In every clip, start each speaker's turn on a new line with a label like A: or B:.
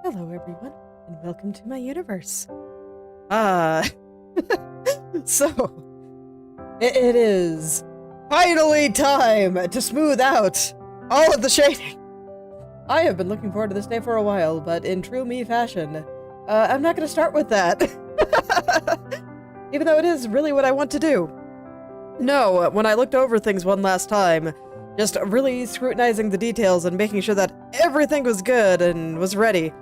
A: Hello, everyone, and welcome to my universe. Ah, so it is finally time to smooth out all of the shading. I have been looking forward to this day for a while, but in true me fashion, I'm not going to start with that. Even though it is really what I want to do. No, when I looked over things one last time, just really scrutinizing the details and making sure that everything was good and was ready,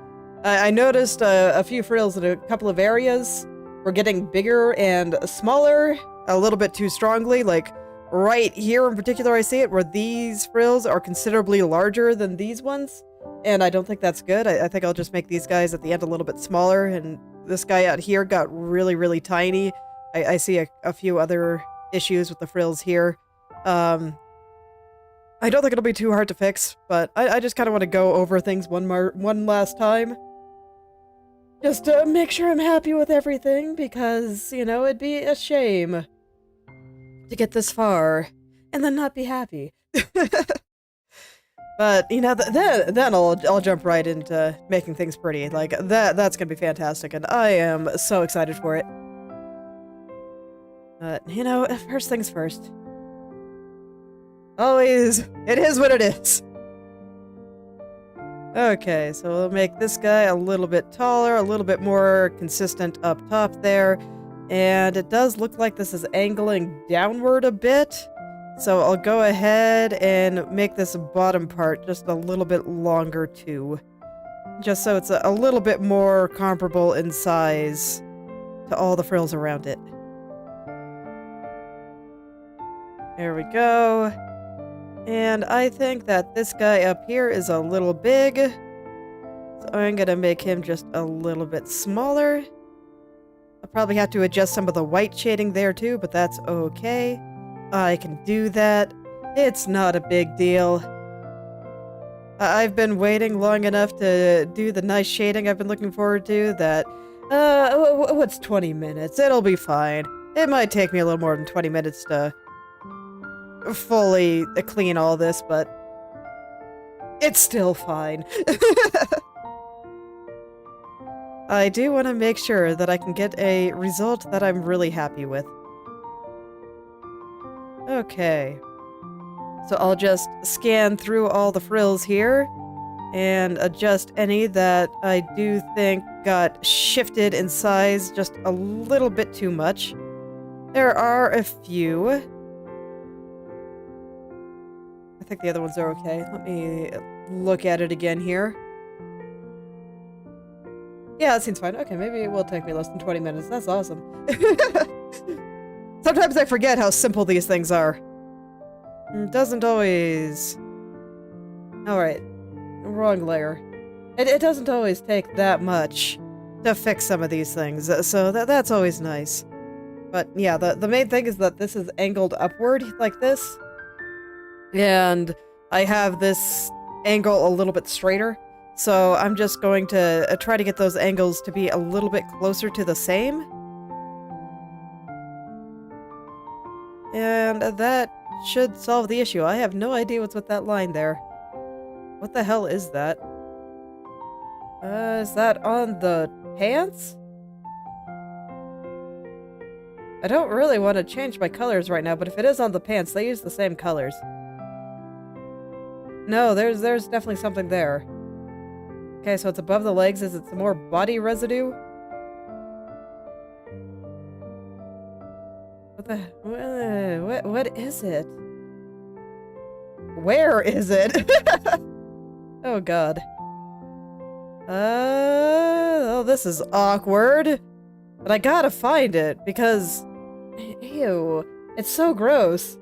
A: I noticed a few frills in a couple of areas were getting bigger and smaller a little bit too strongly. Like right here in particular, I see it where these frills are considerably larger than these ones. And I don't think that's good. I think I'll just make these guys at the end a little bit smaller. And this guy out here got really, really tiny. I see a few other issues with the frills here. I don't think it'll be too hard to fix, but I just kind of want to go over things one last time. Just to make sure I'm happy with everything, because, you know, it'd be a shame to get this far and then not be happy. But, you know, then I'll jump right into making things pretty. Like, that's gonna be fantastic, and I am so excited for it. But, you know, first things first. Always, it is what it is. Okay, so we'll make this guy a little bit taller, a little bit more consistent up top there. And it does look like this is angling downward a bit. So I'll go ahead and make this bottom part just a little bit longer too. Just so it's a little bit more comparable in size to all the frills around it. There we go. And I think that this guy up here is a little big. So I'm gonna make him just a little bit smaller. I'll probably have to adjust some of the white shading there too, but that's okay. I can do that. It's not a big deal. I've been waiting long enough to do the nice shading I've been looking forward to that, what's 20 minutes? It'll be fine. It might take me a little more than 20 minutes to fully clean all this, but it's still fine. I do want to make sure that I can get a result that I'm really happy with. Okay. So I'll just scan through all the frills here and adjust any that I do think got shifted in size just a little bit too much. There are a few. I think the other ones are okay. Let me look at it again here. Yeah, that seems fine. Okay, maybe it will take me less than 20 minutes. That's awesome. Sometimes I forget how simple these things are. It doesn't always... Alright. Wrong layer. It doesn't always take that much to fix some of these things, so that's always nice. But yeah, the main thing is that this is angled upward like this. And I have this angle a little bit straighter, so I'm just going to try to get those angles to be a little bit closer to the same. And that should solve the issue. I have no idea what's with that line there. What the hell is that? Is that on the pants? I don't really want to change my colors right now, but if it is on the pants, they use the same colors. No, there's definitely something there. Okay, so it's above the legs. Is it some more body residue? What is it? Where is it? Oh god. Oh, this is awkward. But I gotta find it, because... Ew. It's so gross.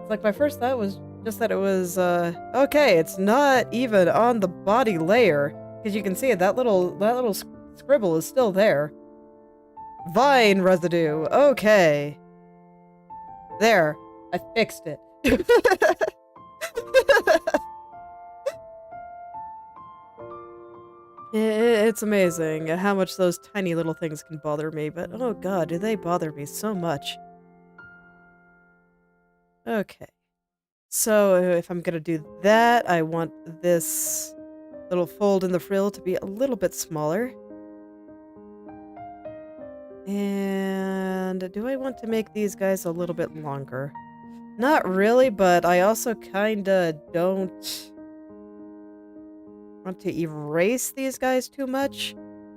A: Like, my first thought was just that it was, okay, it's not even on the body layer. Because you can see it, that little scribble is still there. Vine residue, okay. There, I fixed it. It's amazing how much those tiny little things can bother me, but oh god, do they bother me so much. Okay. So if I'm gonna do that, I want this little fold in the frill to be a little bit smaller. And do I want to make these guys a little bit longer? Not really, but I also kinda don't want to erase these guys too much.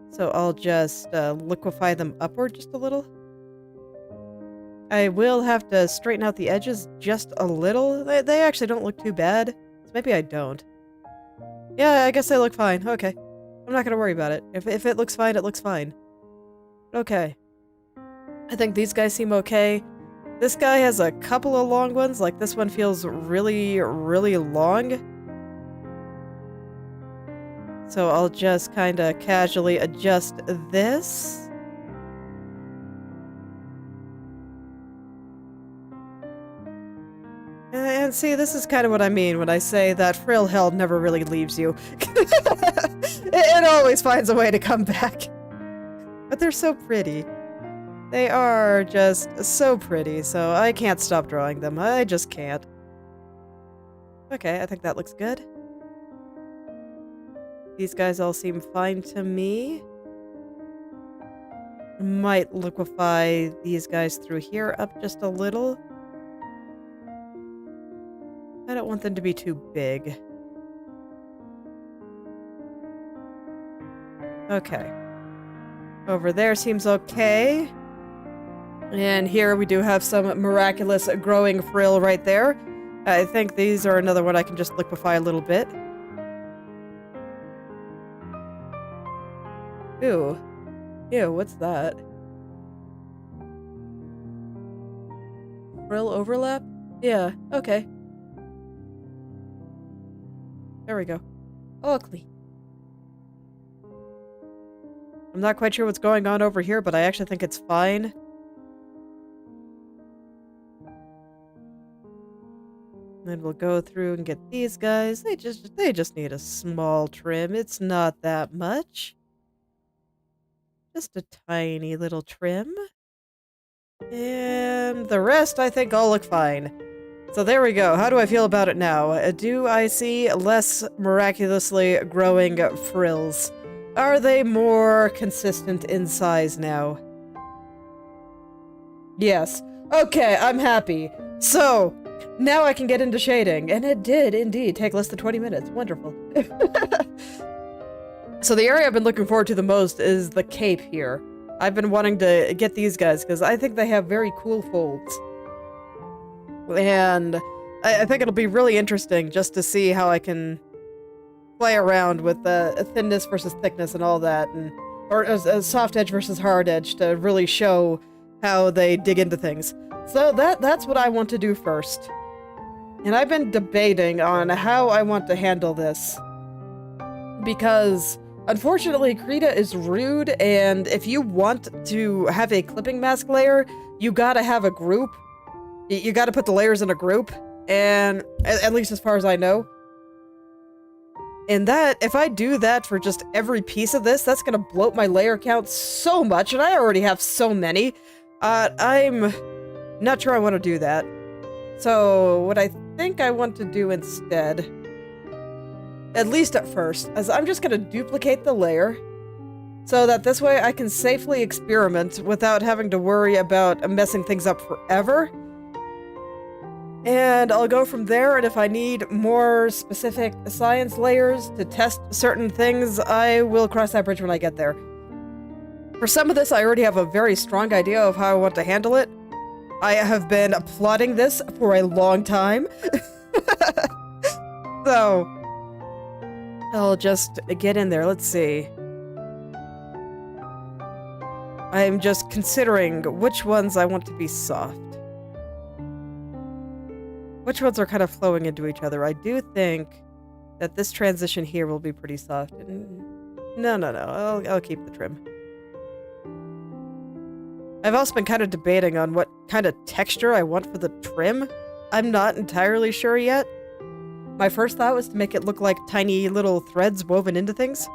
A: So I'll just liquefy them upward just a little. I will have to straighten out the edges just a little. They actually don't look too bad. So maybe I don't. Yeah, I guess they look fine. Okay. I'm not gonna worry about it. If it looks fine, it looks fine. Okay. I think these guys seem okay. This guy has a couple of long ones. Like, this one feels really, really long. So I'll just kind of casually adjust this. And see, this is kind of what I mean when I say that frill hell never really leaves you. It always finds a way to come back. But they're so pretty. They are just so pretty, so I can't stop drawing them. I just can't. Okay, I think that looks good. These guys all seem fine to me. Might liquefy these guys through here up just a little. I don't want them to be too big. Okay. Over there seems okay. And here we do have some miraculous growing frill right there. I think these are another one I can just liquefy a little bit. Ew. Ew, what's that? Frill overlap? Yeah, okay. There we go. Ugly. I'm not quite sure what's going on over here, but I actually think it's fine. Then we'll go through and get these guys. They just need a small trim. It's not that much. Just a tiny little trim. And the rest I think all look fine. So there we go. How do I feel about it now? Do I see less miraculously growing frills? Are they more consistent in size now? Yes. Okay, I'm happy. So, now I can get into shading. And it did indeed take less than 20 minutes. Wonderful. So the area I've been looking forward to the most is the cape here. I've been wanting to get these guys because I think they have very cool folds. And I think it'll be really interesting just to see how I can play around with the thinness versus thickness and all that, and or a soft edge versus hard edge to really show how they dig into things. So that's what I want to do first. And I've been debating on how I want to handle this. Because, unfortunately, Krita is rude, and if you want to have a clipping mask layer, you gotta have a group. You gotta put the layers in a group, and at least as far as I know. And that, if I do that for just every piece of this, that's gonna bloat my layer count so much, and I already have so many. I'm not sure I want to do that. So, what I think I want to do instead, at least at first, is I'm just gonna duplicate the layer, so that this way I can safely experiment without having to worry about messing things up forever. And I'll go from there, and if I need more specific science layers to test certain things, I will cross that bridge when I get there. For some of this, I already have a very strong idea of how I want to handle it. I have been plotting this for a long time. So, I'll just get in there. Let's see. I'm just considering which ones I want to be soft. Which ones are kind of flowing into each other. I do think that this transition here will be pretty soft. No. I'll keep the trim. I've also been kind of debating on what kind of texture I want for the trim. I'm not entirely sure yet. My first thought was to make it look like tiny little threads woven into things,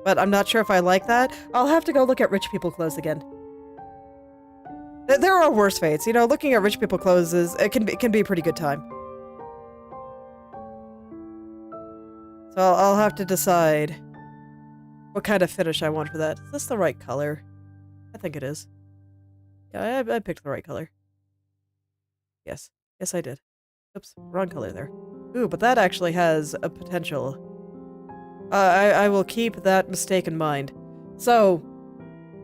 A: but I'm not sure if I like that. I'll have to go look at rich people clothes again. There are worse fates, you know. Looking at rich people clothes it can be a pretty good time. So I'll have to decide what kind of finish I want for that. Is this the right color? I think it is. Yeah, I picked the right color. Yes. Yes, I did. Oops, wrong color there. Ooh, but that actually has a potential. I will keep that mistake in mind. So,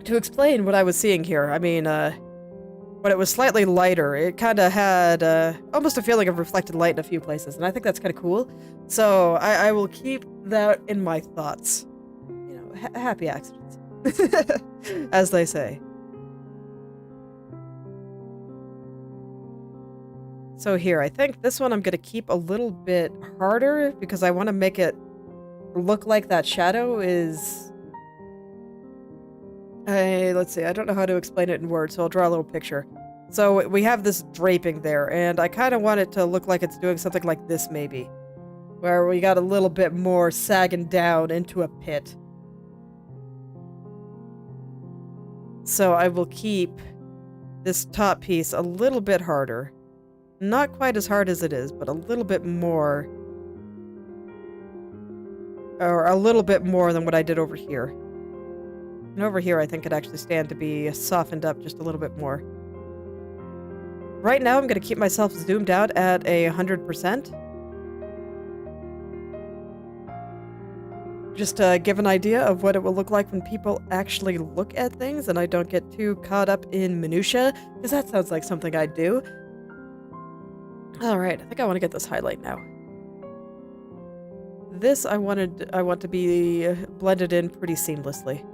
A: to explain what I was seeing here, I mean, when it was slightly lighter, it kind of had almost a feeling of reflected light in a few places, and I think that's kind of cool. So, I will keep that in my thoughts. You know, happy accidents, as they say. So here, I think this one I'm going to keep a little bit harder because I want to make it look like that shadow is... let's see, I don't know how to explain it in words, so I'll draw a little picture. So we have this draping there, and I kind of want it to look like it's doing something like this, maybe. Where we got a little bit more sagging down into a pit. So I will keep this top piece a little bit harder. Not quite as hard as it is, but a little bit more. Or a little bit more than what I did over here. And over here, I think it actually stand to be softened up just a little bit more. Right now, I'm going to keep myself zoomed out at 100%. Just to give an idea of what it will look like when people actually look at things and I don't get too caught up in minutia, because that sounds like something I'd do. Alright, I think I want to get this highlight now. This I want to be blended in pretty seamlessly.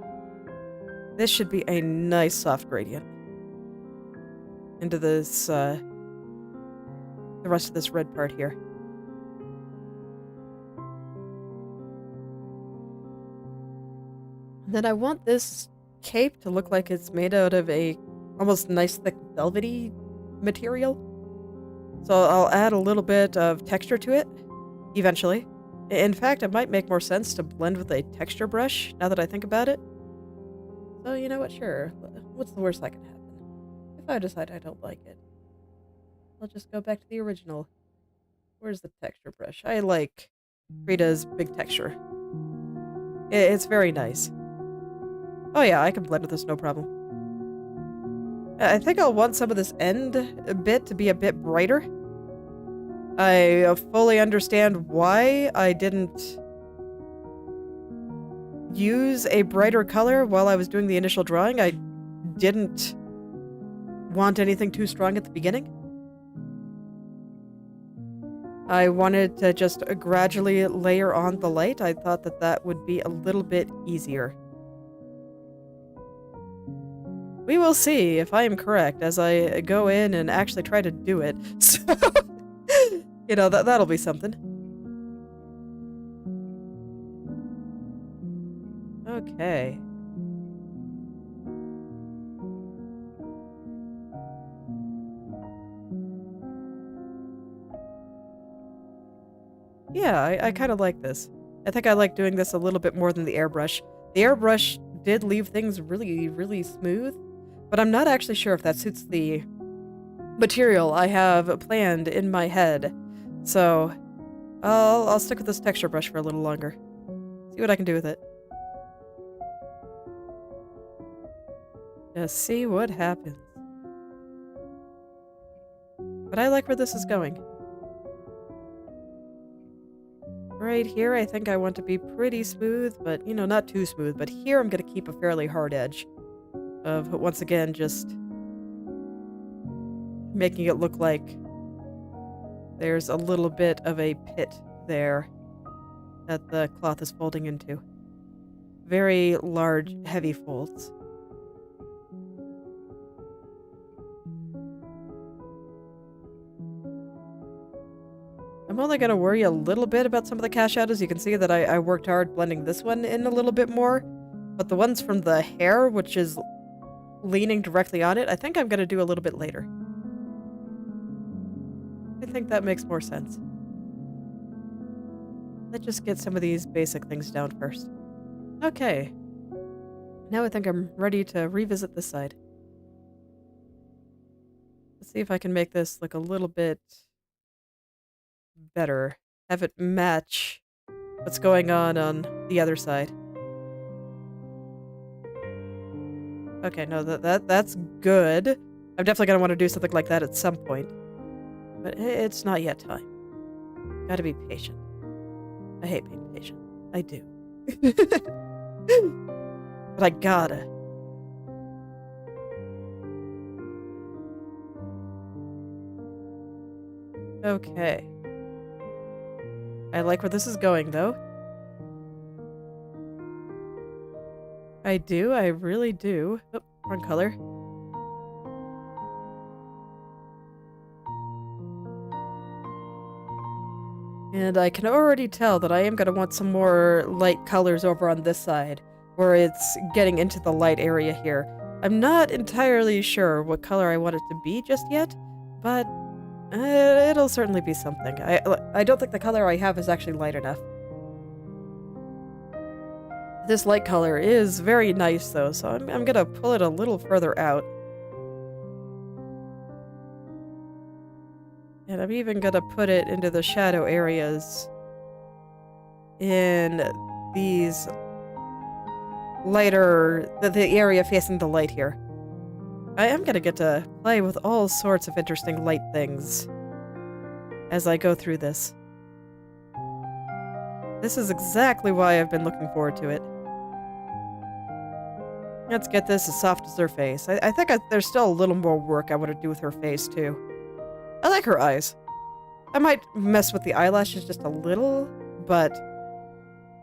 A: This should be a nice soft gradient into this, the rest of this red part here. And then I want this cape to look like it's made out of a almost nice thick velvety material. So I'll add a little bit of texture to it, eventually. In fact, it might make more sense to blend with a texture brush, now that I think about it. So, you know what, sure. What's the worst that can happen? If I decide I don't like it, I'll just go back to the original. Where's the texture brush? I like Krita's big texture. It's very nice. Oh yeah, I can blend with this, no problem. I think I'll want some of this end bit to be a bit brighter. I fully understand why I didn't use a brighter color while I was doing the initial drawing. I didn't want anything too strong at the beginning. I wanted to just gradually layer on the light. I thought that that would be a little bit easier. We will see if I am correct as I go in and actually try to do it. So, you know, that'll be something. Okay. Yeah, I kind of like this. I think I like doing this a little bit more than the airbrush. The airbrush did leave things really, really smooth, but I'm not actually sure if that suits the material I have planned in my head. So, I'll stick with this texture brush for a little longer. See what I can do with it. Just see what happens. But I like where this is going. Right here, I think I want to be pretty smooth, but, you know, not too smooth. But here, I'm going to keep a fairly hard edge of, once again, just making it look like there's a little bit of a pit there that the cloth is folding into. Very large, heavy folds. I'm only going to worry a little bit about some of the cash shadows. You can see that I worked hard blending this one in a little bit more. But the ones from the hair, which is leaning directly on it, I think I'm going to do a little bit later. I think that makes more sense. Let's just get some of these basic things down first. Okay. Now I think I'm ready to revisit this side. Let's see if I can make this look a little bit better. Have it match what's going on the other side. Okay, no, that's good. I'm definitely gonna want to do something like that at some point. But it's not yet time. Gotta be patient. I hate being patient. I do. But I gotta. Okay. I like where this is going, though. I do, I really do. Oh, wrong color. And I can already tell that I am going to want some more light colors over on this side, where it's getting into the light area here. I'm not entirely sure what color I want it to be just yet, but it'll certainly be something. I don't think the color I have is actually light enough. This light color is very nice, though, so I'm gonna pull it a little further out. And I'm even gonna put it into the shadow areas in these lighter, the area facing the light here. I am gonna get to play with all sorts of interesting light things as I go through this. This is exactly why I've been looking forward to it. Let's get this as soft as her face. I think there's still a little more work I want to do with her face, too. I like her eyes. I might mess with the eyelashes just a little, but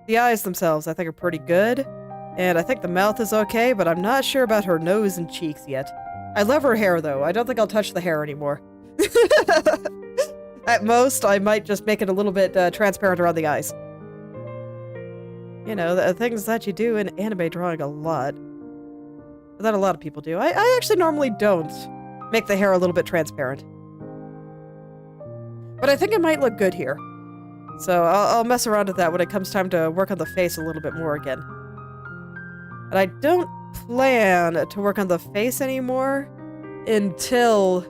A: the eyes themselves I think are pretty good. And I think the mouth is okay, but I'm not sure about her nose and cheeks yet. I love her hair, though. I don't think I'll touch the hair anymore. At most, I might just make it a little bit transparent around the eyes. You know, the things that you do in anime drawing a lot. That a lot of people do. I actually normally don't make the hair a little bit transparent. But I think it might look good here. So I'll mess around with that when it comes time to work on the face a little bit more again. And I don't plan to work on the face anymore until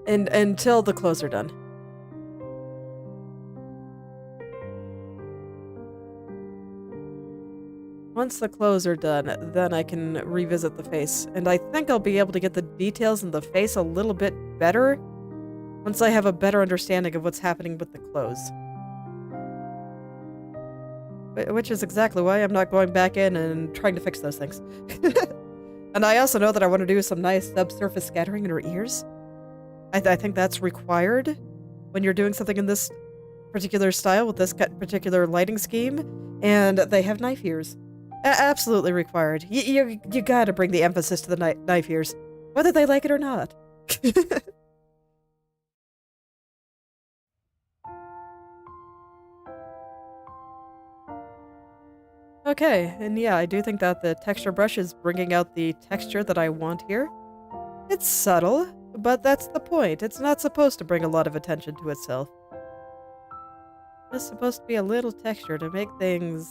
A: the clothes are done. Once the clothes are done, then I can revisit the face, and I think I'll be able to get the details in the face a little bit better once I have a better understanding of what's happening with the clothes. Which is exactly why I'm not going back in and trying to fix those things. And I also know that I want to do some nice subsurface scattering in her ears. I think that's required when you're doing something in this particular style with this particular lighting scheme, and they have knife ears. Absolutely required. You gotta bring the emphasis to the knife ears, whether they like it or not. Okay, and yeah, I do think that the texture brush is bringing out the texture that I want here. It's subtle, but that's the point. It's not supposed to bring a lot of attention to itself. It's supposed to be a little texture to make things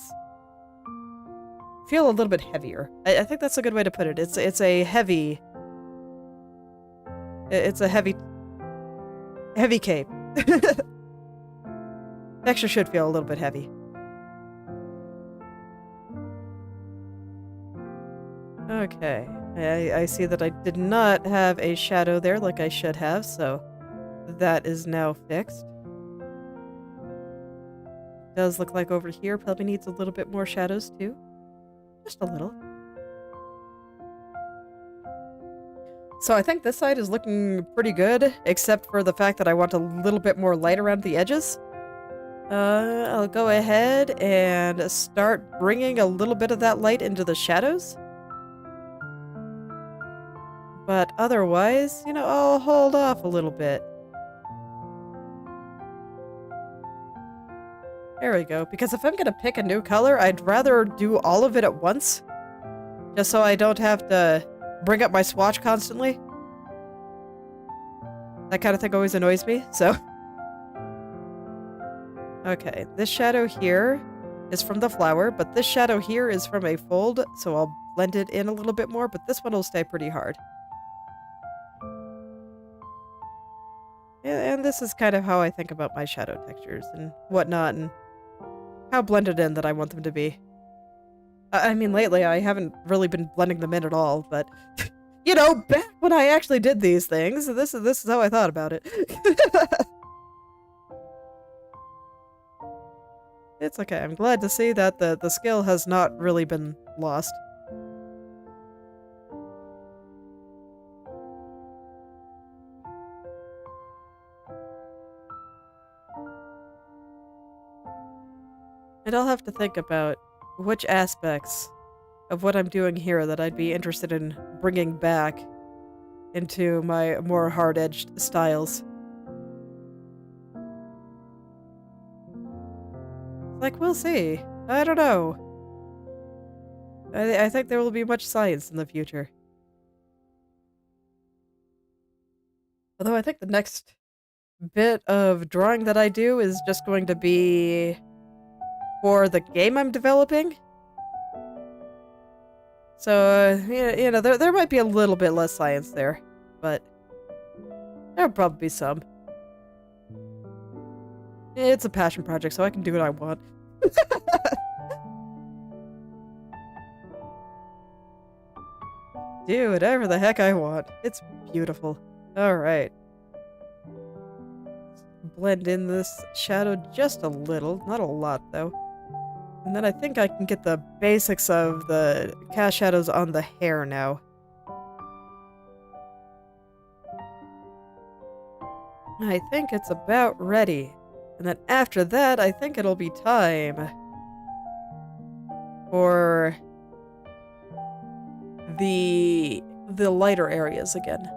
A: feel a little bit heavier. I think that's a good way to put it. It's a heavy cape. Texture should feel a little bit heavy. Okay, I see that I did not have a shadow there like I should have, so that is now fixed. Does look like over here probably needs a little bit more shadows too. Just a little. So I think this side is looking pretty good, except for the fact that I want a little bit more light around the edges. I'll go ahead and start bringing a little bit of that light into the shadows. But otherwise, you know, I'll hold off a little bit. There we go, because if I'm gonna pick a new color, I'd rather do all of it at once. Just so I don't have to bring up my swatch constantly. That kind of thing always annoys me, so. Okay, this shadow here is from the flower, but this shadow here is from a fold, so I'll blend it in a little bit more, but this one will stay pretty hard. And this is kind of how I think about my shadow textures and whatnot, and how blended in that I want them to be. I mean, lately I haven't really been blending them in at all, but you know, back when I actually did these things, this is how I thought about it. It's okay. I'm glad to see that the skill has not really been lost. And I'll have to think about which aspects of what I'm doing here that I'd be interested in bringing back into my more hard-edged styles. Like, we'll see. I don't know. I think there will be much science in the future. Although I think the next bit of drawing that I do is just going to be for the game I'm developing. So, you know, there might be a little bit less science there, but there'll probably be some. It's a passion project, so I can do what I want. Do whatever the heck I want. It's beautiful. Alright. Blend in this shadow just a little. Not a lot, though. And then I think I can get the basics of the cast shadows on the hair now. I think it's about ready. And then after that, I think it'll be time for the lighter areas again.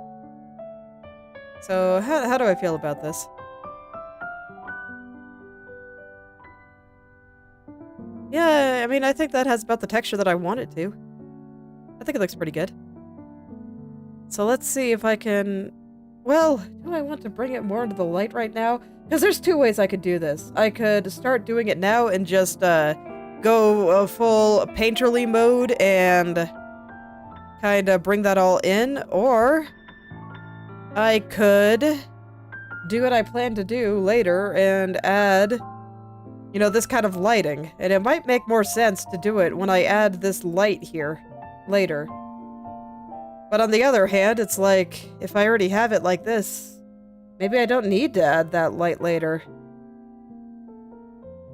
A: So how do I feel about this? Yeah, I mean, I think that has about the texture that I want it to. I think it looks pretty good. So let's see if I can... Well, do I want to bring it more into the light right now? Because there's two ways I could do this. I could start doing it now and just go full painterly mode and kind of bring that all in, or I could do what I plan to do later and add, you know, this kind of lighting. And it might make more sense to do it when I add this light here later. But on the other hand, it's like, if I already have it like this, maybe I don't need to add that light later.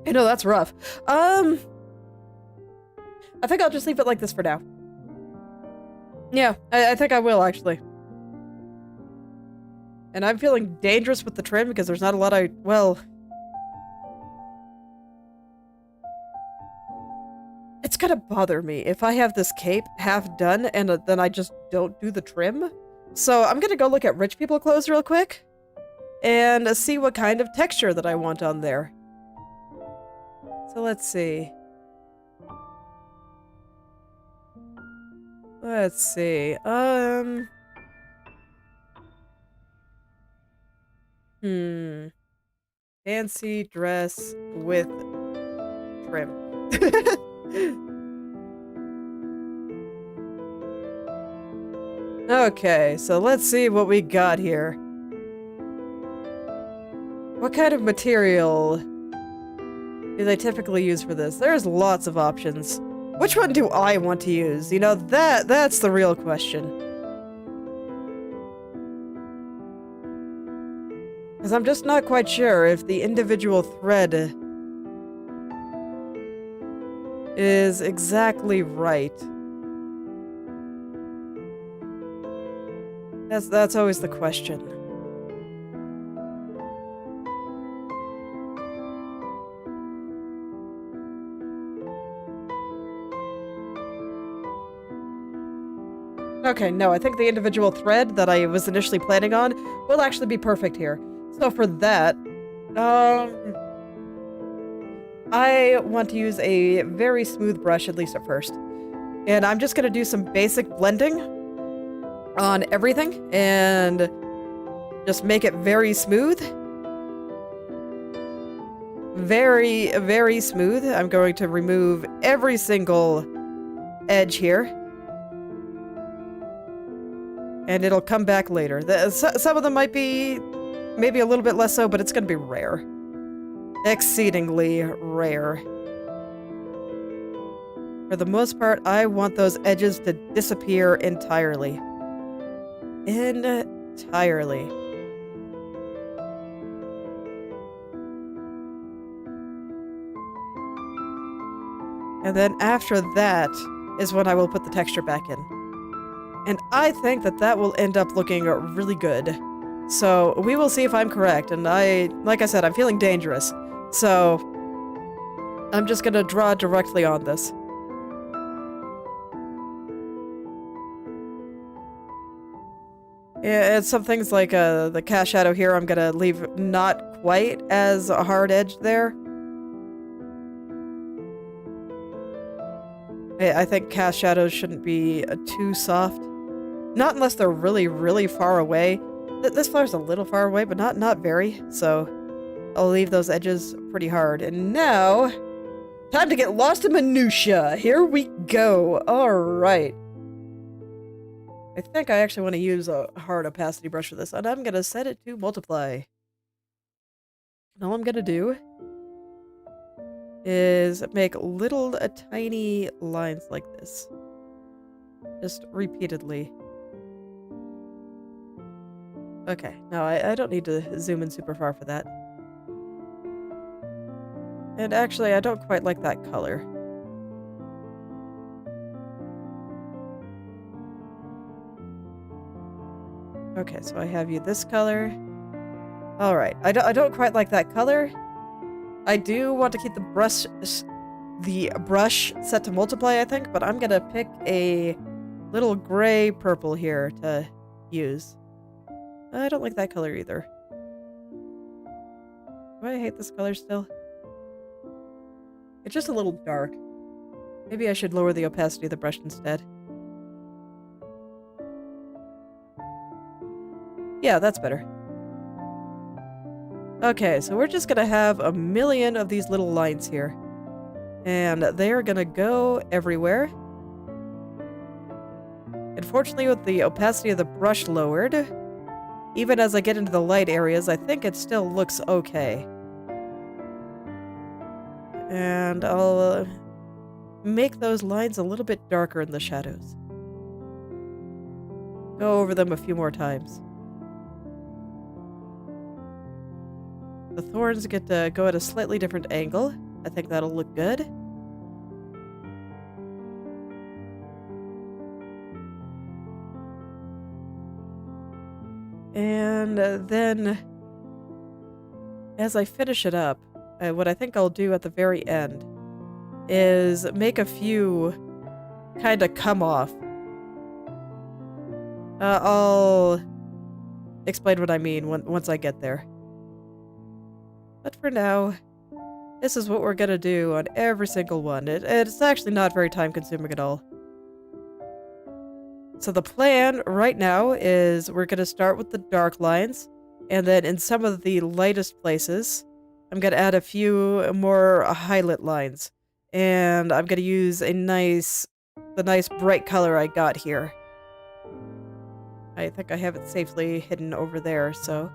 A: I know, that's rough. I think I'll just leave it like this for now. Yeah, I think I will, actually. And I'm feeling dangerous with the trim because there's not a lot well... It's gonna bother me if I have this cape half done and then I just don't do the trim. So I'm gonna go look at rich people clothes real quick and see what kind of texture that I want on there. So let's see. Let's see. Fancy dress with trim. Okay, so let's see what we got here. What kind of material do they typically use for this? There's lots of options. Which one do I want to use? You know, that's the real question. Because I'm just not quite sure if the individual thread is exactly right. That's always the question. Okay, no, I think the individual thread that I was initially planning on will actually be perfect here. So for that, I want to use a very smooth brush, at least at first. And I'm just gonna do some basic blending on everything and just make it very smooth. Very, very smooth. I'm going to remove every single edge here. And it'll come back later. Some of them might be maybe a little bit less so, but it's gonna be rare. Exceedingly rare. For the most part, I want those edges to disappear entirely. Entirely. And then after that is when I will put the texture back in. And I think that that will end up looking really good. So we will see if I'm correct. And like I said, I'm feeling dangerous. So I'm just gonna draw directly on this. Yeah, it's some things like the cast shadow here I'm gonna leave not quite as a hard edge there. I think cast shadows shouldn't be too soft. Not unless they're really, really far away. This flower's a little far away, but not very. So I'll leave those edges pretty hard. And now, time to get lost in minutia. Here we go. All right. I think I actually want to use a hard opacity brush for this, and I'm going to set it to multiply. And all I'm going to do is make little tiny lines like this. Just repeatedly. Okay, no, I don't need to zoom in super far for that. And actually, I don't quite like that color. Okay, so I have you this color. Alright, I don't quite like that color. I do want to keep the brush set to multiply, I think, but I'm gonna pick a little gray purple here to use. I don't like that color either. Do I hate this color still? It's just a little dark. Maybe I should lower the opacity of the brush instead. Yeah, that's better. Okay, so we're just gonna have a million of these little lines here. And they are gonna go everywhere. Unfortunately, with the opacity of the brush lowered, even as I get into the light areas, I think it still looks okay. And I'll make those lines a little bit darker in the shadows. Go over them a few more times. The thorns get to go at a slightly different angle. I think that'll look good. And then, as I finish it up, what I think I'll do at the very end is make a few kind of come off. I'll explain what I mean once I get there. But for now, this is what we're gonna do on every single one. It's actually not very time consuming at all. So the plan right now is we're gonna start with the dark lines, and then in some of the lightest places, I'm gonna add a few more highlight lines. And I'm gonna use the nice bright color I got here. I think I have it safely hidden over there, so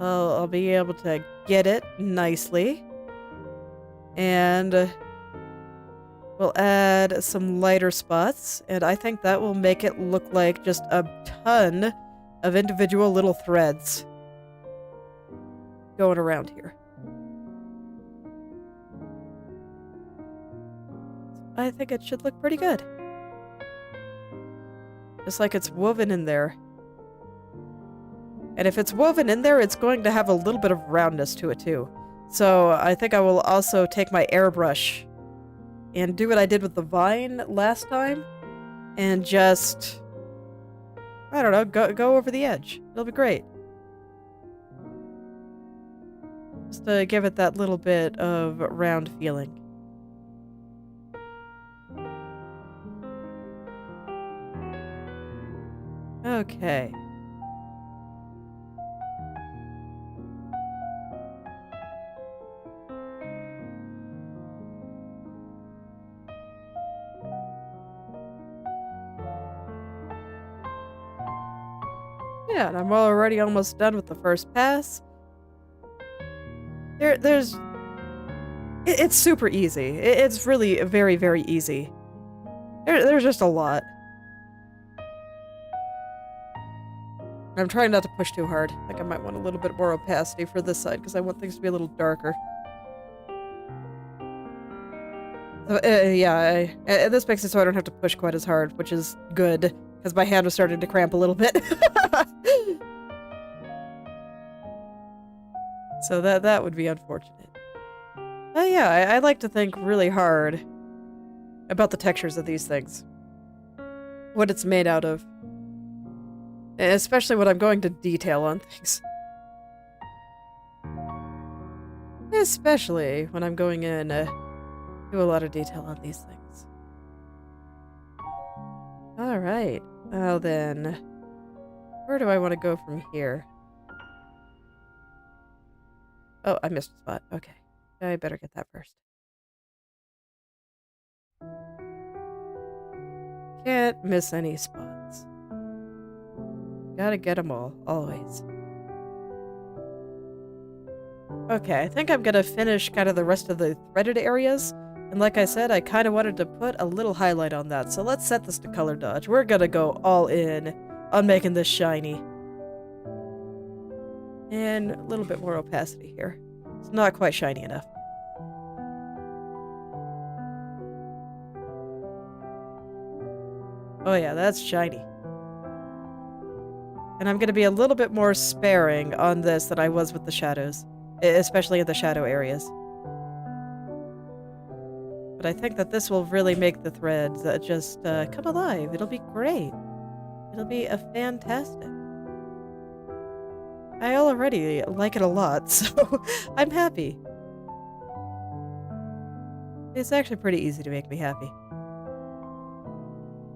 A: I'll be able to get it nicely. And we'll add some lighter spots, and I think that will make it look like just a ton of individual little threads going around here. I think it should look pretty good. Just like it's woven in there. And if it's woven in there, it's going to have a little bit of roundness to it too. So I think I will also take my airbrush and do what I did with the vine last time. And just, I don't know, go over the edge. It'll be great. Just to give it that little bit of round feeling. Okay. Yeah, and I'm already almost done with the first pass. It's super easy. It's really very, very easy. There's just a lot. I'm trying not to push too hard. I think I might want a little bit more opacity for this side because I want things to be a little darker. So, yeah, this makes it so I don't have to push quite as hard, which is good because my hand was starting to cramp a little bit. So that would be unfortunate. Yeah, I like to think really hard about the textures of these things. What it's made out of. Especially when I'm going to detail on things. Especially when I'm going in do a lot of detail on these things. Alright. Well then, where do I want to go from here? Oh, I missed a spot. Okay. I better get that first. Can't miss any spots. Gotta get them all, always. Okay, I think I'm gonna finish kind of the rest of the threaded areas. And like I said, I kind of wanted to put a little highlight on that. So let's set this to color dodge. We're gonna go all in on making this shiny. And a little bit more opacity here. It's not quite shiny enough. Oh yeah, that's shiny. And I'm going to be a little bit more sparing on this than I was with the shadows. Especially in the shadow areas. But I think that this will really make the threads just come alive. It'll be great. It'll be a fantastic. I already like it a lot, so I'm happy. It's actually pretty easy to make me happy.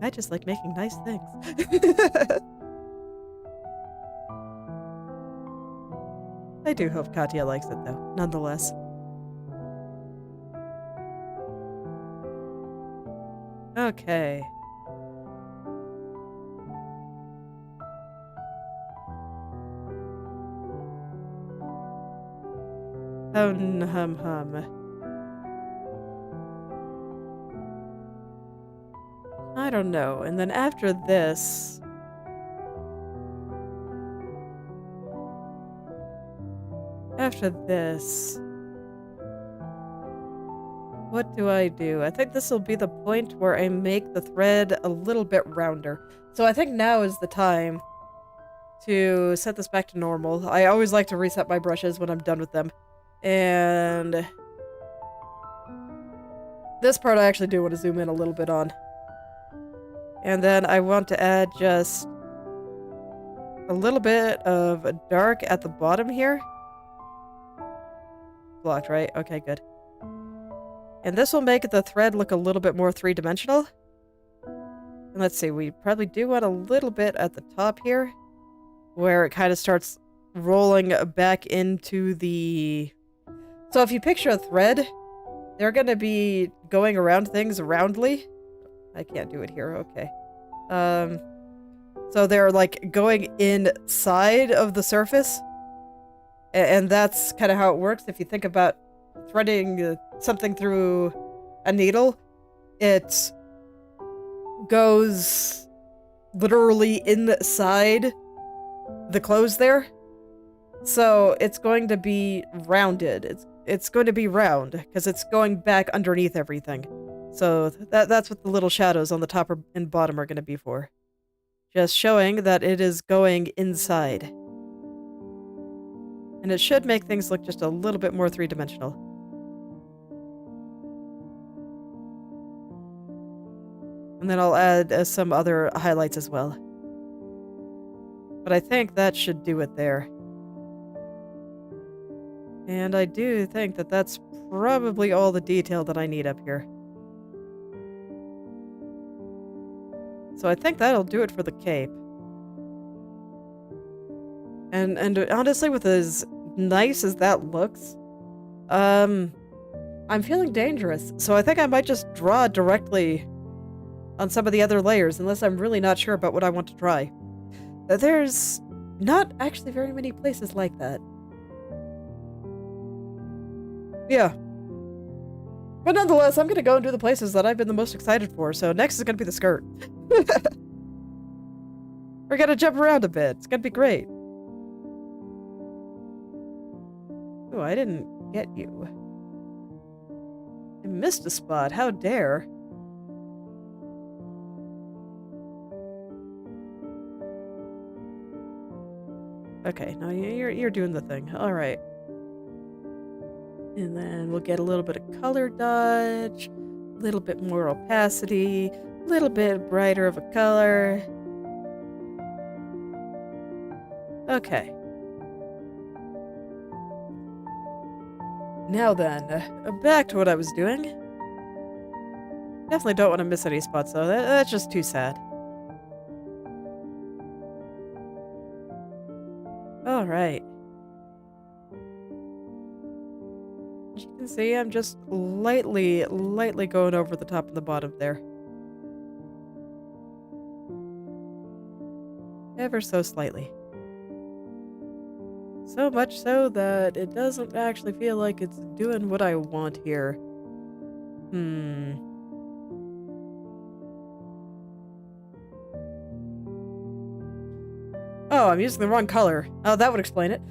A: I just like making nice things. I do hope Katya likes it, though, nonetheless. Okay. Hum. I don't know. And then after this... what do I do? I think this will be the point where I make the thread a little bit rounder. So I think now is the time to set this back to normal. I always like to reset my brushes when I'm done with them. And this part I actually do want to zoom in a little bit on. And then I want to add just a little bit of dark at the bottom here. Blocked, right? Okay, good. And this will make the thread look a little bit more three-dimensional. And let's see, we probably do want a little bit at the top here, where it kind of starts rolling back into the... So if you picture a thread, they're going to be going around things roundly. I can't do it here, okay. So they're like going inside of the surface. And that's kind of how it works. If you think about threading something through a needle, it goes literally inside the clothes there. So it's going to be rounded. It's going to be round because it's going back underneath everything. So that's what the little shadows on the top and bottom are going to be for. Just showing that it is going inside. And it should make things look just a little bit more three-dimensional. And then I'll add some other highlights as well. But I think that should do it there. And I do think that that's probably all the detail that I need up here. So I think that'll do it for the cape. And honestly, with as nice as that looks, I'm feeling dangerous. So I think I might just draw directly on some of the other layers, unless I'm really not sure about what I want to try. There's not actually very many places like that. Yeah. But nonetheless, I'm gonna go and do the places that I've been the most excited for, so next is gonna be the skirt. We're gonna jump around a bit. It's gonna be great. Oh, I didn't get you. I missed a spot. How dare. Okay, now you're doing the thing. All right. And then we'll get a little bit of color dodge, a little bit more opacity, a little bit brighter of a color. Okay. Now then, back to what I was doing. Definitely don't want to miss any spots though, that's just too sad. Alright. As you can see, I'm just lightly going over the top and the bottom there. Ever so slightly. So much so that it doesn't actually feel like it's doing what I want here. Oh, I'm using the wrong color. Oh, that would explain it.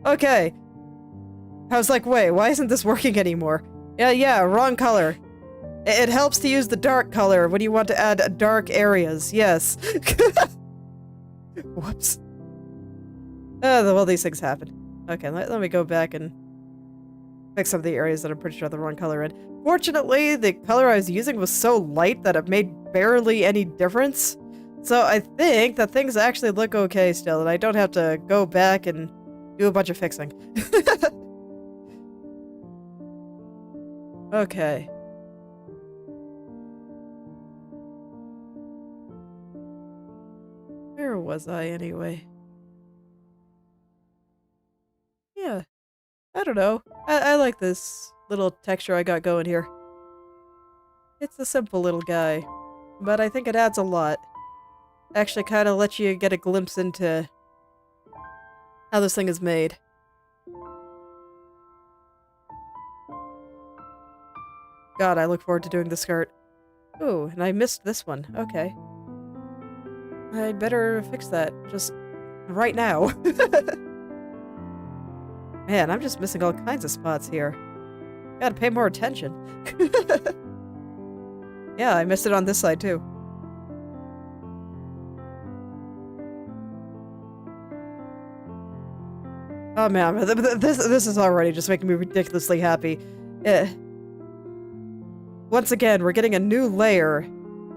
A: Okay. I was like, wait, why isn't this working anymore? Yeah, wrong color. It helps to use the dark color when you want to add dark areas, yes. Whoops. Well, these things happen. Okay, let me go back and fix some of the areas that I'm pretty sure are the wrong color in. Fortunately, the color I was using was so light that it made barely any difference. So I think that things actually look okay still, and I don't have to go back and do a bunch of fixing. Okay. Where was I anyway? Yeah, I don't know. I like this little texture I got going here. It's a simple little guy, but I think it adds a lot. Actually kind of lets you get a glimpse into how this thing is made. God, I look forward to doing the skirt. Ooh, and I missed this one. Okay. I'd better fix that just right now. Man, I'm just missing all kinds of spots here. Gotta pay more attention. Yeah, I missed it on this side too. Oh man, this is already just making me ridiculously happy. Once again, we're getting a new layer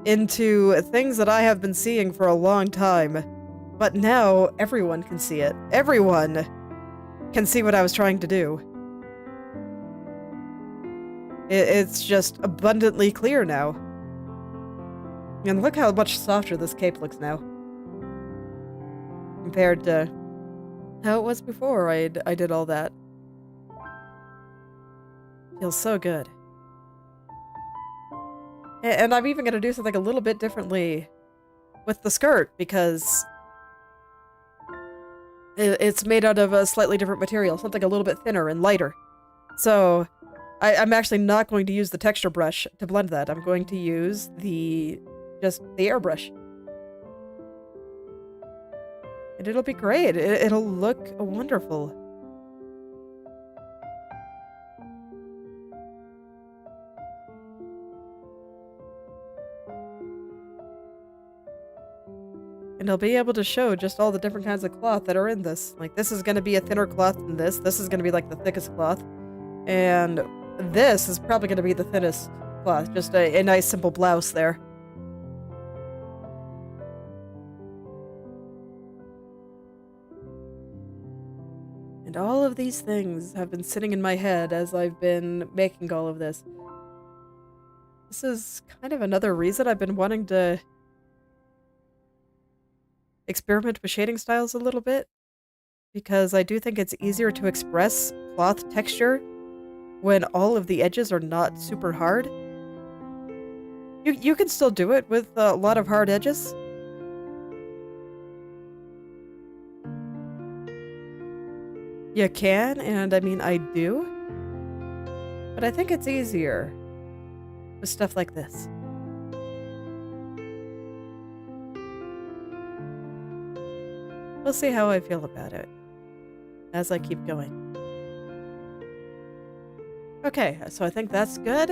A: into things that I have been seeing for a long time. But now, everyone can see it. Everyone can see what I was trying to do. It's just abundantly clear now. And look how much softer this cape looks now. Compared to how it was before I did all that. Feels so good. And I'm even gonna do something a little bit differently with the skirt, because it's made out of a slightly different material, something a little bit thinner and lighter. So I'm actually not going to use the texture brush to blend that. I'm going to use just the airbrush. And it'll be great. It'll look wonderful. And I'll be able to show just all the different kinds of cloth that are in this. Like, this is going to be a thinner cloth than this. This is going to be, like, the thickest cloth. And this is probably going to be the thinnest cloth. Just a nice, simple blouse there. And all of these things have been sitting in my head as I've been making all of this. This is kind of another reason I've been wanting to experiment with shading styles a little bit, because I do think it's easier to express cloth texture when all of the edges are not super hard. You can still do it with a lot of hard edges. You can, and I mean, I do. But I think it's easier with stuff like this. We'll see how I feel about it as I keep going. Okay, so I think that's good.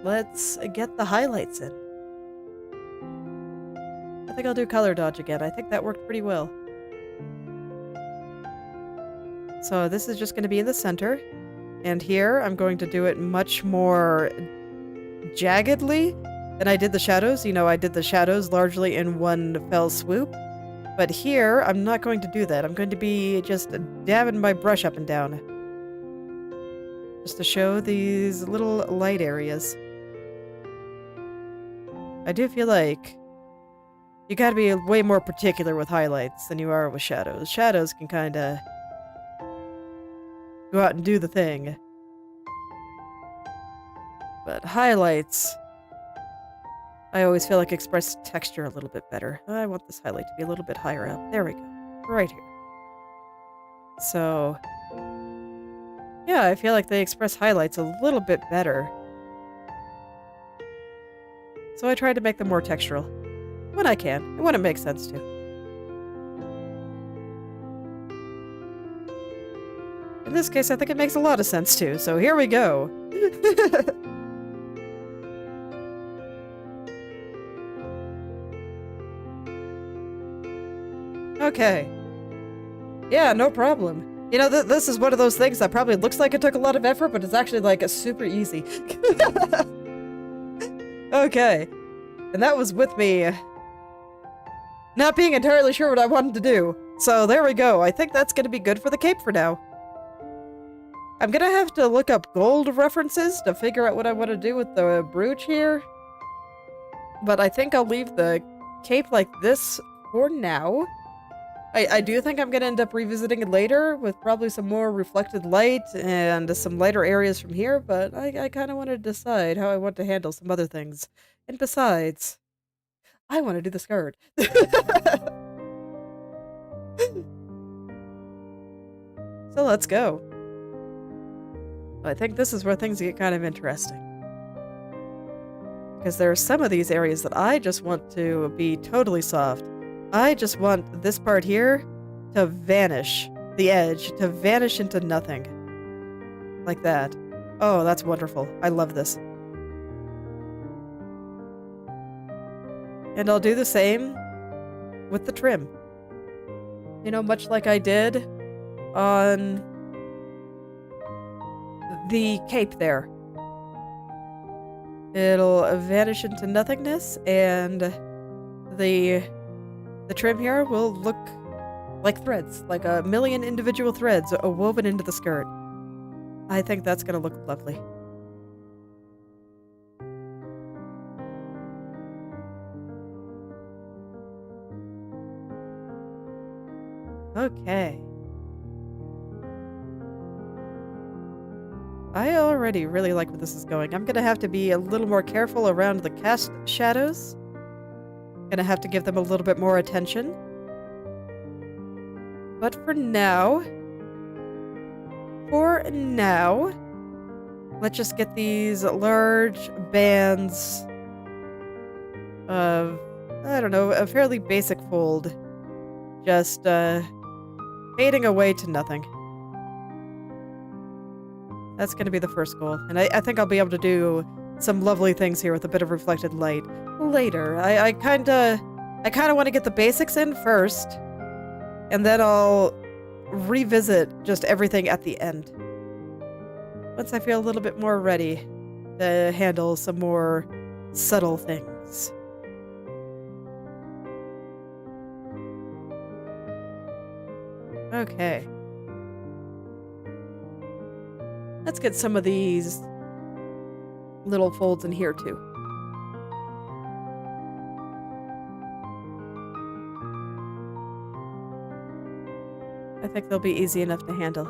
A: Let's get the highlights in. I think I'll do color dodge again. I think that worked pretty well. So this is just going to be in the center. And here, I'm going to do it much more jaggedly than I did the shadows. You know, I did the shadows largely in one fell swoop. But here, I'm not going to do that. I'm going to be just dabbing my brush up and down. Just to show these little light areas. I do feel like you gotta be way more particular with highlights than you are with shadows. Shadows can kinda go out and do the thing. But highlights, I always feel like express texture a little bit better. I want this highlight to be a little bit higher up. There we go. Right here. So, yeah, I feel like they express highlights a little bit better. So I try to make them more textural. When I can, and when it makes sense to. In this case, I think it makes a lot of sense too, so here we go. Okay. Yeah, no problem. You know, this is one of those things that probably looks like it took a lot of effort, but it's actually, like, super easy. Okay. And that was with me not being entirely sure what I wanted to do. So there we go. I think that's going to be good for the cape for now. I'm going to have to look up gold references to figure out what I want to do with the brooch here. But I think I'll leave the cape like this for now. I do think I'm going to end up revisiting it later with probably some more reflected light and some lighter areas from here, but I kind of want to decide how I want to handle some other things. And besides, I want to do the skirt. So let's go. I think this is where things get kind of interesting. Because there are some of these areas that I just want to be totally soft. I just want this part here to vanish. The edge to vanish into nothing. Like that. Oh, that's wonderful. I love this. And I'll do the same with the trim. You know, much like I did on the cape there. It'll vanish into nothingness, and the trim here will look like threads, like a million individual threads woven into the skirt. I think that's gonna look lovely. Okay. I already really like where this is going. I'm gonna have to be a little more careful around the cast shadows. Gonna have to give them a little bit more attention. But for now, let's just get these large bands of, I don't know, a fairly basic fold. Just, fading away to nothing. That's gonna be the first goal. And I think I'll be able to do some lovely things here with a bit of reflected light later. I kinda want to get the basics in first, and then I'll revisit just everything at the end. Once I feel a little bit more ready to handle some more subtle things. Okay. Let's get some of these little folds in here too. I think they'll be easy enough to handle.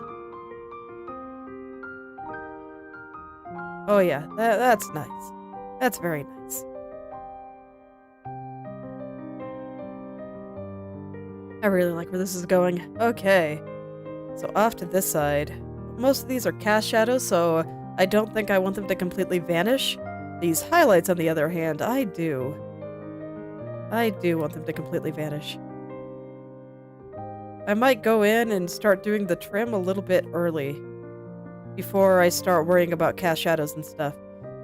A: Oh yeah, that's nice. That's very nice. I really like where this is going. Okay. So off to this side. Most of these are cast shadows, so I don't think I want them to completely vanish. These highlights, on the other hand, I do. I do want them to completely vanish. I might go in and start doing the trim a little bit early before I start worrying about cast shadows and stuff.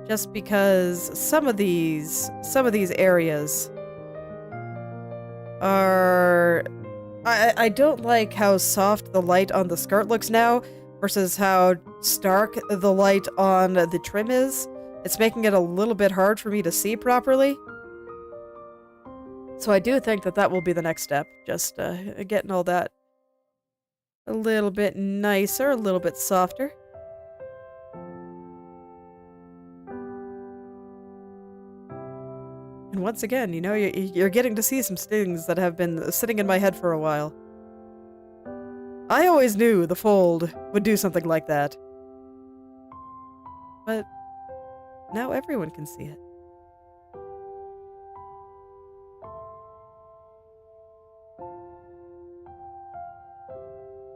A: Just because some of these areas are... I don't like how soft the light on the skirt looks now versus how stark the light on the trim is. It's making it a little bit hard for me to see properly. So I do think that that will be the next step. Just getting all that a little bit nicer, a little bit softer. And once again, you know, you're getting to see some things that have been sitting in my head for a while. I always knew the fold would do something like that. But now everyone can see it.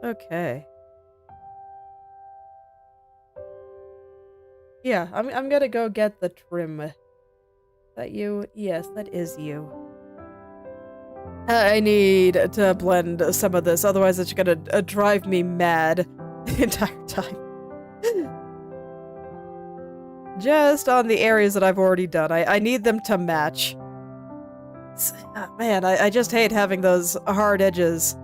A: Okay. Yeah, I'm gonna go get the trim. Is that you? Yes, that is you. I need to blend some of this, otherwise it's gonna drive me mad the entire time. Just on the areas that I've already done. I need them to match. Man, I just hate having those hard edges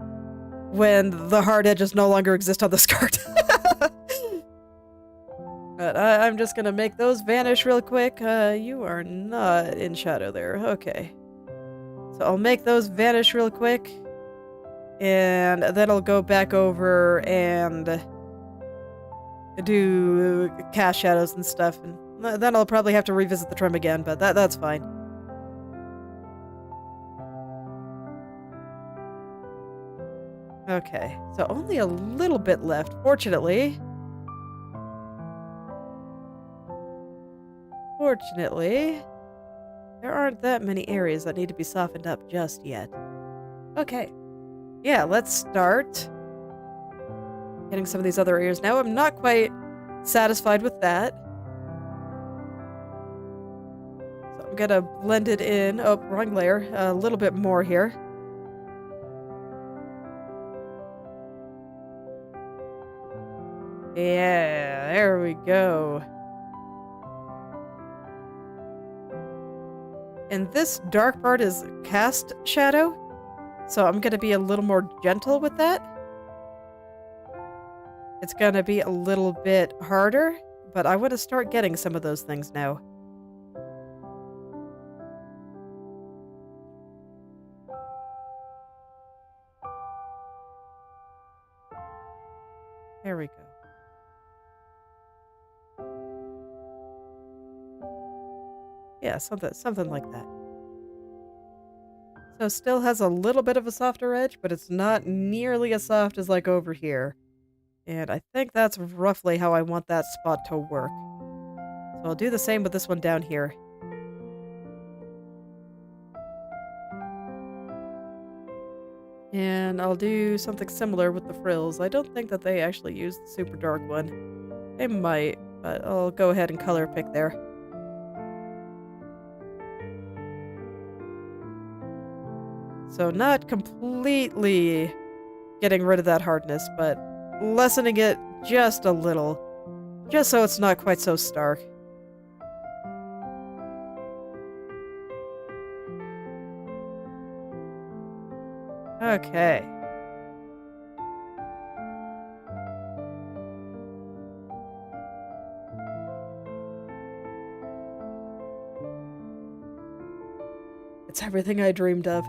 A: when the hard edges no longer exist on the skirt. But I'm just gonna make those vanish real quick. You are not in shadow there. Okay. So I'll make those vanish real quick. And then I'll go back over and do cast shadows and stuff. And then I'll probably have to revisit the trim again, but that's fine. Okay, so only a little bit left, fortunately. Fortunately, there aren't that many areas that need to be softened up just yet. Okay. Yeah, let's start getting some of these other areas now. I'm not quite satisfied with that. So I'm gonna blend it in. Oh, wrong layer. A little bit more here. Yeah, there we go. And this dark part is cast shadow, so I'm gonna be a little more gentle with that. It's gonna be a little bit harder, but I want to start getting some of those things now. There we go. Yeah, something like that. So still has a little bit of a softer edge, but it's not nearly as soft as like over here. And I think that's roughly how I want that spot to work. So I'll do the same with this one down here. And I'll do something similar with the frills. I don't think that they actually use the super dark one. They might, but I'll go ahead and color pick there. So not completely getting rid of that hardness, but lessening it just a little. Just so it's not quite so stark. Okay. It's everything I dreamed of.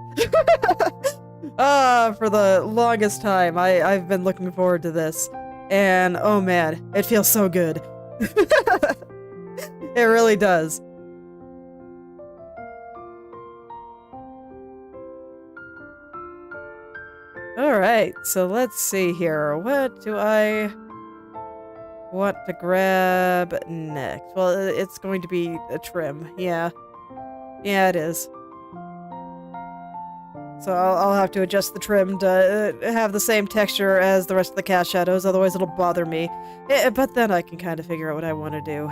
A: For the longest time, I've been looking forward to this. And, oh man, it feels so good. It really does. Alright, so let's see here. What do I want to grab next? Well, it's going to be a trim. Yeah. Yeah, it is. So I'll have to adjust the trim to have the same texture as the rest of the cast shadows, otherwise it'll bother me. But then I can kind of figure out what I want to do.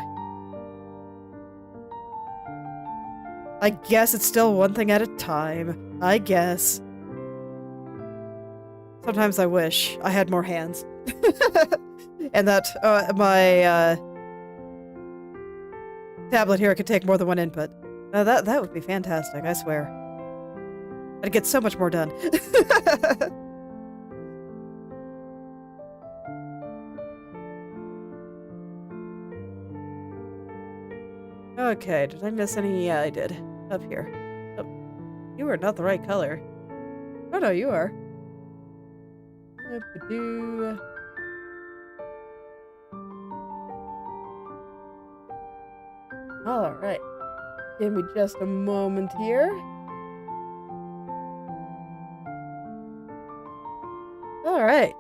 A: I guess it's still one thing at a time. I guess. Sometimes I wish I had more hands. And that my tablet here could take more than one input. That would be fantastic, I swear. I'd get so much more done. Okay, did I miss any? Yeah, I did. Up here. Oh, you are not the right color. Oh no, you are. Alright. Give me just a moment here. Alright.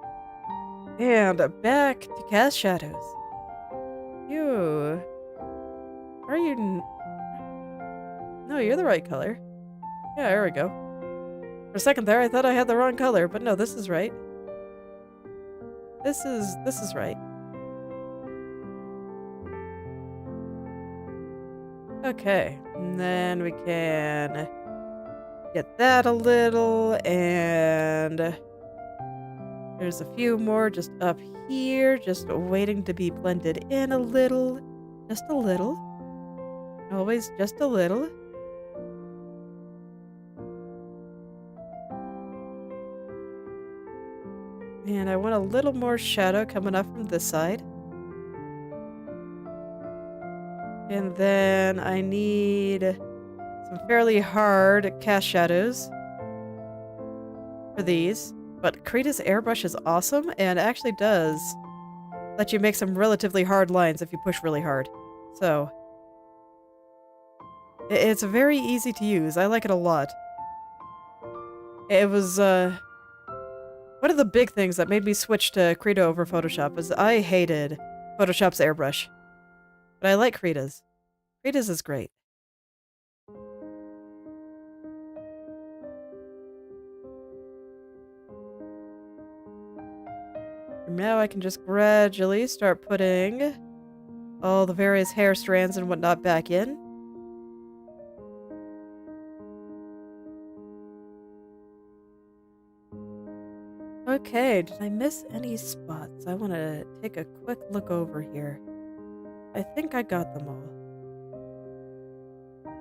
A: And back to cast shadows. You... Are you... No, you're the right color. Yeah, there we go. For a second there, I thought I had the wrong color, but no, this is right. This is right. Okay, and then we can get that a little, and there's a few more just up here, just waiting to be blended in a little. Just a little. Always just a little. And I want a little more shadow coming up from this side. And then I need some fairly hard cast shadows for these. But Krita's airbrush is awesome and actually does let you make some relatively hard lines if you push really hard. So, it's very easy to use. I like it a lot. It was, one of the big things that made me switch to Krita over Photoshop was I hated Photoshop's airbrush. But I like Krita's. Krita's is great. And now I can just gradually start putting all the various hair strands and whatnot back in. Okay, did I miss any spots? I want to take a quick look over here. I think I got them all.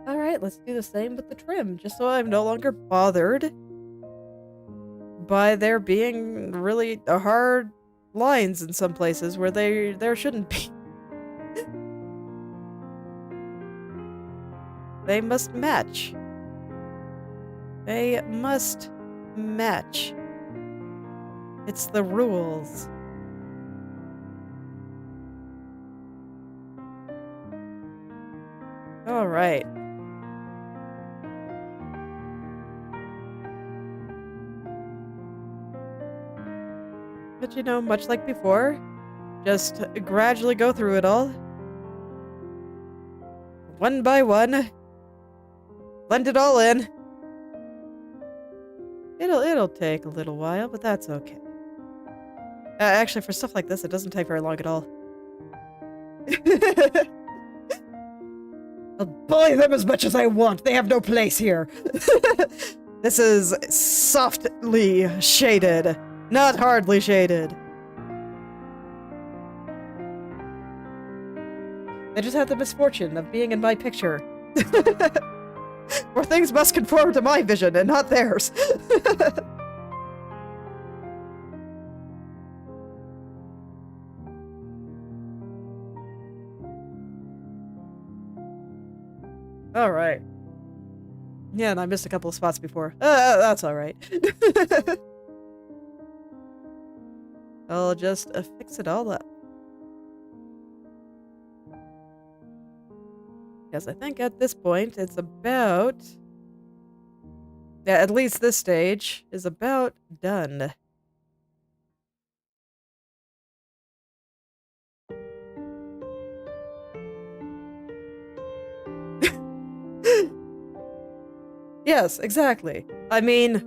A: Alright, let's do the same with the trim, just so I'm no longer bothered by there being really hard lines in some places where there shouldn't be. They must match. They must match. It's the rules. All right. But you know, much like before, just gradually go through it all. One by one. Blend it all in. It'll take a little while, but that's okay. Actually, for stuff like this, it doesn't take very long at all. I'll bully them as much as I want. They have no place here. This is softly shaded, not hardly shaded. They just have the misfortune of being in my picture. Where things must conform to my vision and not theirs. Alright. Yeah, and I missed a couple of spots before. That's alright. I'll just fix it all up. Yes, I think at this point it's about... Yeah, at least this stage is about done. Yes, exactly. I mean,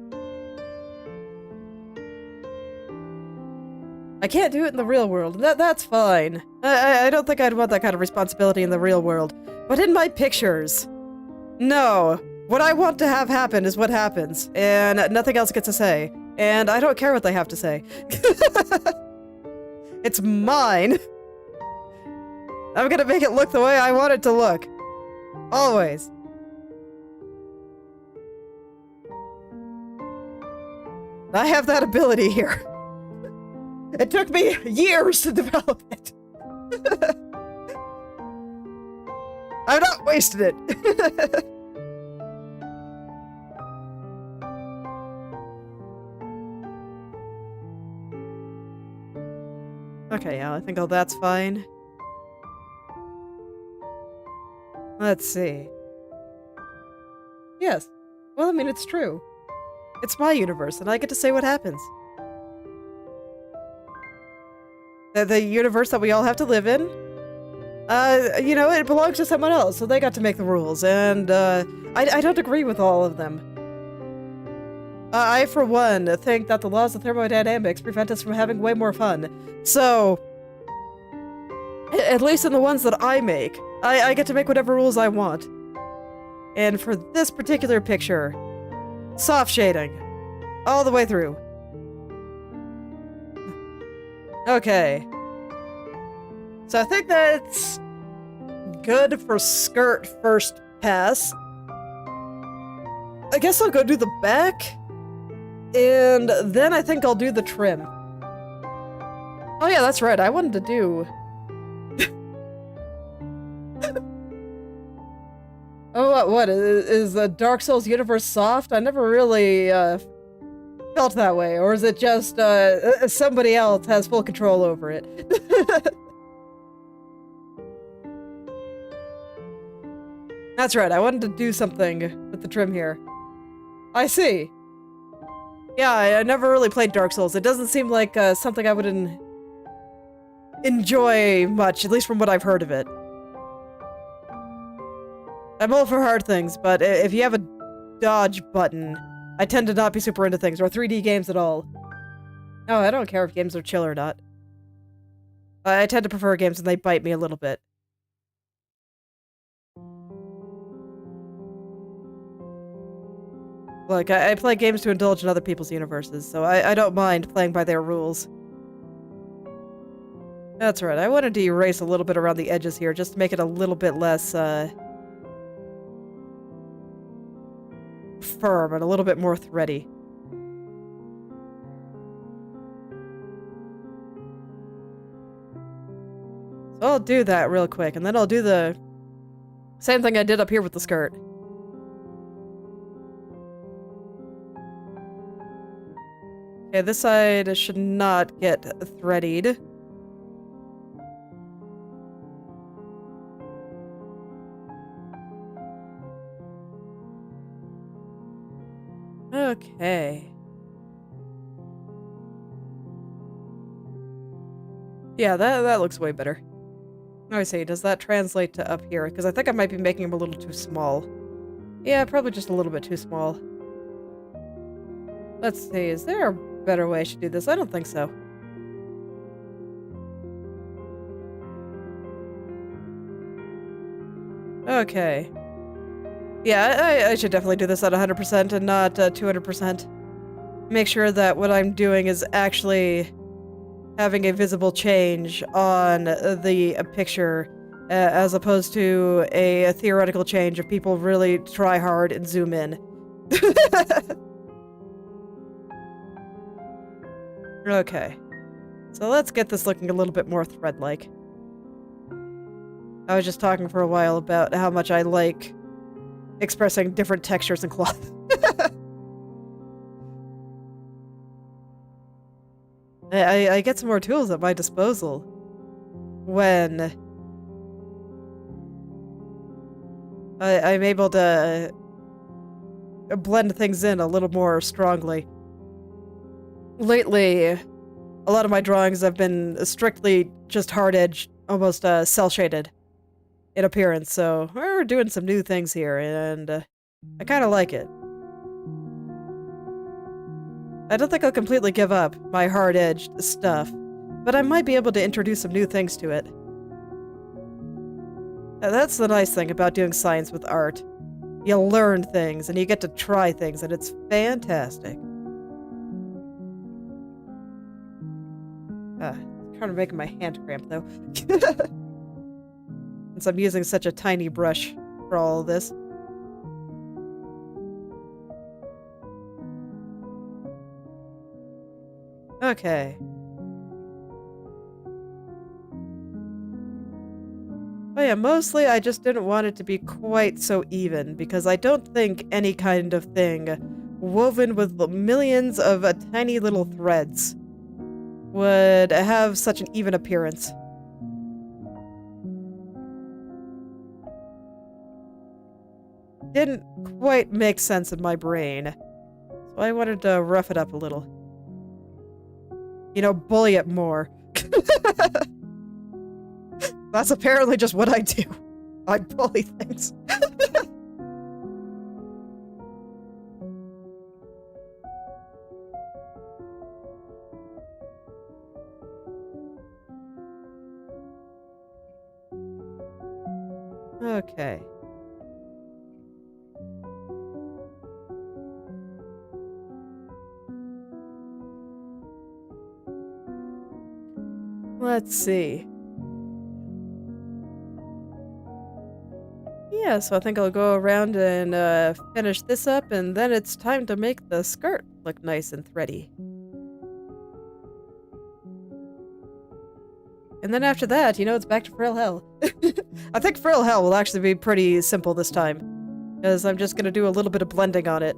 A: I can't do it in the real world. That's fine. I don't think I'd want that kind of responsibility in the real world. But in my pictures, no. What I want to have happen is what happens, and nothing else gets a say. And I don't care what they have to say. It's mine. I'm gonna make it look the way I want it to look. Always. I have that ability here. It took me years to develop it. I'm not wasting it. Okay, yeah, I think all that's fine. Let's see. Yes. Well, I mean, it's true. It's my universe, and I get to say what happens. The universe that we all have to live in, you know, it belongs to someone else, so they got to make the rules, and, I don't agree with all of them. I, for one, think that the laws of thermodynamics prevent us from having way more fun. So, at least in the ones that I make, I get to make whatever rules I want. And for this particular picture, soft shading. All the way through. Okay. So I think that's good for skirt first pass. I guess I'll go do the back. And then I think I'll do the trim. Oh yeah, that's right. I wanted to do... Oh, what? Is the Dark Souls universe soft? I never really, felt that way. Or is it just, somebody else has full control over it? That's right, I wanted to do something with the trim here. I see. Yeah, I never really played Dark Souls. It doesn't seem like, something I would enjoy much, at least from what I've heard of it. I'm all for hard things, but if you have a dodge button, I tend to not be super into things, or 3D games at all. No, I don't care if games are chill or not. I tend to prefer games when they bite me a little bit. Look, I play games to indulge in other people's universes, so I don't mind playing by their rules. That's right, I wanted to erase a little bit around the edges here, just to make it a little bit less, firm and a little bit more thready. So I'll do that real quick, and then I'll do the same thing I did up here with the skirt. Okay, this side should not get threadied. Okay. Yeah, that looks way better. I see, does that translate to up here? Because I think I might be making them a little too small. Yeah, probably just a little bit too small. Let's see, is there a better way I should do this? I don't think so. Okay. Yeah, I should definitely do this at 100% and not 200%. Make sure that what I'm doing is actually having a visible change on the picture, as opposed to a theoretical change if people really try hard and zoom in. Okay. So let's get this looking a little bit more thread-like. I was just talking for a while about how much I like expressing different textures in cloth. I get some more tools at my disposal when I'm able to blend things in a little more strongly. Lately, a lot of my drawings have been strictly just hard-edged, almost cel-shaded in appearance, so we're doing some new things here, and I kind of like it. I don't think I'll completely give up my hard-edged stuff, but I might be able to introduce some new things to it. That's the nice thing about doing science with art. You learn things, and you get to try things, and it's fantastic. It's kind of making my hand cramp, though. Since I'm using such a tiny brush for all of this. Okay. Oh yeah, mostly I just didn't want it to be quite so even, because I don't think any kind of thing woven with millions of tiny little threads would have such an even appearance. Didn't quite make sense in my brain, so I wanted to rough it up a little. You know, bully it more. That's apparently just what I do. I bully things. Okay. Let's see. Yeah, so I think I'll go around and finish this up, and then it's time to make the skirt look nice and thready. And then after that, you know, it's back to Frail Hell. I think Frail Hell will actually be pretty simple this time, because I'm just going to do a little bit of blending on it.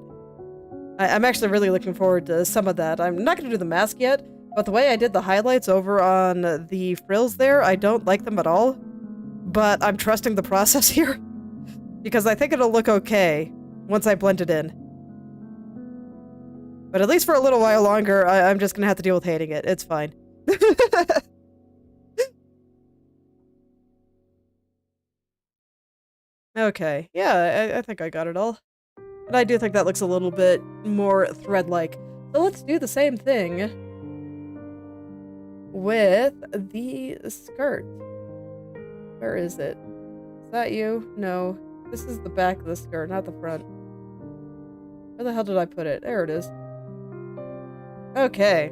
A: I'm actually really looking forward to some of that. I'm not going to do the mask yet, but the way I did the highlights over on the frills there, I don't like them at all. But I'm trusting the process here, because I think it'll look okay once I blend it in. But at least for a little while longer, I'm just going to have to deal with hating it. It's fine. Okay, yeah, I think I got it all. And I do think that looks a little bit more thread-like. So let's do the same thing with the skirt. Where is it? Is that you? No. This is the back of the skirt, not the front. Where the hell did I put it? There it is. Okay.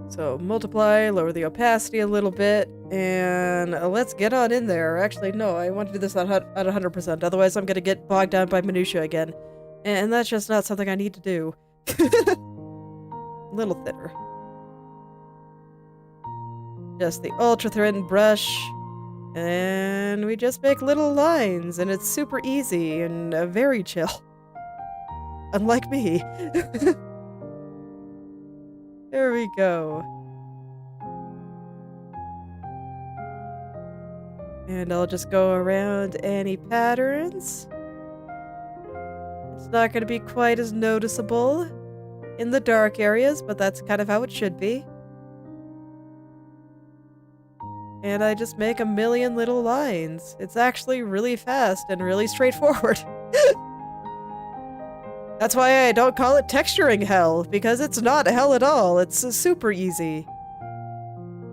A: So multiply, lower the opacity a little bit, and let's get on in there. Actually, no, I want to do this at 100%, otherwise I'm going to get bogged down by minutia again. And that's just not something I need to do. A little thinner. Just the ultra thin brush, and we just make little lines, and it's super easy and very chill. Unlike me. There we go. And I'll just go around any patterns. It's not going to be quite as noticeable in the dark areas, but that's kind of how it should be. And I just make a million little lines. It's actually really fast and really straightforward. That's why I don't call it texturing hell, because it's not hell at all. It's super easy.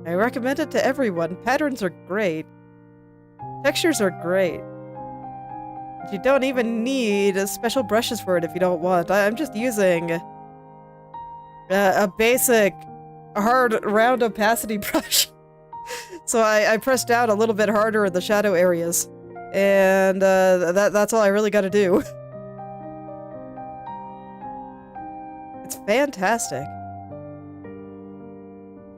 A: I recommend it to everyone. Patterns are great. Textures are great. But you don't even need special brushes for it if you don't want. I'm just using a basic hard round opacity brush. So I press down a little bit harder in the shadow areas. And that's all I really gotta do. It's fantastic.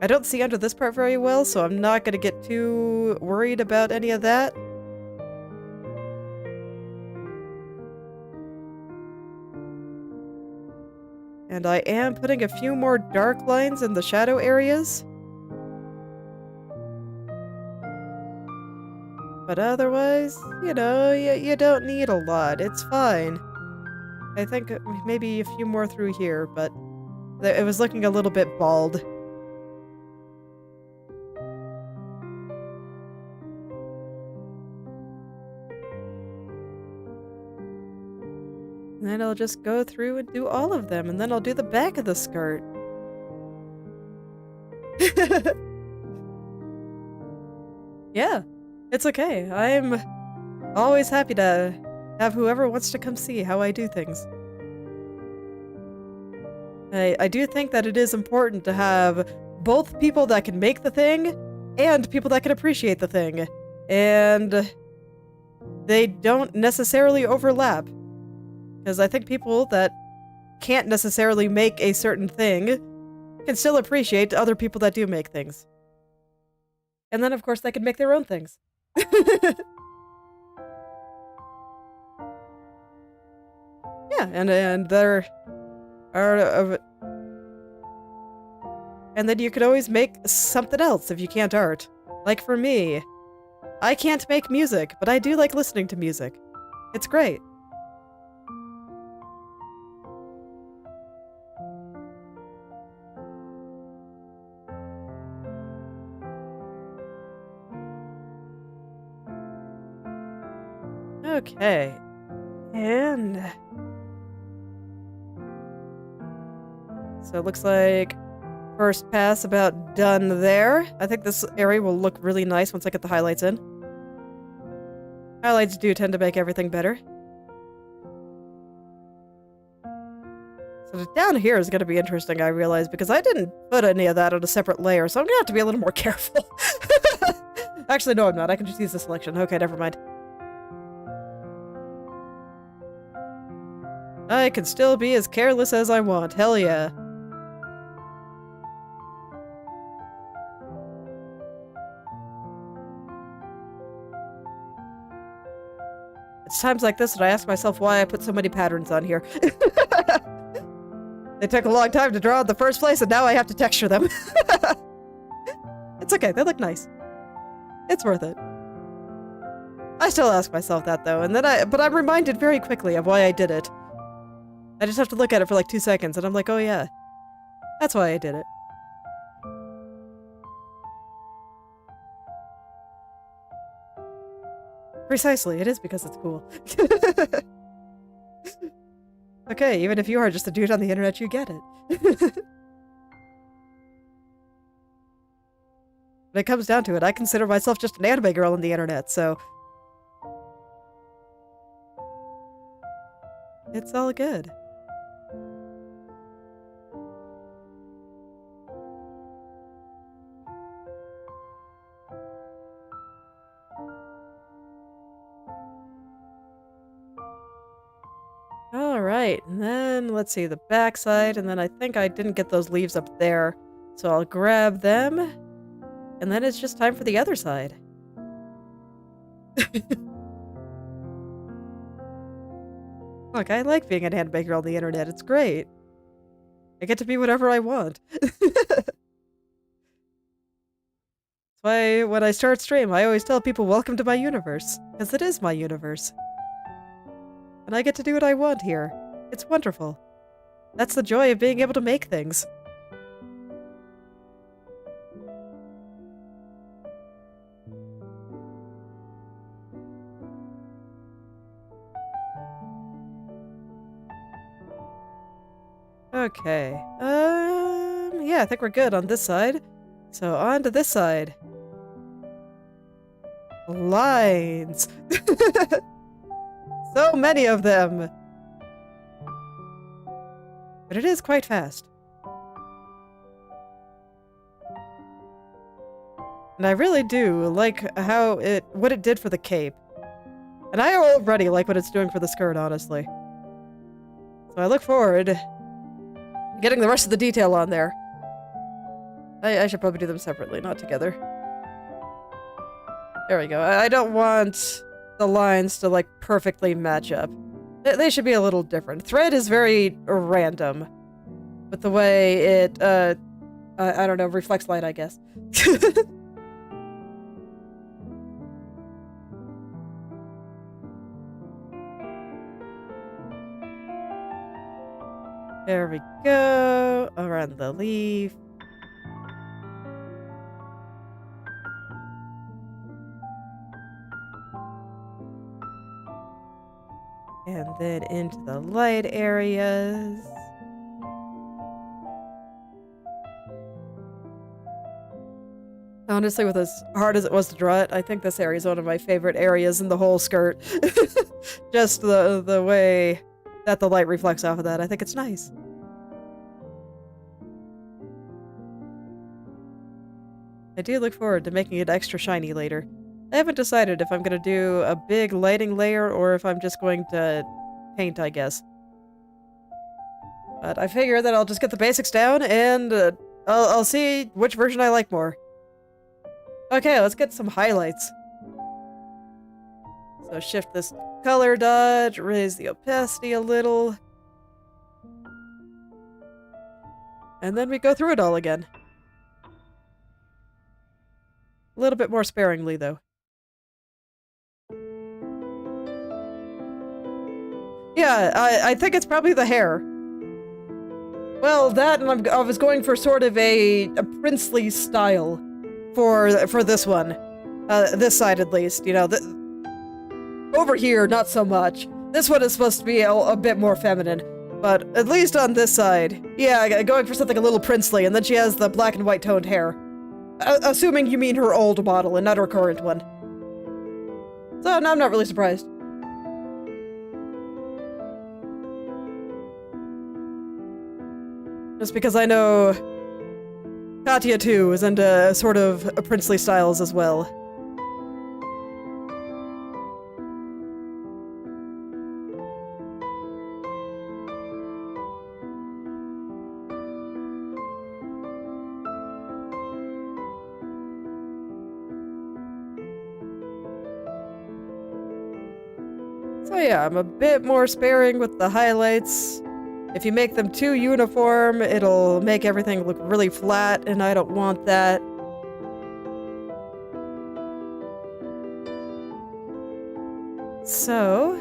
A: I don't see under this part very well, so I'm not gonna get too worried about any of that. And I am putting a few more dark lines in the shadow areas. But otherwise, you know, you don't need a lot. It's fine. I think maybe a few more through here, but it was looking a little bit bald. And then I'll just go through and do all of them, and then I'll do the back of the skirt. Yeah, it's okay. I'm always happy to have whoever wants to come see how I do things. I do think that it is important to have both people that can make the thing and people that can appreciate the thing. And they don't necessarily overlap. Because I think people that can't necessarily make a certain thing can still appreciate other people that do make things. And then, of course, they can make their own things. Yeah, and there are... and then you could always make something else if you can't art. Like for me, I can't make music, but I do like listening to music. It's great. Okay. And... so it looks like first pass about done there. I think this area will look really nice once I get the highlights in. Highlights do tend to make everything better. So down here is going to be interesting, I realize, because I didn't put any of that on a separate layer, so I'm going to have to be a little more careful. Actually, no, I'm not. I can just use the selection. Okay, never mind. I can still be as careless as I want. Hell yeah. It's times like this that I ask myself why I put so many patterns on here. They took a long time to draw in the first place, and now I have to texture them. It's okay, they look nice. It's worth it. I still ask myself that, though, and then but I'm reminded very quickly of why I did it. I just have to look at it for like 2 seconds, and I'm like, oh yeah, that's why I did it. Precisely, it is because it's cool. Okay, even if you are just a dude on the internet, you get it. When it comes down to it, I consider myself just an anime girl on the internet, so... it's all good. Alright, and then let's see, the backside, and then I think I didn't get those leaves up there, so I'll grab them, and then it's just time for the other side. Look, I like being an anime girl on the internet, it's great. I get to be whatever I want. That's why when I start stream, I always tell people welcome to my universe, because it is my universe. And I get to do what I want here. It's wonderful. That's the joy of being able to make things. Okay. Yeah, I think we're good on this side. So on to this side. Lines. So many of them. But it is quite fast. And I really do like what it did for the cape. And I already like what it's doing for the skirt, honestly. So I look forward to getting the rest of the detail on there. I should probably do them separately, not together. There we go. I don't want the lines to, like, perfectly match up. They should be a little different. Thread is very random. With the way it, I don't know, reflects light, I guess. There we go. Around the leaf. And then into the light areas. Honestly, with as hard as it was to draw it, I think this area is one of my favorite areas in the whole skirt. Just the way that the light reflects off of that. I think it's nice. I do look forward to making it extra shiny later. I haven't decided if I'm going to do a big lighting layer or if I'm just going to paint, I guess. But I figure that I'll just get the basics down and I'll see which version I like more. Okay, let's get some highlights. So shift this color dodge, raise the opacity a little. And then we go through it all again. A little bit more sparingly, though. Yeah, I think it's probably the hair. Well, that and I was going for sort of a princely style for this one. This side, at least. You know, over here, not so much. This one is supposed to be a bit more feminine. But at least on this side, yeah, going for something a little princely, and then she has the black and white toned hair. Assuming you mean her old model and not her current one. So, no, I'm not really surprised. Just because I know Katya, too, is into sort of princely styles as well. So yeah, I'm a bit more sparing with the highlights. If you make them too uniform, it'll make everything look really flat, and I don't want that. So,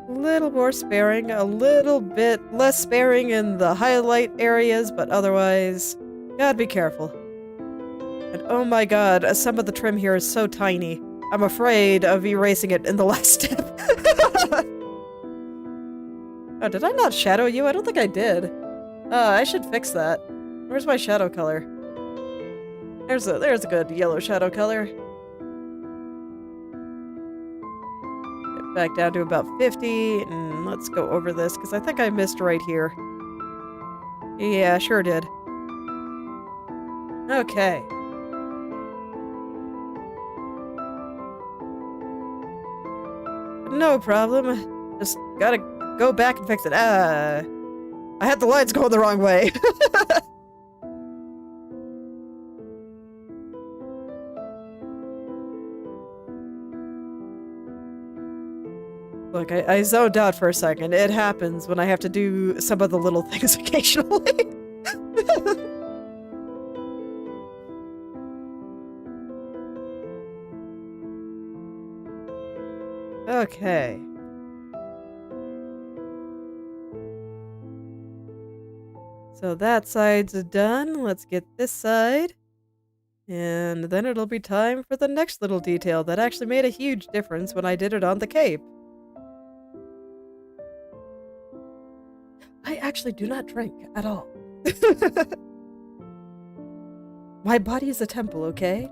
A: a little more sparing, a little bit less sparing in the highlight areas, but otherwise, gotta be careful. And oh my god, some of the trim here is so tiny. I'm afraid of erasing it in the last step. Oh, did I not shadow you? I don't think I did. I should fix that. Where's my shadow color? There's a good yellow shadow color. Get back down to about 50, and let's go over this, because I think I missed right here. Yeah, sure did. Okay. No problem. Just gotta go back and fix it. I had the lines going the wrong way. Look, I zoned out for a second. It happens when I have to do some of the little things occasionally. Okay. So that side's done. Let's get this side. And then it'll be time for the next little detail that actually made a huge difference when I did it on the cape. I actually do not drink at all. My body is a temple, okay?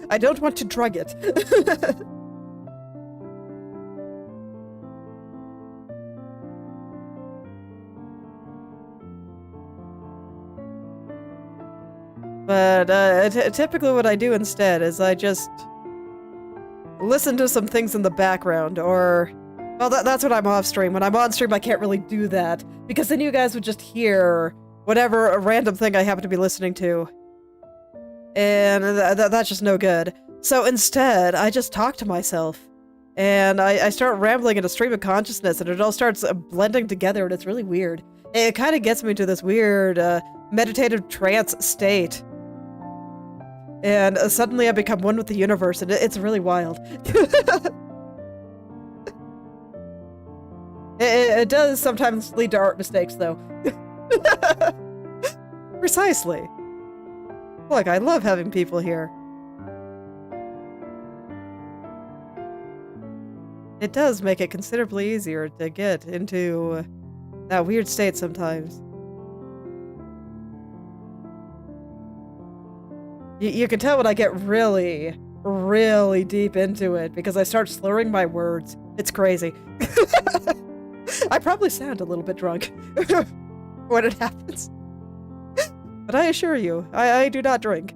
A: I don't want to drug it. But typically what I do instead is I just listen to some things in the background, or... Well, that's when I'm off stream. When I'm on stream, I can't really do that, because then you guys would just hear whatever a random thing I happen to be listening to. And that's just no good. So instead, I just talk to myself. And I start rambling in a stream of consciousness, and it all starts blending together, and it's really weird. It kind of gets me to this weird meditative trance state. And suddenly I become one with the universe, and it's really wild. It does sometimes lead to art mistakes, though. Precisely. Look, I love having people here. It does make it considerably easier to get into that weird state sometimes. You can tell when I get really, really deep into it because I start slurring my words. It's crazy. I probably sound a little bit drunk when it happens. But I assure you, I do not drink.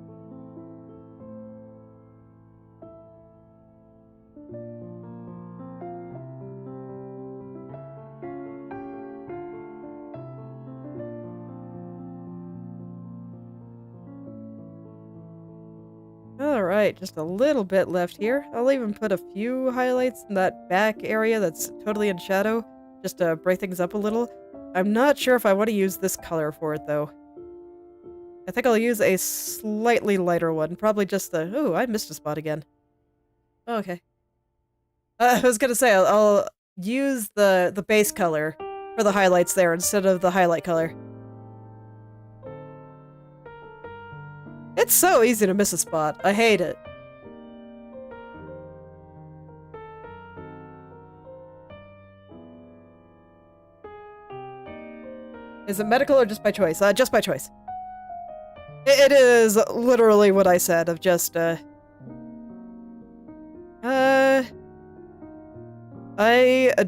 A: Alright, just a little bit left here. I'll even put a few highlights in that back area that's totally in shadow, just to break things up a little. I'm not sure if I want to use this color for it, though. I think I'll use a slightly lighter one. Probably just the... Ooh, I missed a spot again. Oh, okay. I was gonna say, I'll use the base color for the highlights there instead of the highlight color. It's so easy to miss a spot. I hate it. Is it medical or just by choice? Just by choice. It is literally what I said, of just, I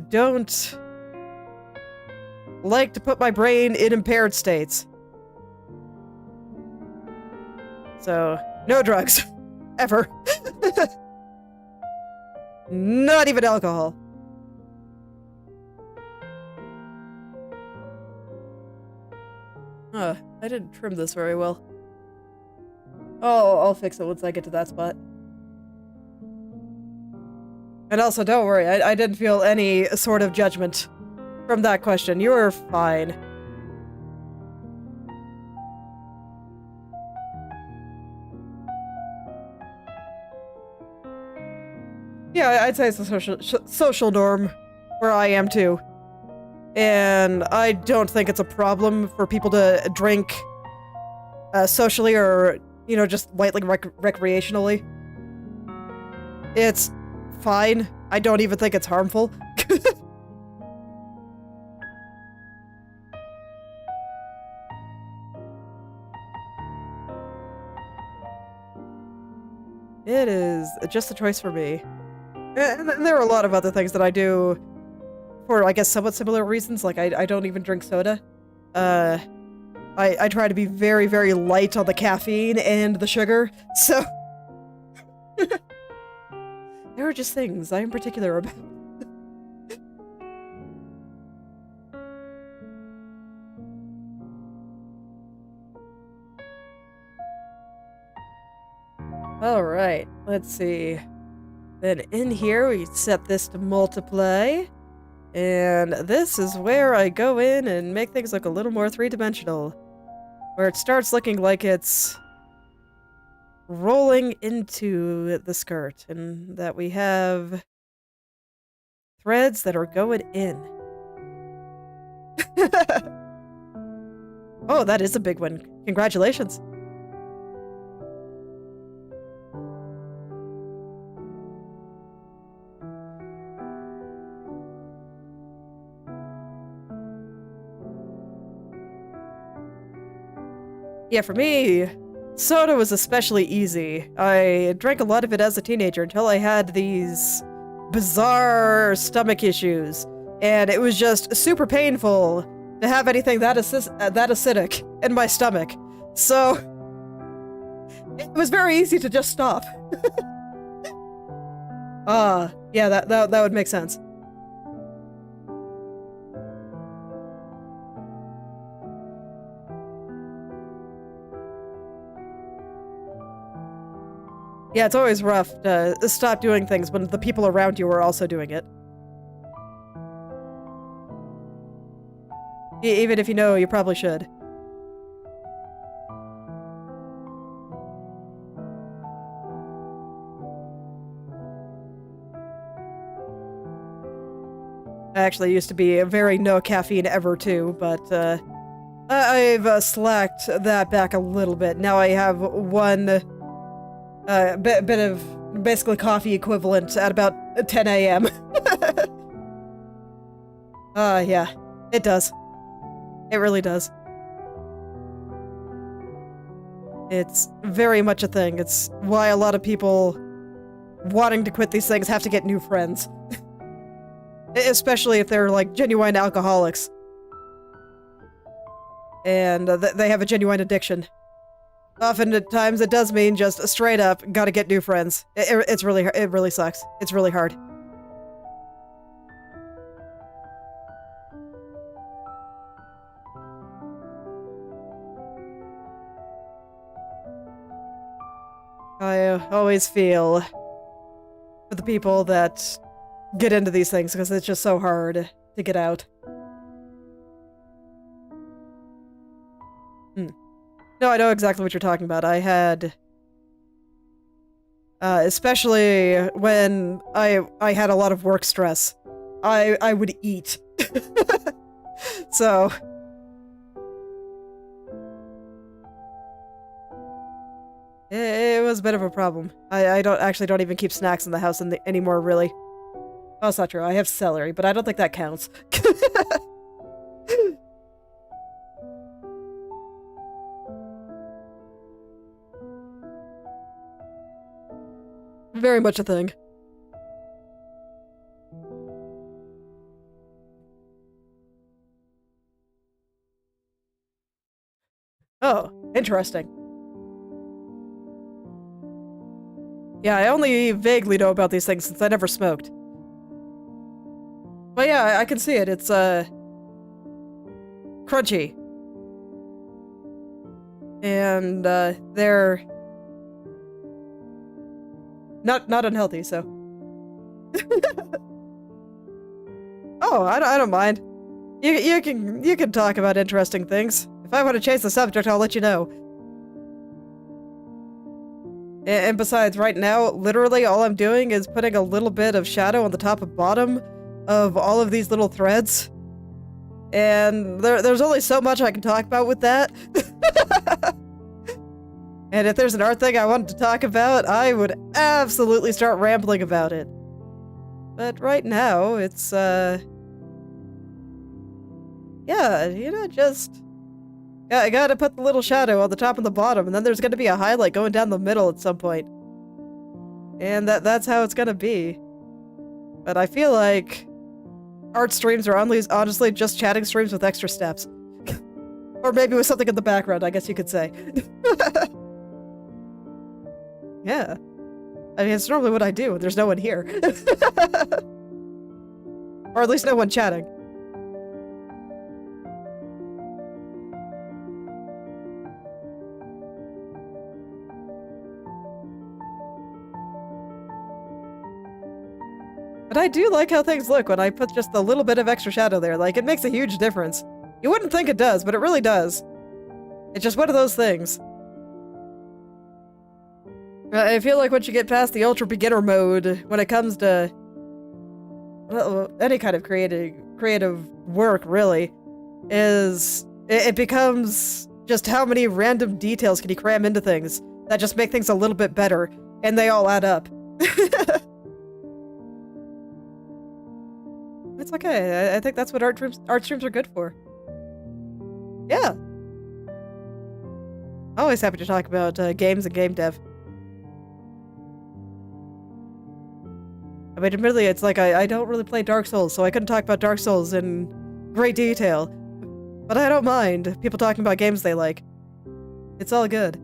A: don't like to put my brain in impaired states. So, no drugs. Ever. Not even alcohol. I didn't trim this very well. Oh, I'll fix it once I get to that spot. And also, don't worry, I didn't feel any sort of judgment from that question. You were fine. Yeah, I'd say it's a social norm where I am too. And I don't think it's a problem for people to drink socially or, you know, just lightly recreationally. It's fine. I don't even think it's harmful. It is just a choice for me. And there are a lot of other things that I do for, I guess, somewhat similar reasons. Like, I don't even drink soda. I try to be very, very light on the caffeine and the sugar, so... There are just things I am particular about. Alright, let's see. Then in here, we set this to multiply. And this is where I go in and make things look a little more three-dimensional. Where it starts looking like it's rolling into the skirt. And that we have threads that are going in. Oh, that is a big one. Congratulations. Yeah, for me, soda was especially easy. I drank a lot of it as a teenager until I had these bizarre stomach issues. And it was just super painful to have anything that acidic in my stomach. So, it was very easy to just stop. Yeah, that would make sense. Yeah, it's always rough to stop doing things when the people around you are also doing it. Even if you know you probably should. I actually used to be a very no caffeine ever too, but I've slacked that back a little bit. Now I have one bit of basically coffee equivalent at about 10 a.m. Yeah. It does. It really does. It's very much a thing. It's why a lot of people wanting to quit these things have to get new friends. Especially if they're, like, genuine alcoholics. And they have a genuine addiction. Often at times it does mean just straight up, gotta get new friends. It really sucks. It's really hard. I always feel for the people that get into these things because it's just so hard to get out. No, I know exactly what you're talking about. I had... especially when I had a lot of work stress, I would eat. So... It was a bit of a problem. I don't even keep snacks in the house anymore, really. Oh, that's not true. I have celery, but I don't think that counts. Very much a thing. Oh, interesting. Yeah, I only vaguely know about these things since I never smoked. But yeah, I can see it. It's, crunchy. And, they're... Not unhealthy, so... Oh, I don't mind. You can talk about interesting things. If I want to change the subject, I'll let you know. And besides, right now, literally all I'm doing is putting a little bit of shadow on the top and bottom of all of these little threads. And there's only so much I can talk about with that. And if there's an art thing I wanted to talk about, I would absolutely start rambling about it. But right now, it's, yeah, you know, just... I gotta put the little shadow on the top and the bottom, and then there's gonna be a highlight going down the middle at some point. And that's how it's gonna be. But I feel like art streams are honestly just chatting streams with extra steps. Or maybe with something in the background, I guess you could say. Yeah. I mean, it's normally what I do when there's no one here. Or at least no one chatting. But I do like how things look when I put just a little bit of extra shadow there. Like, it makes a huge difference. You wouldn't think it does, but it really does. It's just one of those things. I feel like once you get past the ultra beginner mode, when it comes to well, any kind of creative work, really, it becomes just how many random details can you cram into things that just make things a little bit better, and they all add up. It's okay. I think that's what art streams are good for. Yeah. Always happy to talk about games and game dev. I mean, admittedly, it's like I don't really play Dark Souls, so I couldn't talk about Dark Souls in great detail. But I don't mind people talking about games they like. It's all good.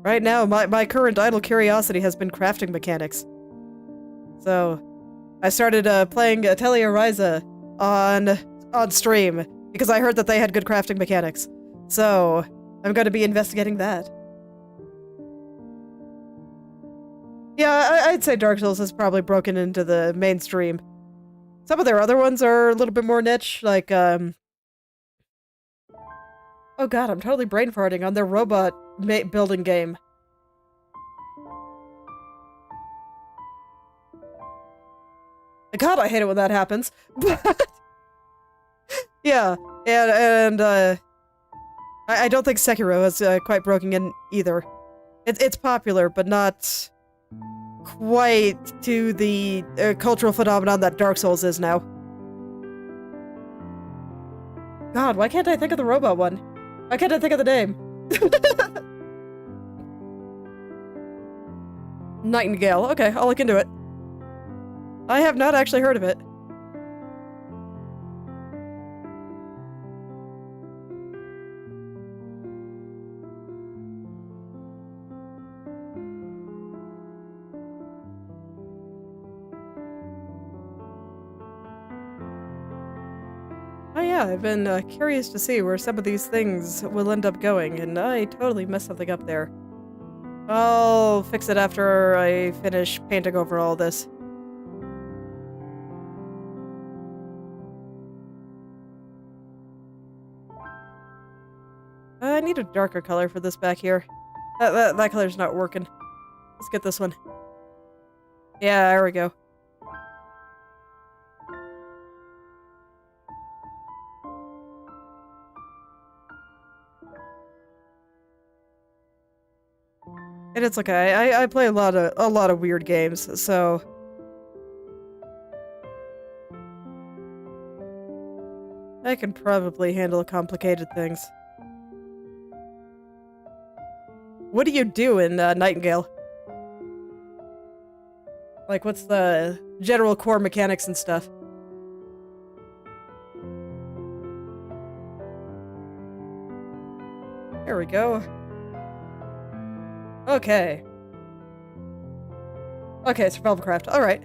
A: Right now, my current idle curiosity has been crafting mechanics. So, I started playing Atelier Ryza on stream because I heard that they had good crafting mechanics. So, I'm going to be investigating that. Yeah, I'd say Dark Souls has probably broken into the mainstream. Some of their other ones are a little bit more niche, like, oh god, I'm totally brain farting on their robot building game. God, I hate it when that happens. But yeah, and I don't think Sekiro has quite broken in either. It's popular, but not quite to the cultural phenomenon that Dark Souls is now. God, why can't I think of the robot one? Why can't I think of the name? Nightingale. Okay, I'll look into it. I have not actually heard of it. Oh yeah, I've been curious to see where some of these things will end up going, and I totally messed something up there. I'll fix it after I finish painting over all this. I need a darker color for this back here. That color's not working. Let's get this one. Yeah, there we go. And it's okay. I play a lot of weird games, so I can probably handle complicated things. What do you do in Nightingale? Like, what's the general core mechanics and stuff? There we go. Okay. Okay, survival craft. Alright.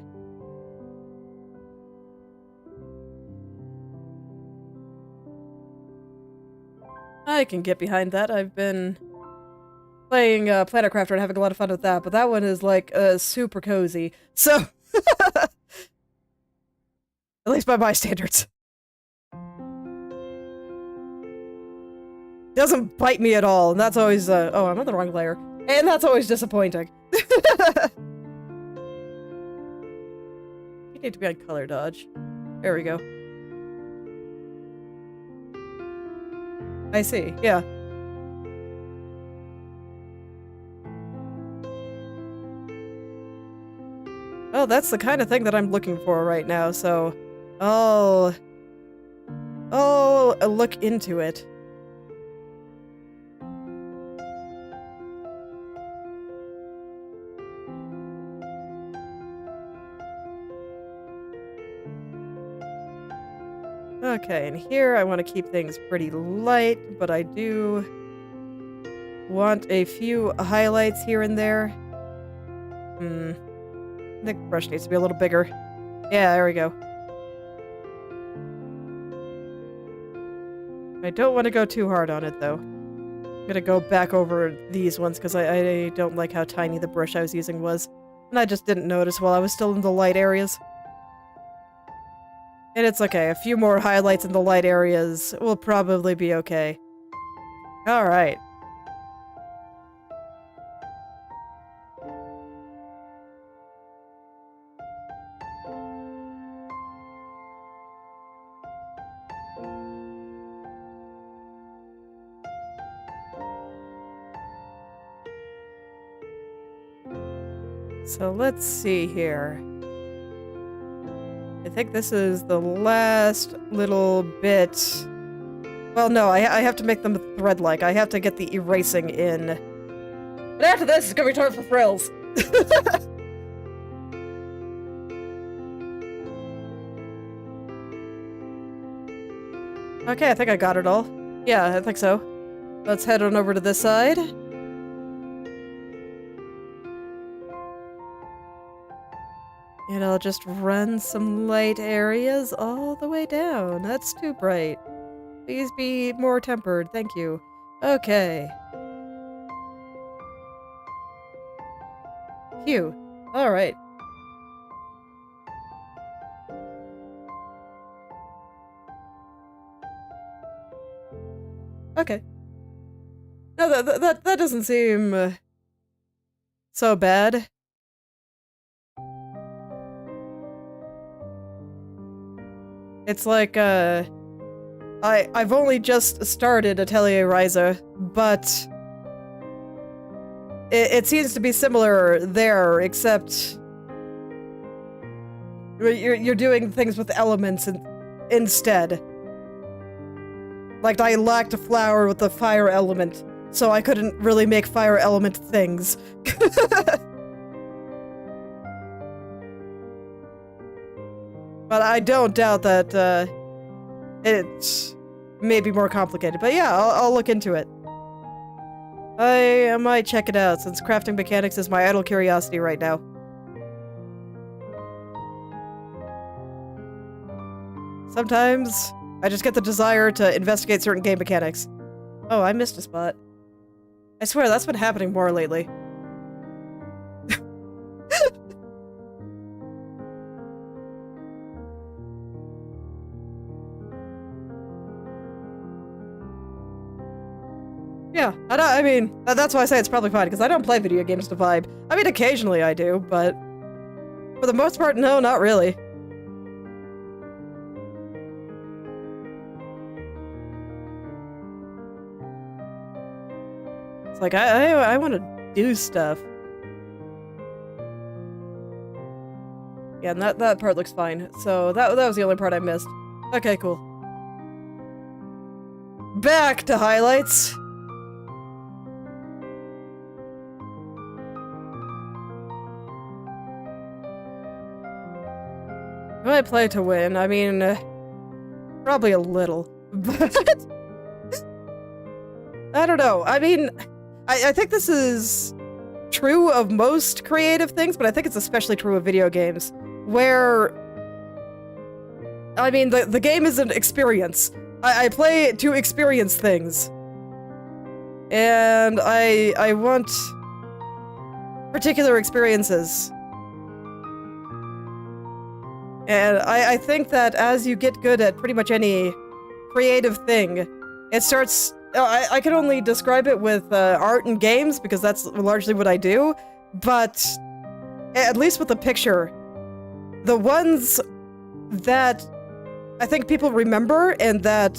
A: I can get behind that. I've been playing Planckera and having a lot of fun with that, but that one is like super cozy. So at least by my standards. Doesn't bite me at all, and that's always oh, I'm on the wrong layer. And that's always disappointing. You need to be on color dodge. There we go. I see, yeah. Oh, that's the kind of thing that I'm looking for right now, so I'll look into it. Okay, and here I want to keep things pretty light, but I do want a few highlights here and there. I think the brush needs to be a little bigger. Yeah, there we go. I don't want to go too hard on it, though. I'm gonna go back over these ones, because I don't like how tiny the brush I was using was. And I just didn't notice while I was still in the light areas. And it's okay, a few more highlights in the light areas will probably be okay. Alright. So let's see here. I think this is the last little bit. Well, no, I have to make them thread-like. I have to get the erasing in. But after this, it's gonna be time for frills. Okay, I think I got it all. Yeah, I think so. Let's head on over to this side. And I'll just run some light areas all the way down. That's too bright. Please be more tempered, thank you. Okay. Phew. Alright. Okay. No, that doesn't seem so bad. It's like, I've only just started Atelier Ryza, but it seems to be similar there, except you're doing things with elements instead. Like, I lacked a flower with the fire element, so I couldn't really make fire element things. But I don't doubt that it may be more complicated. But yeah, I'll look into it. I might check it out, since crafting mechanics is my idle curiosity right now. Sometimes, I just get the desire to investigate certain game mechanics. Oh, I missed a spot. I swear, that's been happening more lately. Yeah, I mean, that's why I say it's probably fine, because I don't play video games to vibe. I mean, occasionally I do, but for the most part, no, not really. It's like, I want to do stuff. Yeah, and that part looks fine. So that was the only part I missed. Okay, cool. Back to highlights. Do I play to win? I mean, probably a little, but I don't know. I mean, I think this is true of most creative things, but I think it's especially true of video games, where, I mean, the game is an experience. I play to experience things, and I want particular experiences. And I think that as you get good at pretty much any creative thing, it starts... I can only describe it with art and games, because that's largely what I do, but at least with the picture, the ones that I think people remember and that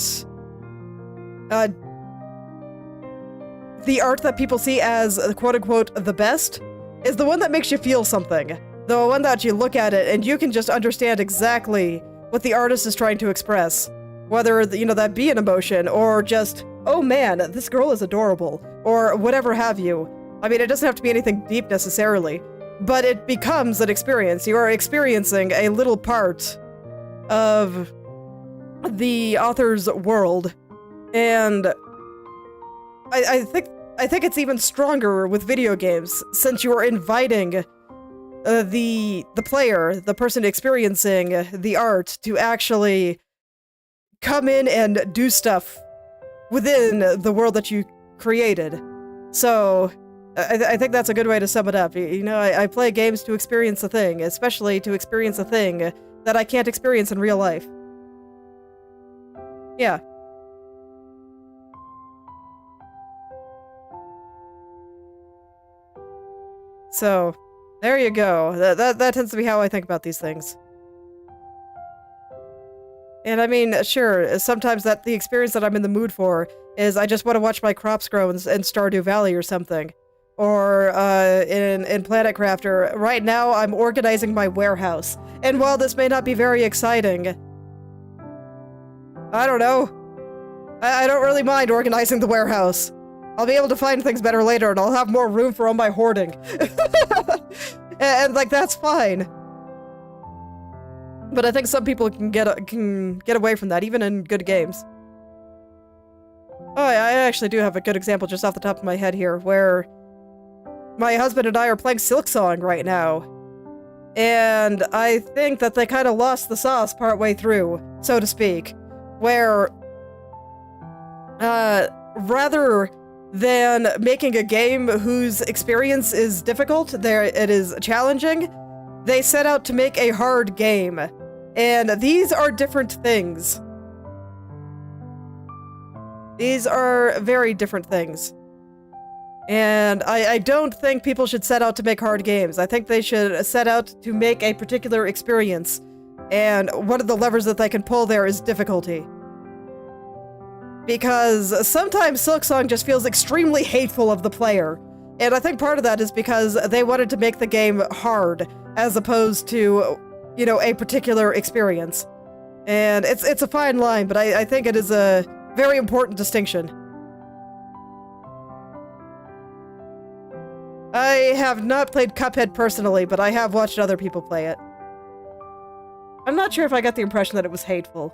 A: the art that people see as quote-unquote the best is the one that makes you feel something. The one that you look at it and you can just understand exactly what the artist is trying to express. Whether, you know, that be an emotion or just, oh man, this girl is adorable, or whatever have you. I mean, it doesn't have to be anything deep necessarily, but it becomes an experience. You are experiencing a little part of the author's world, and I think it's even stronger with video games, since you are inviting the player, the person experiencing the art, to actually come in and do stuff within the world that you created. So, I think that's a good way to sum it up. You know, I play games to experience a thing, especially to experience a thing that I can't experience in real life. Yeah. So, there you go. That tends to be how I think about these things. And I mean, sure, sometimes the experience that I'm in the mood for is I just want to watch my crops grow in Stardew Valley or something. Or in Planet Crafter. Right now, I'm organizing my warehouse. And while this may not be very exciting, I don't know. I don't really mind organizing the warehouse. I'll be able to find things better later, and I'll have more room for all my hoarding. and like, that's fine. But I think some people can get away from that, even in good games. Oh, I actually do have a good example just off the top of my head here, where my husband and I are playing Silksong right now. And I think that they kind of lost the sauce partway through, so to speak. Where, rather than making a game whose experience is difficult, it is challenging, they set out to make a hard game. And these are different things. These are very different things. And I don't think people should set out to make hard games. I think they should set out to make a particular experience. And one of the levers that they can pull there is difficulty. Because sometimes Silksong just feels extremely hateful of the player. And I think part of that is because they wanted to make the game hard as opposed to, you know, a particular experience. And it's a fine line, but I think it is a very important distinction. I have not played Cuphead personally, but I have watched other people play it. I'm not sure if I got the impression that it was hateful.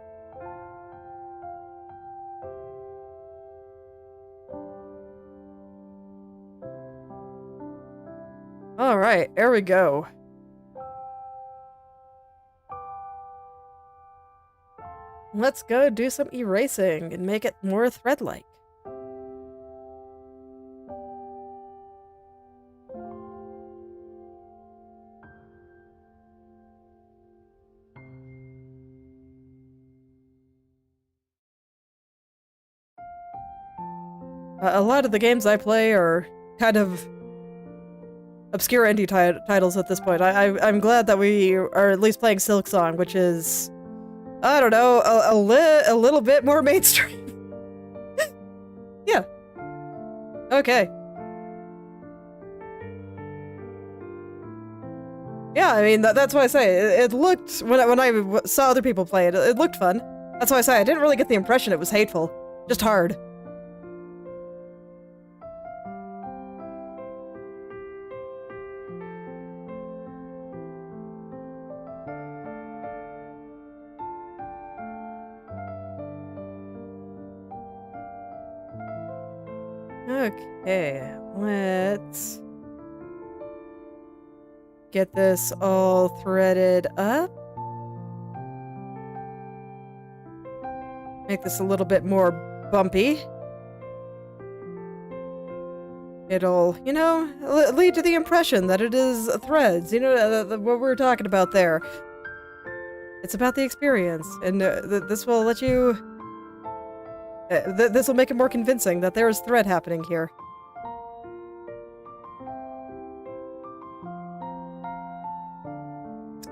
A: Alright, there we go. Let's go do some erasing and make it more thread-like. A lot of the games I play are kind of obscure indie titles at this point. I'm glad that we are at least playing Silksong, which is, I don't know, a little bit more mainstream. Yeah. Okay. Yeah, I mean, that's why I say, it looked, when I saw other people play it, it looked fun. That's why I say I didn't really get the impression it was hateful. Just hard. Okay, let's get this all threaded up. Make this a little bit more bumpy. It'll, you know, lead to the impression that it is threads, you know, what we were talking about there. It's about the experience, and this will let you... this will make it more convincing that there is thread happening here.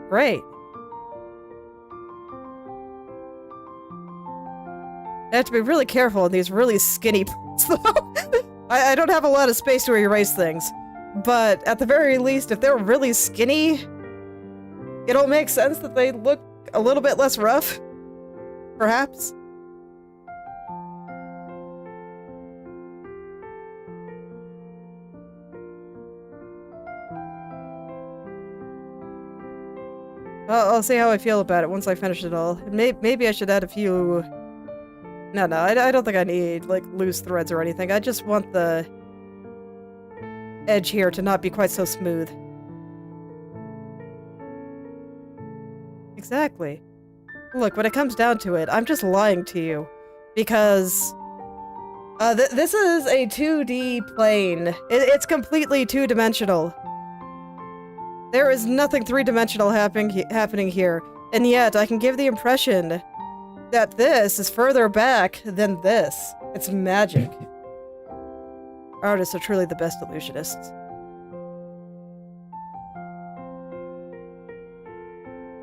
A: Great. I have to be really careful in these really skinny parts, though. I don't have a lot of space to erase things, but at the very least, if they're really skinny, it'll make sense that they look a little bit less rough, perhaps. I'll see how I feel about it once I finish it all. Maybe I should add a few... No, I don't think I need, like, loose threads or anything. I just want the edge here to not be quite so smooth. Exactly. Look, when it comes down to it, I'm just lying to you. Because... this is a 2D plane. It's completely two-dimensional. There is nothing three-dimensional happening here, and yet I can give the impression that this is further back than this. It's magic. Artists are truly the best illusionists.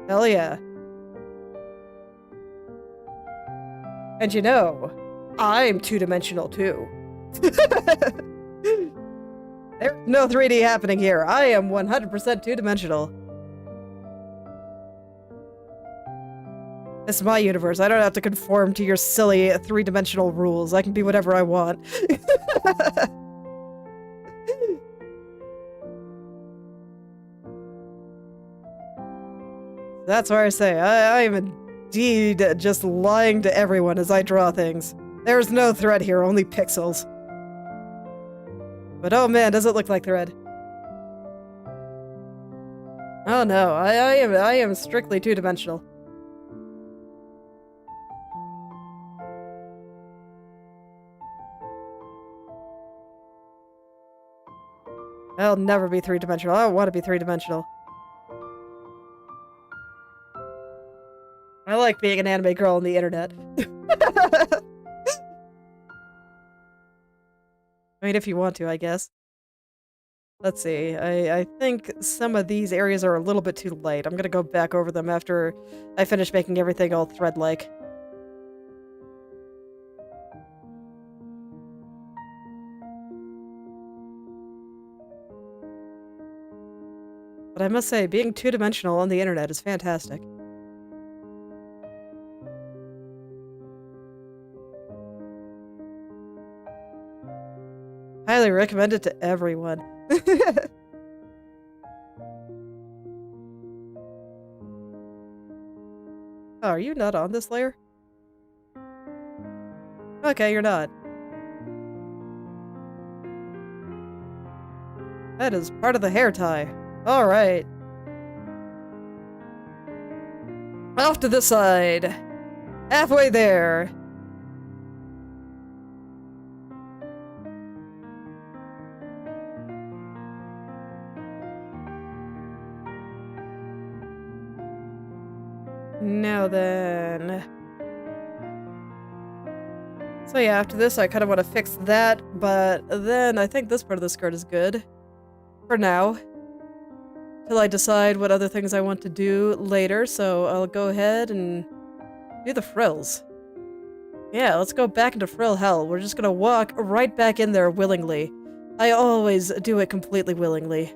A: Hell yeah. And you know, I'm two-dimensional too. There's no 3D happening here. I am 100% two-dimensional. This is my universe. I don't have to conform to your silly three-dimensional rules. I can be whatever I want. That's why I say, I am indeed just lying to everyone as I draw things. There's no thread here, only pixels. But oh man, does it look like thread. Oh no, I am strictly two-dimensional. I'll never be three-dimensional. I don't want to be three-dimensional. I like being an anime girl on the internet. I mean, if you want to, I guess. Let's see. I think some of these areas are a little bit too light. I'm gonna go back over them after I finish making everything all thread-like. but I must say, being two-dimensional on the internet is fantastic. Highly recommend it to everyone. Oh, are you not on this layer? Okay, you're not. That is part of the hair tie. Alright. Off to this side. Halfway there. Now then. So yeah, after this I kind of want to fix that, but then I think this part of the skirt is good. For now. Till I decide what other things I want to do later, so I'll go ahead and do the frills. Yeah, let's go back into frill hell. We're just gonna walk right back in there willingly. I always do it completely willingly.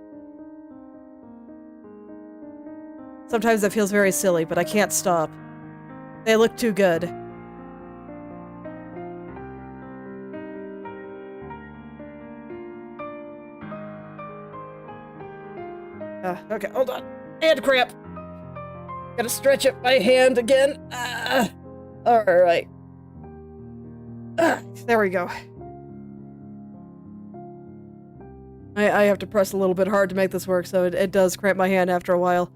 A: Sometimes that feels very silly, but I can't stop. They look too good. Okay, hold on. Hand cramp. Gotta stretch up my hand again. Alright. There we go. I have to press a little bit hard to make this work, so it does cramp my hand after a while.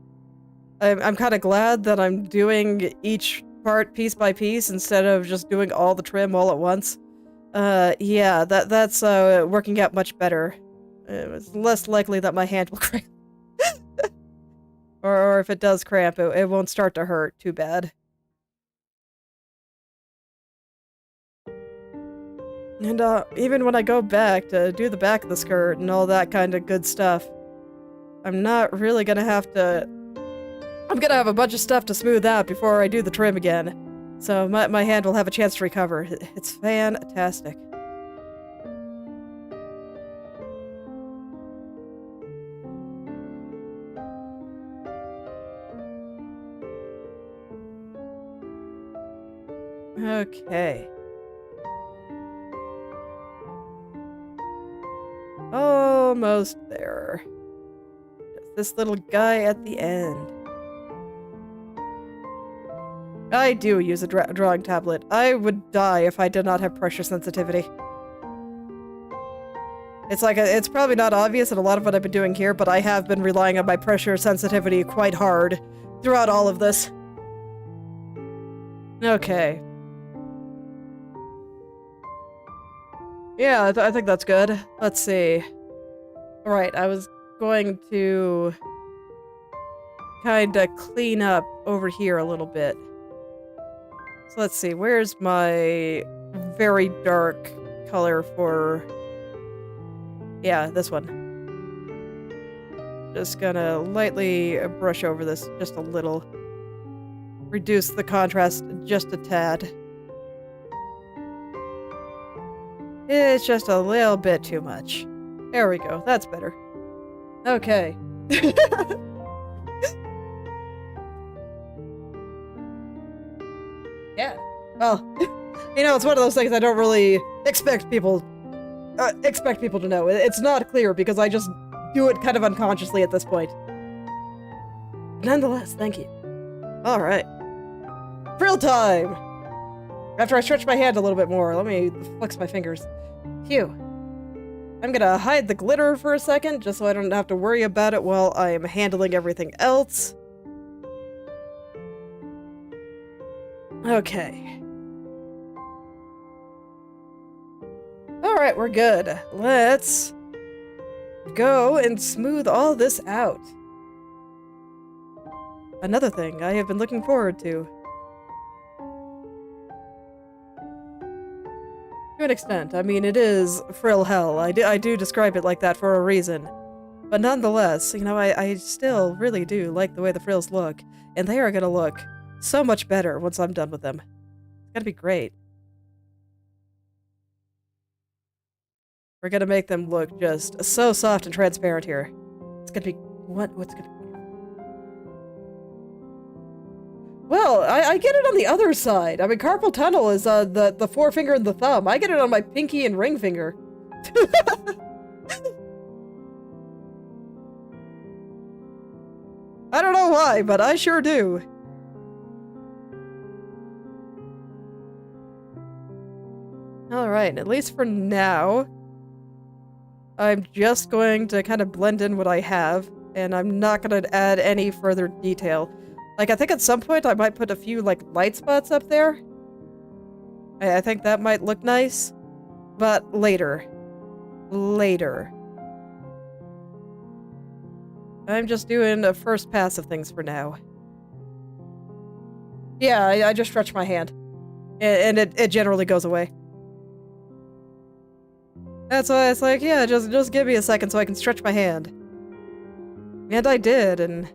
A: I'm kind of glad that I'm doing each part piece by piece instead of just doing all the trim all at once. Yeah, that's working out much better. It's less likely that my hand will cramp. Or if it does cramp, it won't start to hurt too bad. And even when I go back to do the back of the skirt and all that kind of good stuff, I'm not really gonna have to... I'm gonna have a bunch of stuff to smooth out before I do the trim again. So my hand will have a chance to recover. It's fantastic. Okay. Almost there. Just this little guy at the end. I do use a drawing tablet. I would die if I did not have pressure sensitivity. It's like, it's probably not obvious in a lot of what I've been doing here, but I have been relying on my pressure sensitivity quite hard throughout all of this. Okay. Yeah, I think that's good. Let's see. Alright, I was going to kinda clean up over here a little bit. So let's see, where's my very dark color for... Yeah, this one. Just gonna lightly brush over this just a little. Reduce the contrast just a tad. It's just a little bit too much. There we go, that's better. Okay. Yeah. Well, you know, it's one of those things I don't really expect people to know. It's not clear because I just do it kind of unconsciously at this point. Nonetheless, thank you. Alright. Frill time! After I stretch my hand a little bit more, let me flex my fingers. Phew. I'm gonna hide the glitter for a second, just so I don't have to worry about it while I'm handling everything else. Okay. Alright, we're good. Let's go and smooth all this out. Another thing I have been looking forward to. To an extent. I mean, it is frill hell. I do describe it like that for a reason. But nonetheless, you know, I still really do like the way the frills look. And they are gonna look so much better once I'm done with them. It's gonna be great. We're gonna make them look just so soft and transparent here. It's gonna be... What's gonna... I get it on the other side. I mean, carpal tunnel is the forefinger and the thumb. I get it on my pinky and ring finger. I don't know why, but I sure do. Alright, at least for now, I'm just going to kind of blend in what I have, and I'm not going to add any further detail. Like, I think at some point I might put a few, like, light spots up there. I think that might look nice, but later. Later. I'm just doing a first pass of things for now. Yeah, I just stretch my hand. And it generally goes away. That's why it's like, yeah, just give me a second so I can stretch my hand. And I did, and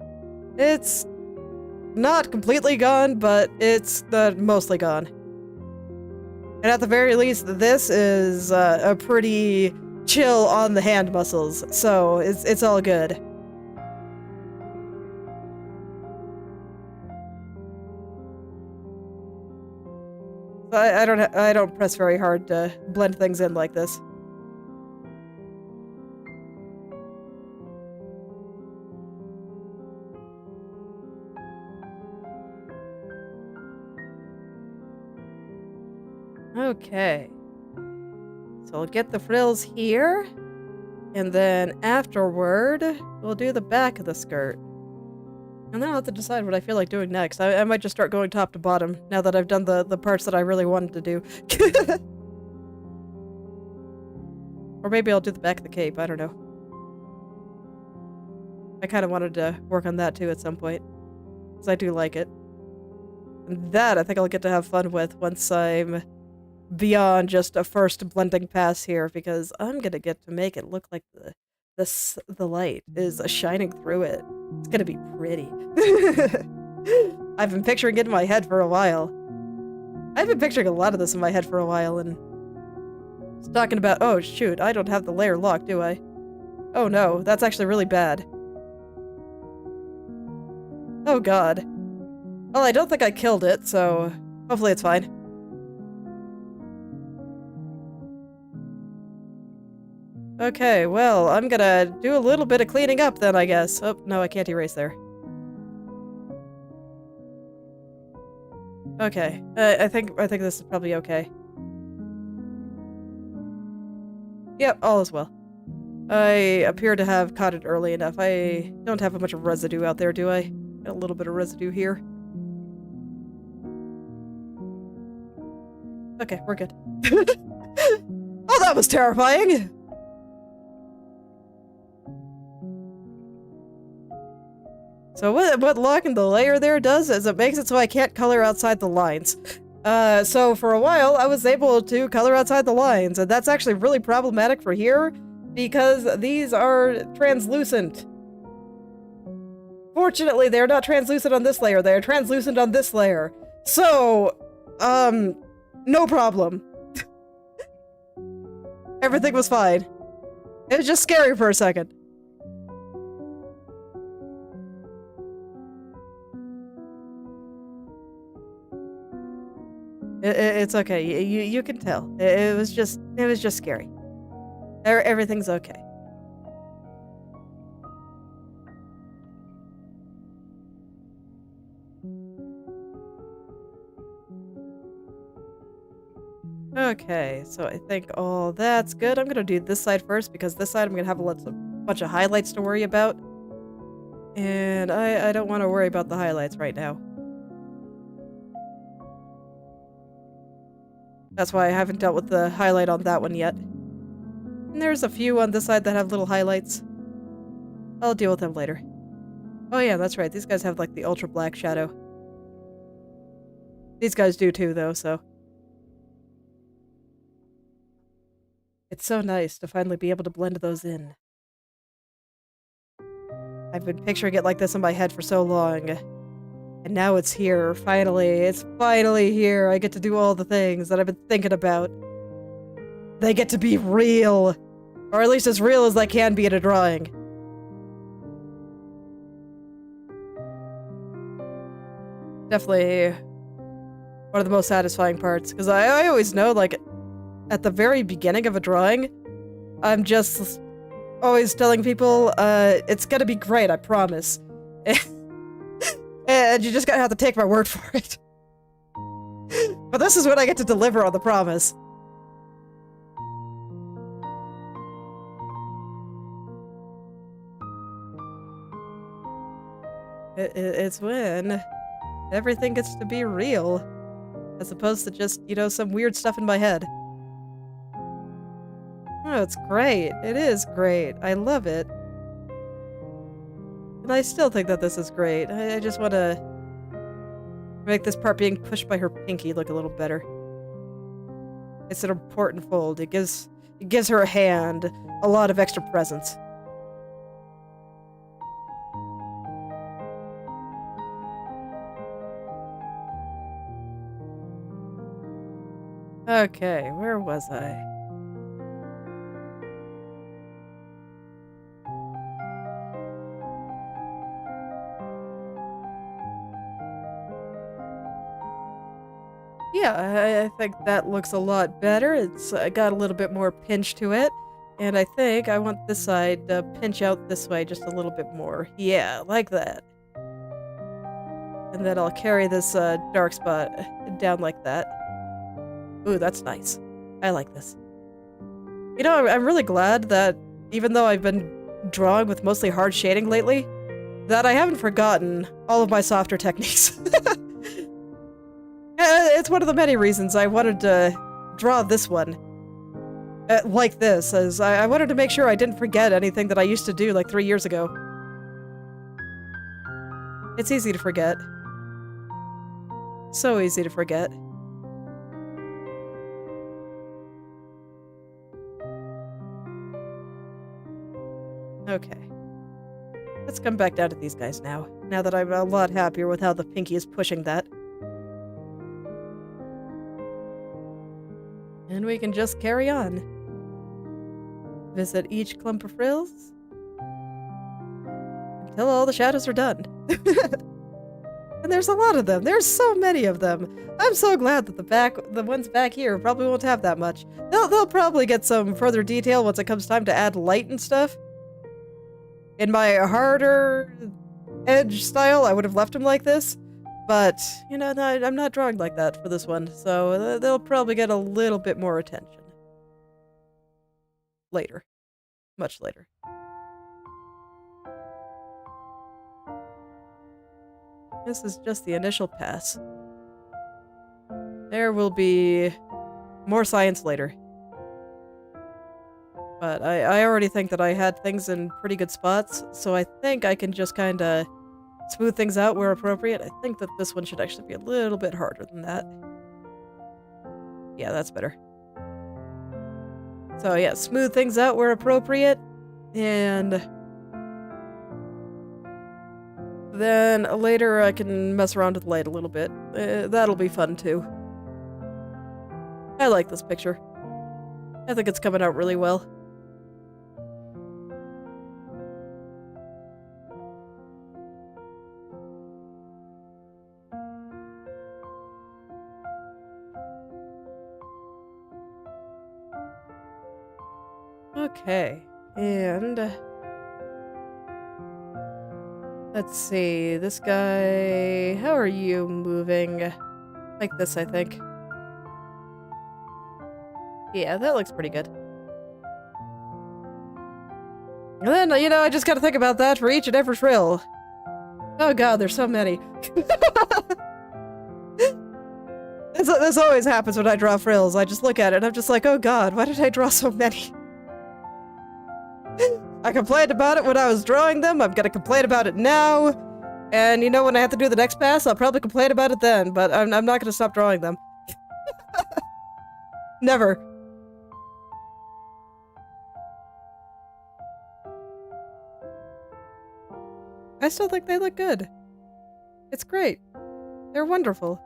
A: it's not completely gone, but it's mostly gone. And at the very least, this is a pretty chill on the hand muscles, so it's all good. I don't press very hard to blend things in like this. Okay. So I'll get the frills here, and then afterward, we'll do the back of the skirt. And then I'll have to decide what I feel like doing next. I might just start going top to bottom, now that I've done the parts that I really wanted to do. Or maybe I'll do the back of the cape, I don't know. I kind of wanted to work on that too at some point, because I do like it. And that I think I'll get to have fun with once I'm beyond just a first blending pass here, because I'm gonna get to make it look like the light is shining through it. It's gonna be pretty. I've been picturing it in my head for a while. I've been picturing a lot of this in my head for a while, and it's talking about, oh shoot, I don't have the layer locked, do I? Oh no, that's actually really bad. Oh god. Well, I don't think I killed it, so hopefully it's fine. Okay, well, I'm gonna do a little bit of cleaning up then, I guess. Oh, no, I can't erase there. Okay, I think this is probably okay. Yep, all is well. I appear to have caught it early enough. I don't have a bunch of residue out there, do I? Got a little bit of residue here. Okay, we're good. Oh, that was terrifying! So what locking the layer there does is it makes it so I can't color outside the lines. So for a while, I was able to color outside the lines, and that's actually really problematic for here, because these are translucent. Fortunately, they're not translucent on this layer, they're translucent on this layer. So, no problem. Everything was fine. It was just scary for a second. It's okay. You can tell. It was just scary. Everything's okay. Okay, so I think all that's good. I'm gonna do this side first, because this side I'm gonna have a bunch of highlights to worry about. And I don't want to worry about the highlights right now. That's why I haven't dealt with the highlight on that one yet. And there's a few on this side that have little highlights. I'll deal with them later. Oh yeah, that's right. These guys have like the ultra black shadow. These guys do too, though, so. It's so nice to finally be able to blend those in. I've been picturing it like this in my head for so long. And now it's here, finally. It's finally here. I get to do all the things that I've been thinking about. They get to be real. Or at least as real as they can be in a drawing. Definitely one of the most satisfying parts. Because I always know, like, at the very beginning of a drawing, I'm just always telling people, it's gonna be great, I promise. And you just gotta have to take my word for it. But this is when I get to deliver on the promise. It's when everything gets to be real, as opposed to just, you know, some weird stuff in my head. Oh, it's great. It is great. I love it. And I still think that this is great. I just want to make this part being pushed by her pinky look a little better. It's an important fold. It gives her a hand a lot of extra presence. Okay, where was I? Yeah, I think that looks a lot better. It's got a little bit more pinch to it. And I think I want this side to pinch out this way just a little bit more. Yeah, like that. And then I'll carry this dark spot down like that. Ooh, that's nice. I like this. You know, I'm really glad that even though I've been drawing with mostly hard shading lately, that I haven't forgotten all of my softer techniques. It's one of the many reasons I wanted to draw this one like this, as I wanted to make sure I didn't forget anything that I used to do like 3 years ago. It's easy to forget. So easy to forget. Okay. Let's come back down to these guys now that I'm a lot happier with how the pinky is pushing that. And we can just carry on. Visit each clump of frills until all the shadows are done. And there's a lot of them. There's so many of them. I'm so glad that the ones back here probably won't have that much. They'll probably get some further detail once it comes time to add light and stuff. In my harder edge style, I would have left them like this. But, you know, I'm not drawing like that for this one, so they'll probably get a little bit more attention. Later. Much later. This is just the initial pass. There will be more science later. But I already think that I had things in pretty good spots, so I think I can just kinda smooth things out where appropriate. I think that this one should actually be a little bit harder than that. Yeah, that's better. So yeah, smooth things out where appropriate, and then later I can mess around with light a little bit. That'll be fun too. I like this picture. I think it's coming out really well. Okay, and let's see, this guy, how are you moving? Like this, I think. Yeah, that looks pretty good. And then, you know, I just gotta think about that for each and every frill. Oh god, there's so many. This always happens when I draw frills. I just look at it and I'm just like, oh god, why did I draw so many? I complained about it when I was drawing them, I'm gonna complain about it now, and you know when I have to do the next pass, I'll probably complain about it then, but I'm not gonna stop drawing them. Never. I still think they look good. It's great. They're wonderful.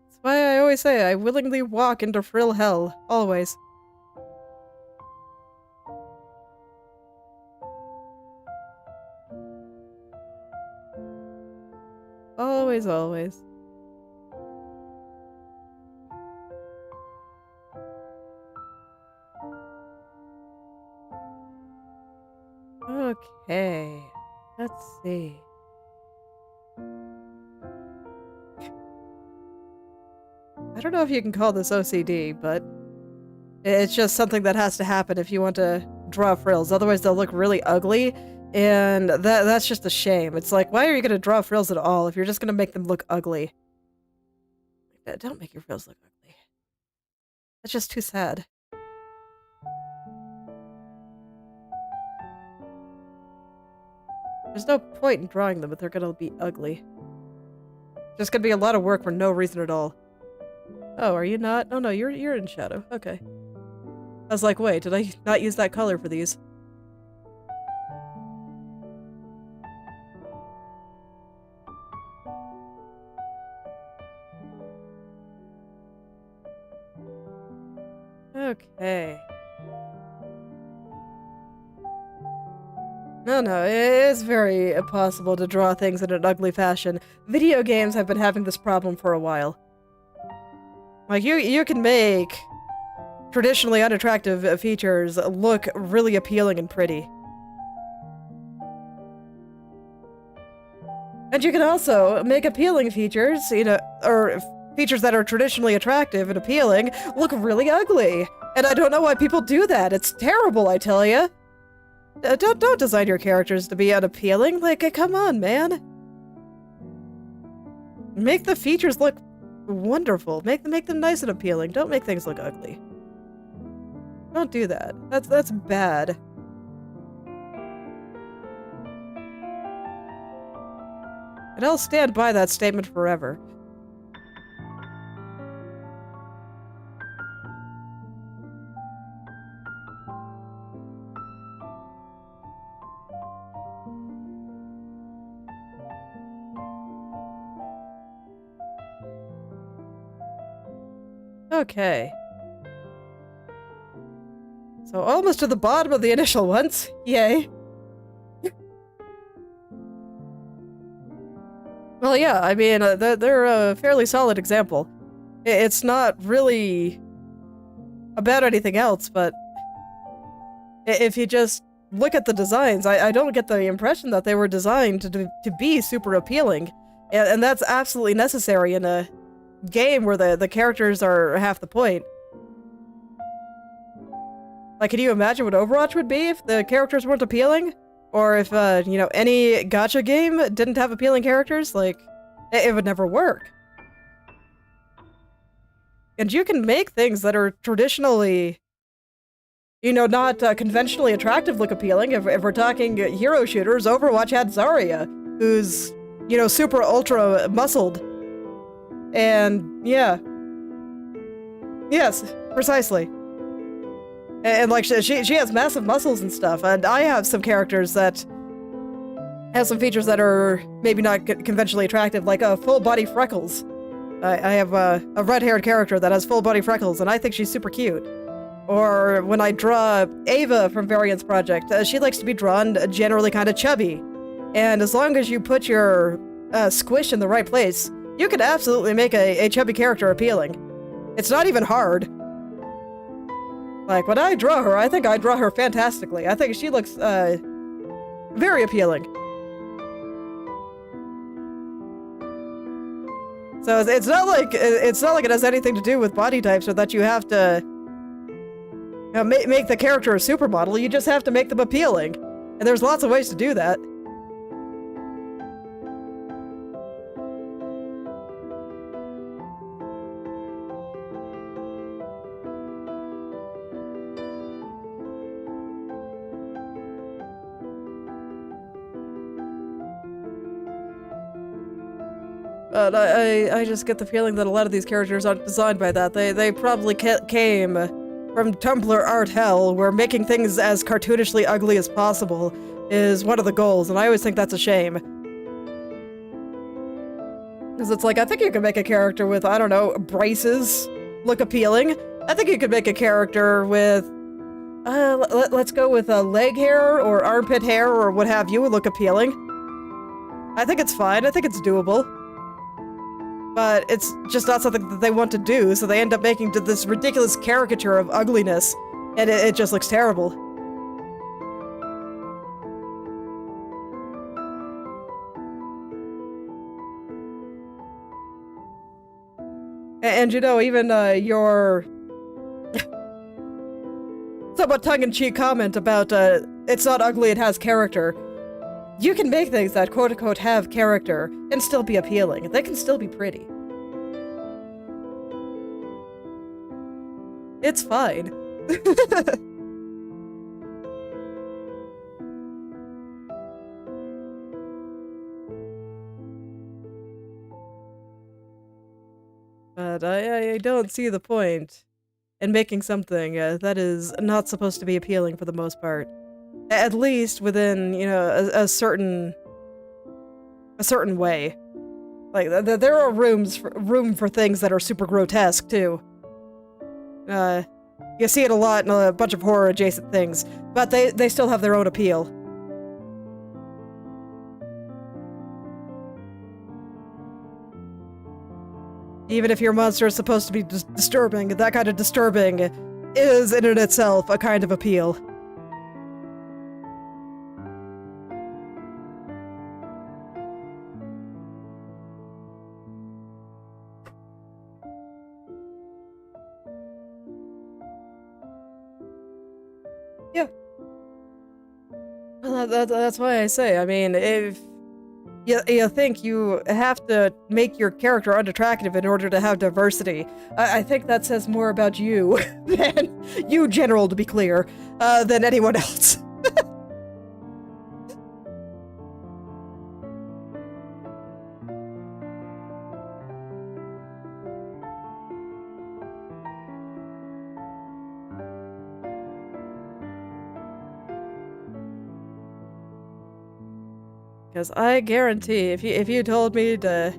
A: That's why I always say I willingly walk into frill hell, always. Always, always. Okay. Let's see. I don't know if you can call this OCD, but it's just something that has to happen if you want to draw frills. Otherwise, they'll look really ugly, and that's just a shame. It's like, why are you going to draw frills at all if you're just going to make them look ugly? Don't make your frills look ugly. That's just too sad. There's no point in drawing them if they're going to be ugly. There's going to be a lot of work for no reason at all. Oh, are you not? Oh no, you're in shadow. Okay. I was like, wait, did I not use that color for these? Okay. No, it is very possible to draw things in an ugly fashion. Video games have been having this problem for a while. Like, you can make traditionally unattractive features look really appealing and pretty. And you can also make appealing features, you know, or features that are traditionally attractive and appealing look really ugly. And I don't know why people do that. It's terrible, I tell ya. Don't design your characters to be unappealing. Like, come on, man. Make the features look wonderful. Make them nice and appealing. Don't make things look ugly. Don't do that. That's bad. And I'll stand by that statement forever. Okay. So almost to the bottom of the initial ones. Yay. Well, yeah, I mean, they're a fairly solid example. It's not really about anything else, but if you just look at the designs, I don't get the impression that they were designed to be super appealing. And that's absolutely necessary in a game where the characters are half the point. Like, can you imagine what Overwatch would be if the characters weren't appealing? Or if, you know, any gacha game didn't have appealing characters? Like, it would never work. And you can make things that are traditionally, you know, not conventionally attractive look appealing. If we're talking hero shooters, Overwatch had Zarya, who's, you know, super ultra muscled. And, yeah. Yes, precisely. And like, she has massive muscles and stuff, and I have some characters that have some features that are maybe not conventionally attractive, like full body freckles. I have a red-haired character that has full body freckles, and I think she's super cute. Or when I draw Ava from Variance Project, she likes to be drawn generally kind of chubby. And as long as you put your squish in the right place, you can absolutely make a chubby character appealing. It's not even hard. Like, when I draw her, I think I draw her fantastically. I think she looks, very appealing. So it's not like it has anything to do with body types or that you have to, you know, make the character a supermodel. You just have to make them appealing. And there's lots of ways to do that. But I just get the feeling that a lot of these characters aren't designed by that. They probably came from Tumblr art hell, where making things as cartoonishly ugly as possible is one of the goals, and I always think that's a shame. Because it's like, I think you could make a character with, I don't know, braces look appealing. I think you could make a character with, let's go with leg hair or armpit hair or what have you look appealing. I think it's fine. I think it's doable. but it's just not something that they want to do, so they end up making this ridiculous caricature of ugliness, and it just looks terrible. And you know, even your somewhat tongue-in-cheek comment about it's not ugly, it has character. You can make things that quote-unquote have character and still be appealing. They can still be pretty. It's fine. But I don't see the point in making something that is not supposed to be appealing for the most part. At least within, you know, a certain way. Like, there are room for things that are super grotesque, too. You see it a lot in a bunch of horror-adjacent things, but they still have their own appeal. Even if your monster is supposed to be disturbing, that kind of disturbing is in and itself a kind of appeal. Yeah. Well, that's why I say, I mean, if you think you have to make your character unattractive in order to have diversity, I think that says more about you, than you general, to be clear, than anyone else. Because I guarantee, if you told me to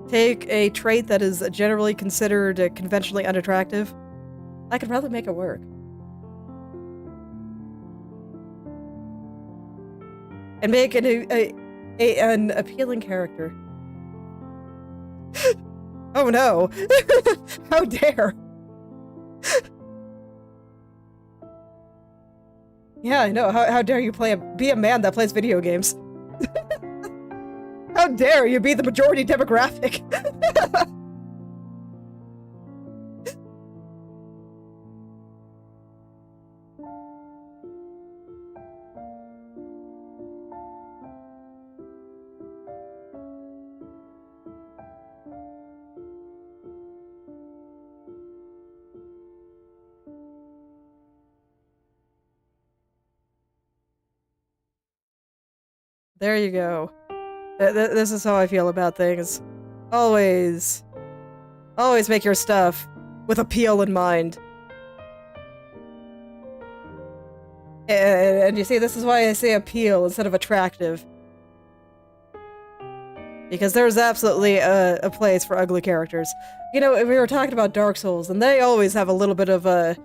A: take a trait that is generally considered conventionally unattractive, I could probably make it work. And make an appealing character. Oh no! How dare! Yeah, I know. How dare you be a man that plays video games? How dare you be the majority demographic? There you go. This is how I feel about things. Always make your stuff with appeal in mind. And you see, this is why I say appeal instead of attractive. Because there's absolutely a place for ugly characters. You know, we were talking about Dark Souls, and they always have a little bit of a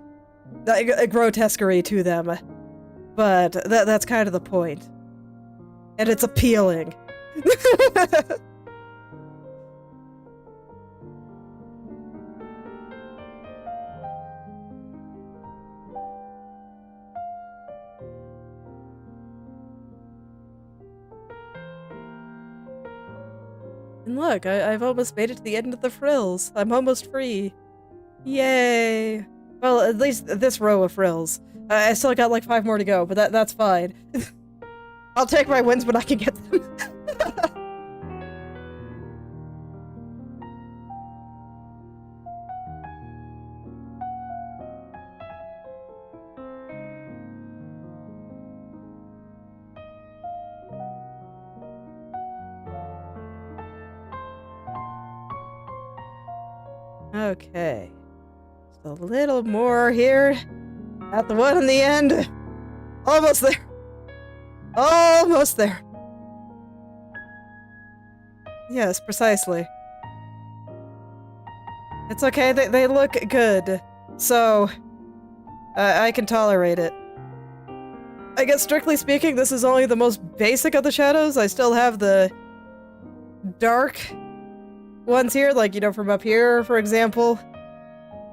A: grotesquerie to them. But that's kind of the point. And it's appealing. And look, I've almost made it to the end of the frills. I'm almost free. Yay! Well, at least this row of frills. I still got like 5 more to go, but that's fine. I'll take my wins when I can get them. Okay. Just a little more here. At the one in the end. Almost there. Almost there. Yes, precisely. It's okay, they look good. So, I can tolerate it. I guess strictly speaking, this is only the most basic of the shadows. I still have the dark ones here, like, you know, from up here, for example.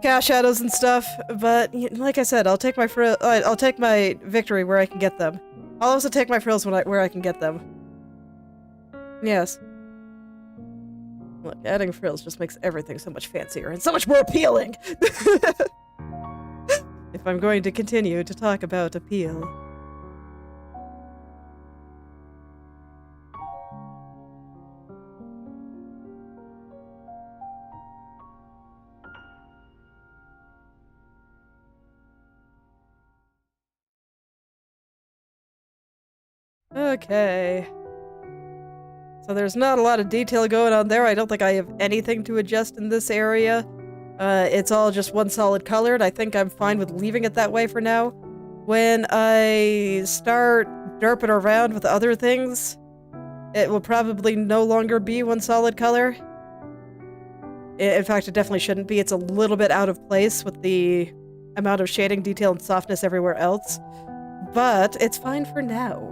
A: Cast shadows and stuff, but like I said, I'll take my victory where I can get them. I'll also take my frills where I can get them. Yes. Look, adding frills just makes everything so much fancier and so much more appealing! If I'm going to continue to talk about appeal. Okay. So there's not a lot of detail going on there. I don't think I have anything to adjust in this area. It's all just one solid color, and I think I'm fine with leaving it that way for now. When I start derping around with other things, it will probably no longer be one solid color. In fact, it definitely shouldn't be. It's a little bit out of place with the amount of shading, detail, and softness everywhere else. But it's fine for now.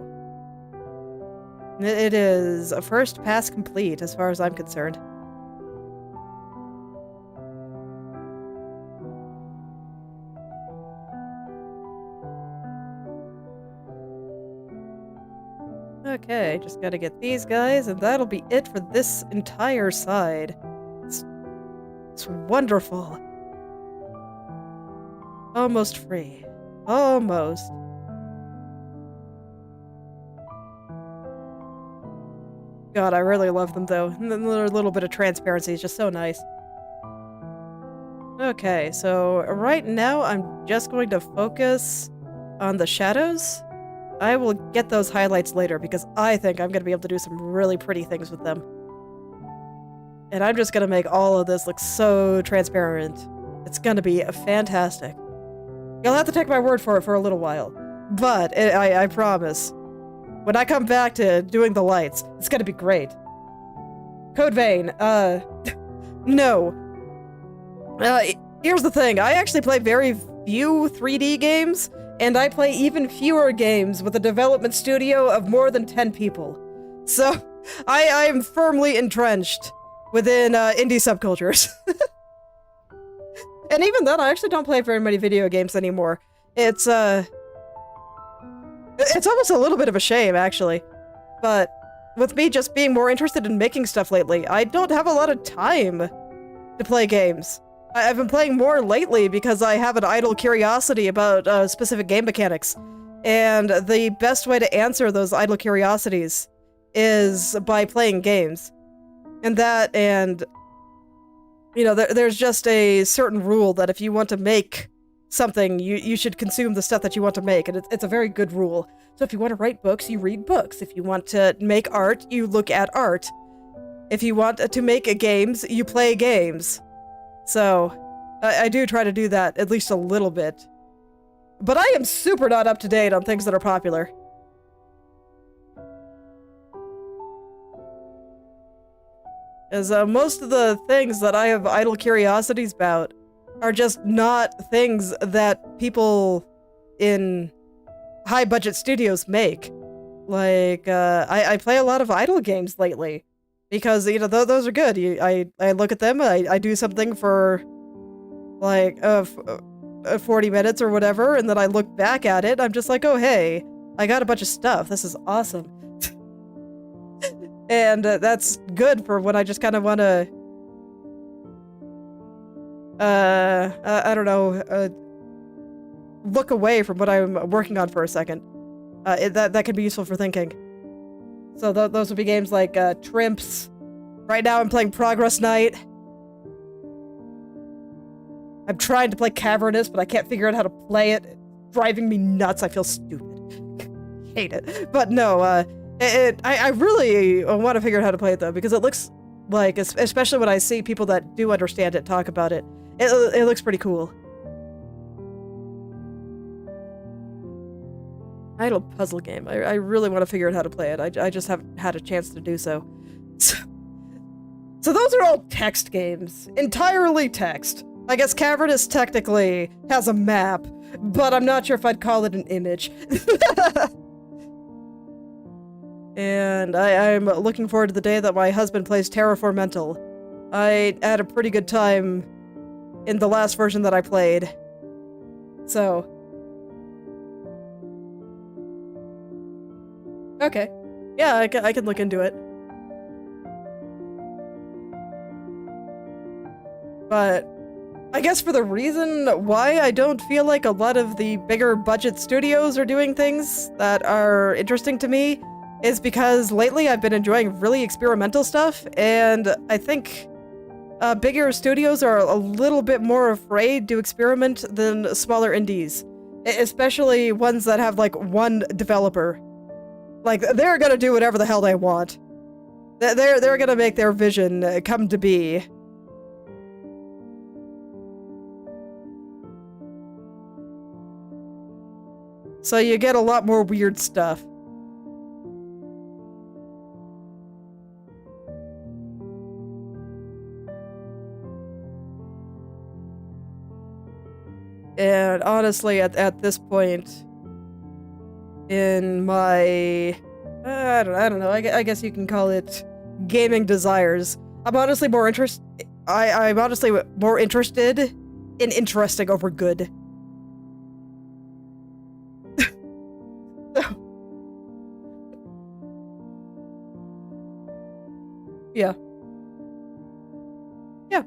A: It is a first pass complete, as far as I'm concerned. Okay, just gotta get these guys, and that'll be it for this entire side. It's wonderful. Almost free. Almost. God, I really love them, though. And then a little bit of transparency is just so nice. Okay, so right now I'm just going to focus on the shadows. I will get those highlights later because I think I'm going to be able to do some really pretty things with them. And I'm just going to make all of this look so transparent. It's going to be fantastic. You'll have to take my word for it for a little while. But I promise. When I come back to doing the lights, it's gonna be great. Code Vein, no. Here's the thing, I actually play very few 3D games, and I play even fewer games with a development studio of more than 10 people. So, I am firmly entrenched within indie subcultures. And even then, I actually don't play very many video games anymore. It's almost a little bit of a shame, actually. But with me just being more interested in making stuff lately, I don't have a lot of time to play games. I've been playing more lately because I have an idle curiosity about specific game mechanics. And the best way to answer those idle curiosities is by playing games. And that, and you know, there's just a certain rule that if you want to make something, you should consume the stuff that you want to make, and it's a very good rule. So if you want to write books, you read books. If you want to make art, you look at art. If you want to make games, you play games. So, I do try to do that at least a little bit. But I am super not up to date on things that are popular. As most of the things that I have idle curiosities about are just not things that people in high-budget studios make. Like, I play a lot of idle games lately. Because, you know, those are good. I look at them, I do something for, like, 40 minutes or whatever, and then I look back at it, I'm just like, oh, hey, I got a bunch of stuff. This is awesome. And that's good for when I just kind of want to I don't know, look away from what I'm working on for a second. That could be useful for thinking. So those would be games like Trimps. Right now I'm playing Progress Night. I'm trying to play Cavernous, but I can't figure out how to play it. It's driving me nuts. I feel stupid. Hate it. But no, I really want to figure out how to play it though, because it looks like, especially when I see people that do understand it talk about it, it looks pretty cool. Idle puzzle game. I really want to figure out how to play it. I just haven't had a chance to do so. So those are all text games. Entirely text. I guess Cavernous technically has a map, but I'm not sure if I'd call it an image. And I'm looking forward to the day that my husband plays Terraformental. I had a pretty good time in the last version that I played. So. Okay. Yeah, I can look into it. But I guess for the reason why I don't feel like a lot of the bigger budget studios are doing things that are interesting to me is because lately I've been enjoying really experimental stuff, and I think bigger studios are a little bit more afraid to experiment than smaller indies, especially ones that have like one developer. Like, they're gonna do whatever the hell they want. They're gonna make their vision come to be. So you get a lot more weird stuff. And honestly, at this point in my, I don't know, I guess you can call it gaming desires, I'm honestly more I'm honestly more interested in interesting over good. Yeah. Yeah.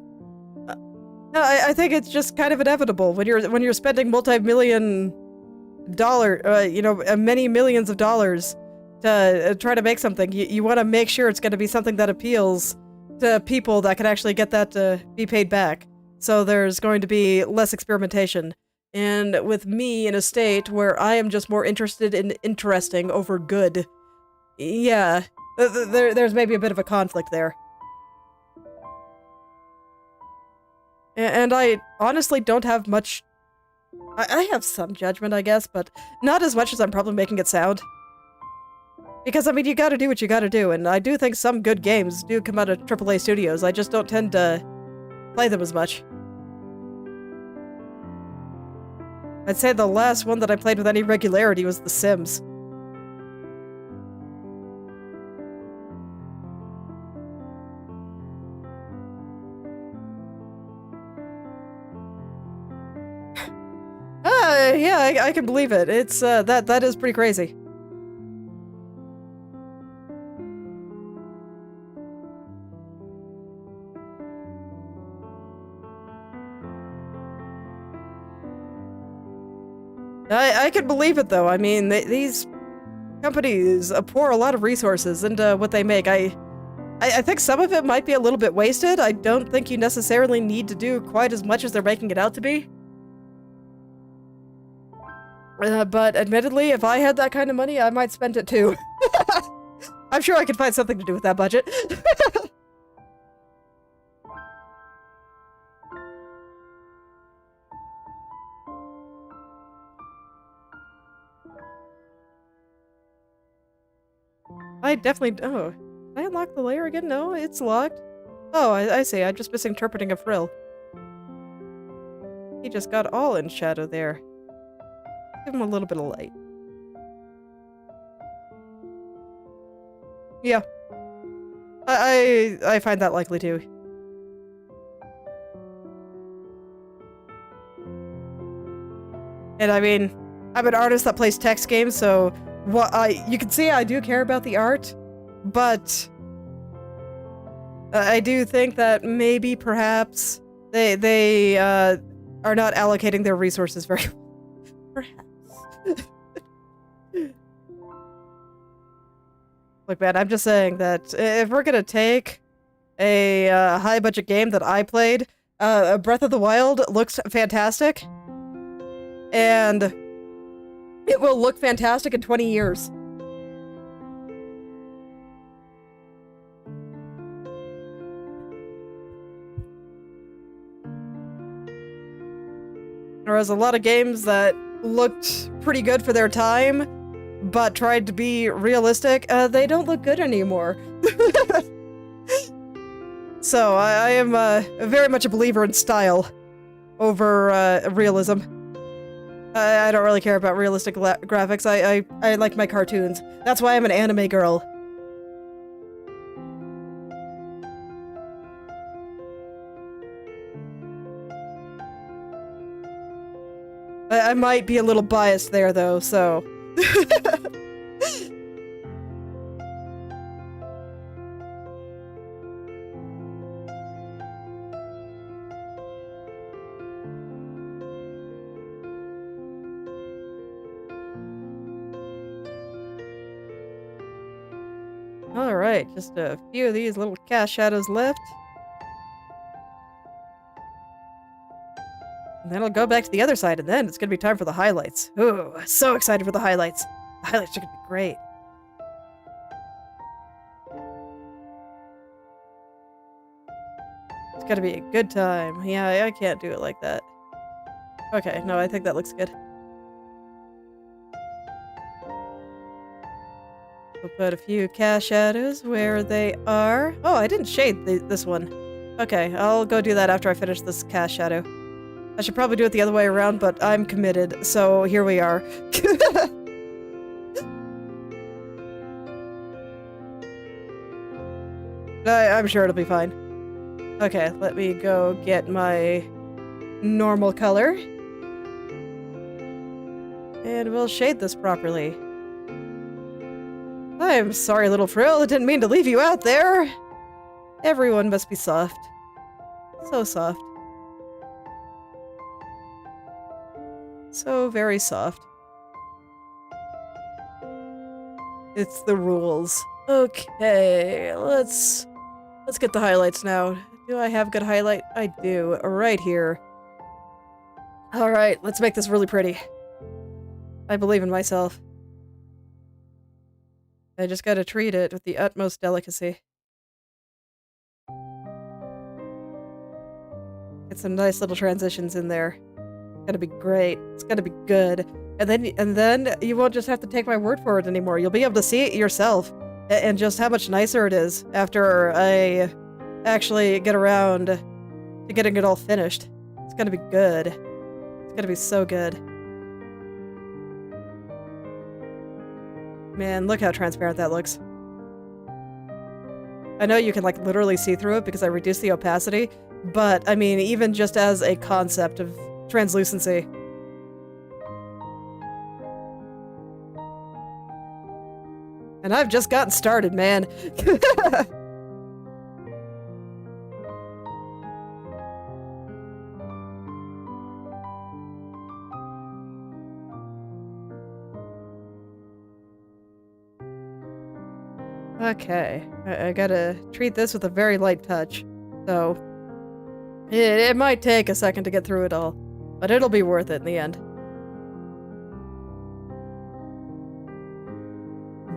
A: No, I think it's just kind of inevitable when you're spending multi-million many millions of dollars to try to make something. You want to make sure it's going to be something that appeals to people that can actually get that to be paid back. So there's going to be less experimentation. And with me in a state where I am just more interested in interesting over good, yeah, there's maybe a bit of a conflict there. And I honestly don't have much. I have some judgment, I guess, but not as much as I'm probably making it sound. Because, I mean, you gotta do what you gotta do, and I do think some good games do come out of AAA studios. I just don't tend to play them as much. I'd say the last one that I played with any regularity was The Sims. Yeah, I can believe it. It's, that is pretty crazy. I can believe it, though. I mean, these companies pour a lot of resources into what they make. I think some of it might be a little bit wasted. I don't think you necessarily need to do quite as much as they're making it out to be. But admittedly, if I had that kind of money, I might spend it too. I'm sure I could find something to do with that budget. I definitely... Oh, did I unlock the layer again? No, it's locked. Oh, I see. I'm just missing interpreting a frill. He just got all in shadow there. Give him a little bit of light. Yeah. I find that likely too. And I mean, I'm an artist that plays text games, so you can see I do care about the art, but I do think that maybe perhaps they are not allocating their resources very well. Perhaps. Look, man, I'm just saying that if we're gonna take a high-budget game that I played, Breath of the Wild looks fantastic, and it will look fantastic in 20 years. Whereas a lot of games that looked pretty good for their time, but tried to be realistic, they don't look good anymore. So I am very much a believer in style over realism. I don't really care about realistic graphics. I like my cartoons. That's why I'm an anime girl. I might be a little biased there, though, so... Alright, just a few of these little cast shadows left. And then I'll go back to the other side, and then it's gonna be time for the highlights. Ooh, so excited for the highlights. The highlights are gonna be great. It's gonna be a good time. Yeah, I can't do it like that. Okay, no, I think that looks good. We'll put a few cast shadows where they are. Oh, I didn't shade this one. Okay, I'll go do that after I finish this cast shadow. I should probably do it the other way around, but I'm committed, so here we are. I'm sure it'll be fine. Okay, let me go get my normal color. And we'll shade this properly. I'm sorry, little frill. I didn't mean to leave you out there. Everyone must be soft. So soft. So very soft. It's the rules. Okay, let's get the highlights now. Do I have good highlight? I do. Right here. Alright, let's make this really pretty. I believe in myself. I just gotta treat it with the utmost delicacy. Get some nice little transitions in there. It's gonna be great. It's gonna be good. And then you won't just have to take my word for it anymore. You'll be able to see it yourself. And just how much nicer it is after I actually get around to getting it all finished. It's gonna be good. It's gonna be so good. Man, look how transparent that looks. I know you can like literally see through it because I reduced the opacity, but I mean, even just as a concept of translucency. And I've just gotten started, man. Okay, I gotta treat this with a very light touch, so it might take a second to get through it all, but it'll be worth it in the end.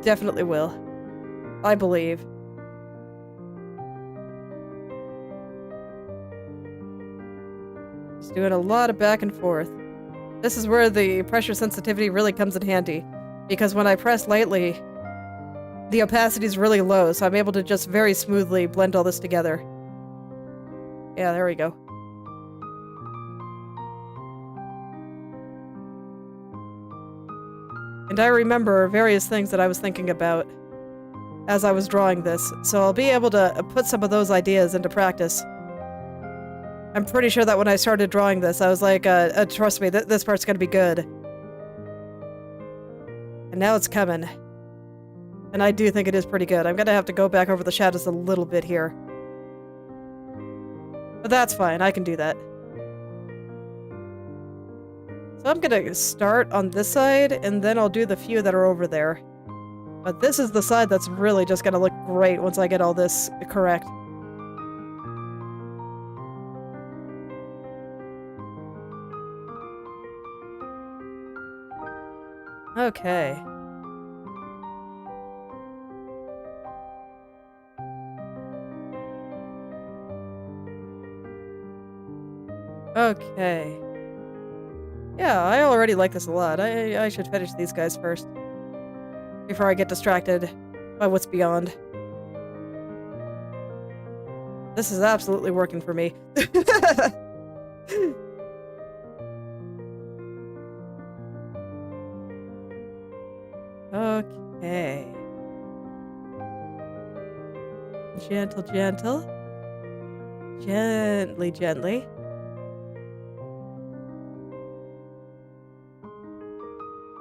A: Definitely will. I believe. Just doing a lot of back and forth. This is where the pressure sensitivity really comes in handy, because when I press lightly, the opacity is really low, so I'm able to just very smoothly blend all this together. Yeah, there we go. And I remember various things that I was thinking about as I was drawing this, so I'll be able to put some of those ideas into practice. I'm pretty sure that when I started drawing this, I was like, trust me, this part's gonna be good. And now it's coming. And I do think it is pretty good. I'm gonna have to go back over the shadows a little bit here. But that's fine, I can do that. So I'm gonna start on this side, and then I'll do the few that are over there. But this is the side that's really just gonna look great once I get all this correct. Okay. Okay. Yeah, I already like this a lot. I should finish these guys first. Before I get distracted by what's beyond. This is absolutely working for me. Okay. Gentle, gentle. Gently, gently.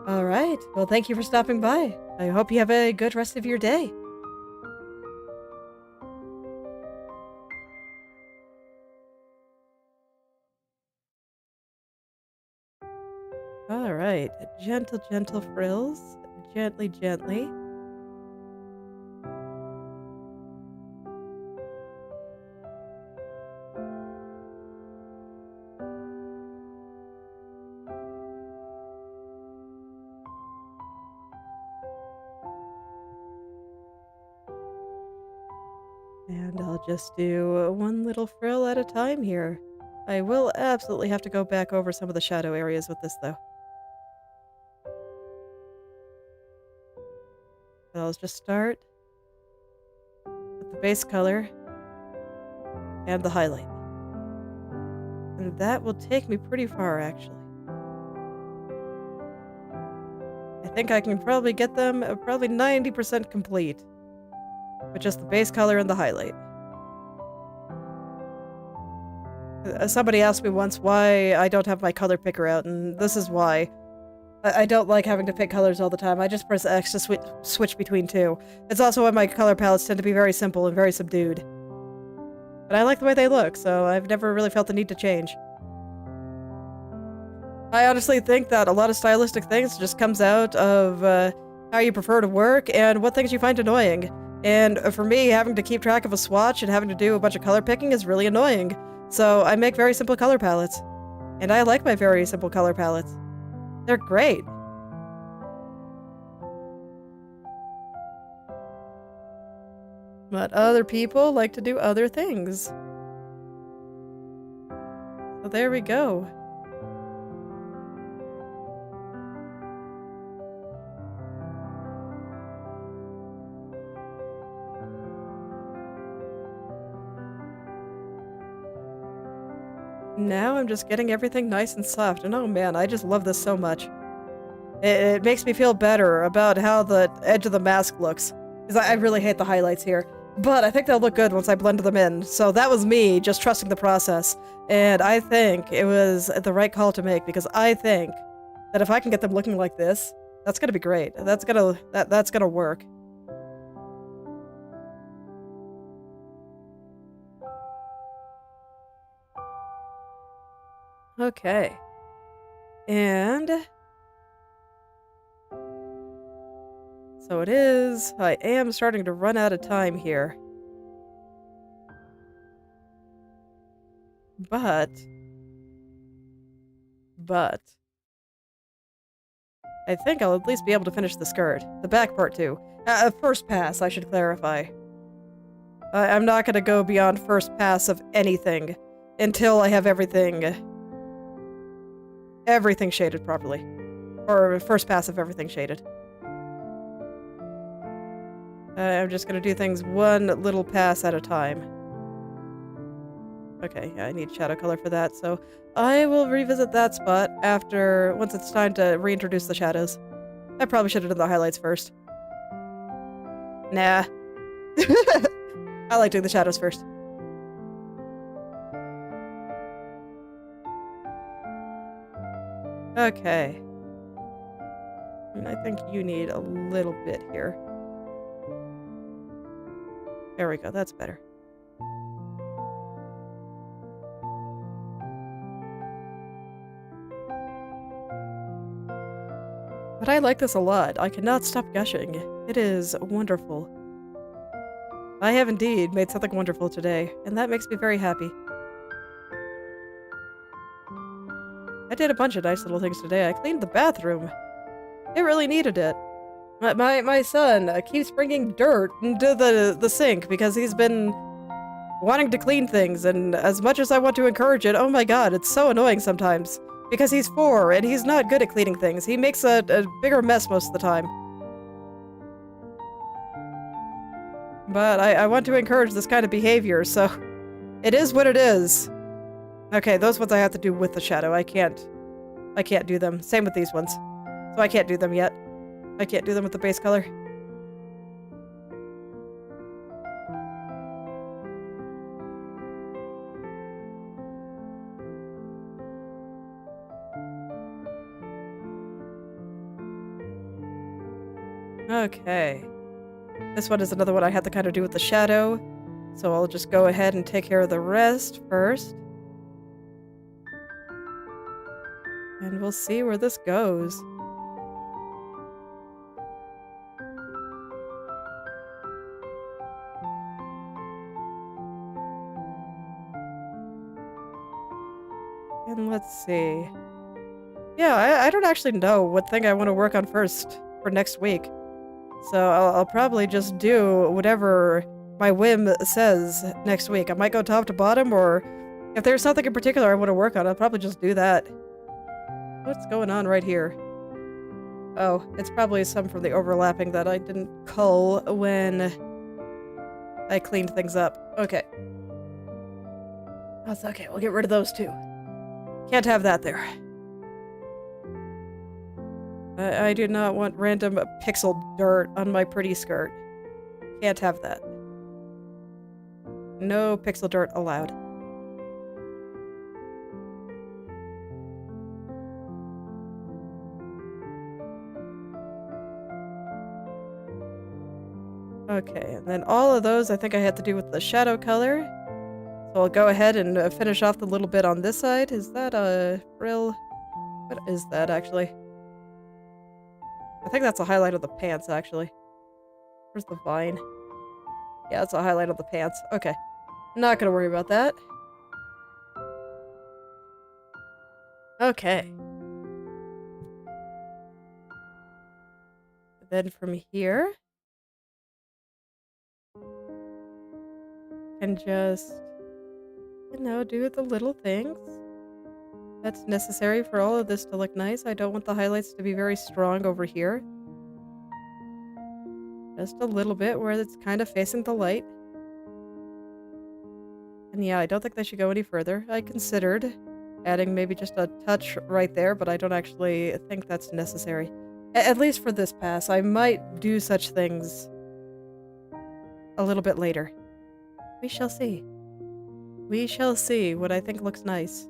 A: Alright, well thank you for stopping by. I hope you have a good rest of your day. Alright, gentle, gentle frills. Gently, gently. And I'll just do one little frill at a time here. I will absolutely have to go back over some of the shadow areas with this, though. But I'll just start with the base color and the highlight. And that will take me pretty far, actually. I think I can probably get them probably 90% complete with just the base color and the highlight. Somebody asked me once why I don't have my color picker out, and this is why. I don't like having to pick colors all the time. I just press X to switch between two. It's also why my color palettes tend to be very simple and very subdued. But I like the way they look, so I've never really felt the need to change. I honestly think that a lot of stylistic things just comes out of how you prefer to work and what things you find annoying. And for me, having to keep track of a swatch and having to do a bunch of color picking is really annoying. So I make very simple color palettes. And I like my very simple color palettes. They're great. But other people like to do other things. So there we go. Now I'm just getting everything nice and soft, and oh man, I just love this so much. It makes me feel better about how the edge of the mask looks, because I really hate the highlights here. But I think they'll look good once I blend them in, so that was me just trusting the process. And I think it was the right call to make, because I think that if I can get them looking like this, that's gonna be great. That's gonna work. Okay. And so it is. I am starting to run out of time here. But I think I'll at least be able to finish the skirt. The back part too. First pass, I should clarify. I'm not gonna go beyond first pass of anything until I have everything shaded properly. Or first pass of everything shaded. I'm just gonna do things one little pass at a time. Okay, yeah, I need shadow color for that, so I will revisit that spot once it's time to reintroduce the shadows. I probably should have done the highlights first. Nah. I like doing the shadows first. Okay. I think you need a little bit here. There we go, that's better. But I like this a lot. I cannot stop gushing. It is wonderful. I have indeed made something wonderful today, and that makes me very happy. I did a bunch of nice little things today. I cleaned the bathroom. It really needed it. My son keeps bringing dirt into the sink because he's been wanting to clean things, and as much as I want to encourage it, oh my god, it's so annoying sometimes. Because he's 4, and he's not good at cleaning things. He makes a bigger mess most of the time. But I want to encourage this kind of behavior, so it is what it is. Okay, those ones I have to do with the shadow. I can't do them. Same with these ones. So I can't do them yet. I can't do them with the base color. Okay. This one is another one I have to kind of do with the shadow, so I'll just go ahead and take care of the rest first. And we'll see where this goes. And let's see. Yeah, I don't actually know what thing I want to work on first for next week. So I'll probably just do whatever my whim says next week. I might go top to bottom, or if there's something in particular I want to work on, I'll probably just do that. What's going on right here? Oh, it's probably some from the overlapping that I didn't cull when I cleaned things up. Okay. That's okay, we'll get rid of those too. Can't have that there. I do not want random pixel dirt on my pretty skirt. Can't have that. No pixel dirt allowed. Okay, and then all of those I think I had to do with the shadow color. So I'll go ahead and finish off the little bit on this side. Is that a frill? What is that actually? I think that's a highlight of the pants, actually. Where's the vine? Yeah, it's a highlight of the pants. Okay. Not gonna worry about that. Okay. Then from here... and just, you know, do the little things that's necessary for all of this to look nice. I don't want the highlights to be very strong over here. Just a little bit where it's kind of facing the light. And yeah, I don't think they should go any further. I considered adding maybe just a touch right there, but I don't actually think that's necessary. At least for this pass. I might do such things a little bit later. We shall see. We shall see what I think looks nice.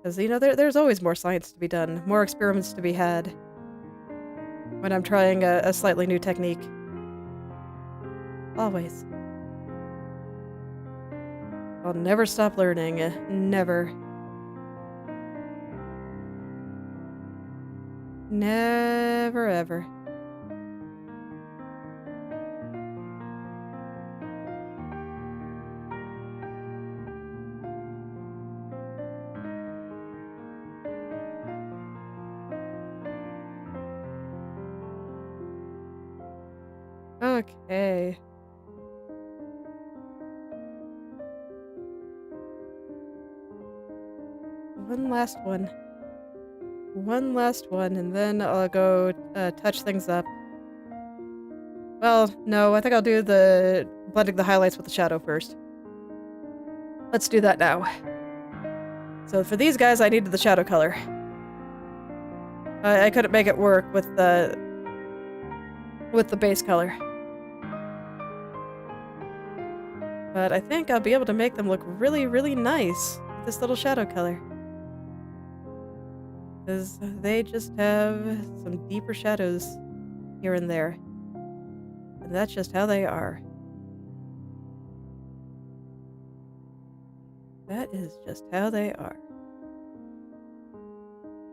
A: Because, you know, there's always more science to be done, more experiments to be had when I'm trying a slightly new technique. Always. I'll never stop learning. Never. Never ever. Okay. One last one. One last one, and then I'll go touch things up. Well, no, I think I'll do the blending the highlights with the shadow first. Let's do that now. So for these guys, I needed the shadow color. I couldn't make it work with the base color. But I think I'll be able to make them look really, really nice with this little shadow color. Because they just have some deeper shadows here and there. And that's just how they are. That is just how they are.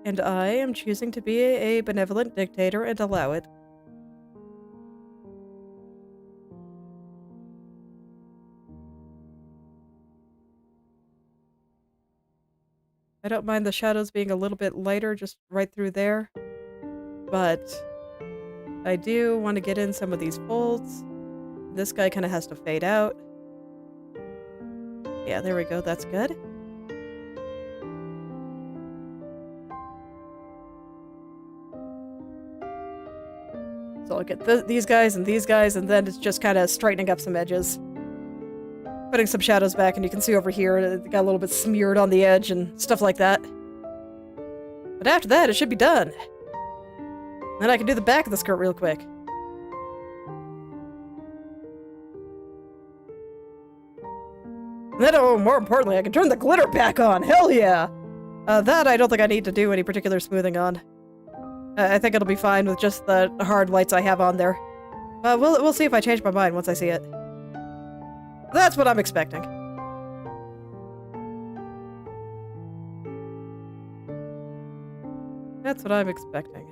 A: And I am choosing to be a benevolent dictator and allow it. I don't mind the shadows being a little bit lighter just right through there, but I do want to get in some of these folds. This guy kind of has to fade out. Yeah, there we go, that's good. So I'll get these guys, and then it's just kind of straightening up some edges. Putting some shadows back, and you can see over here, it got a little bit smeared on the edge and stuff like that. But after that, it should be done. Then I can do the back of the skirt real quick. And then, oh, more importantly, I can turn the glitter back on! Hell yeah! That I don't think I need to do any particular smoothing on. I think it'll be fine with just the hard lights I have on there. We'll see if I change my mind once I see it. That's what I'm expecting. That's what I'm expecting.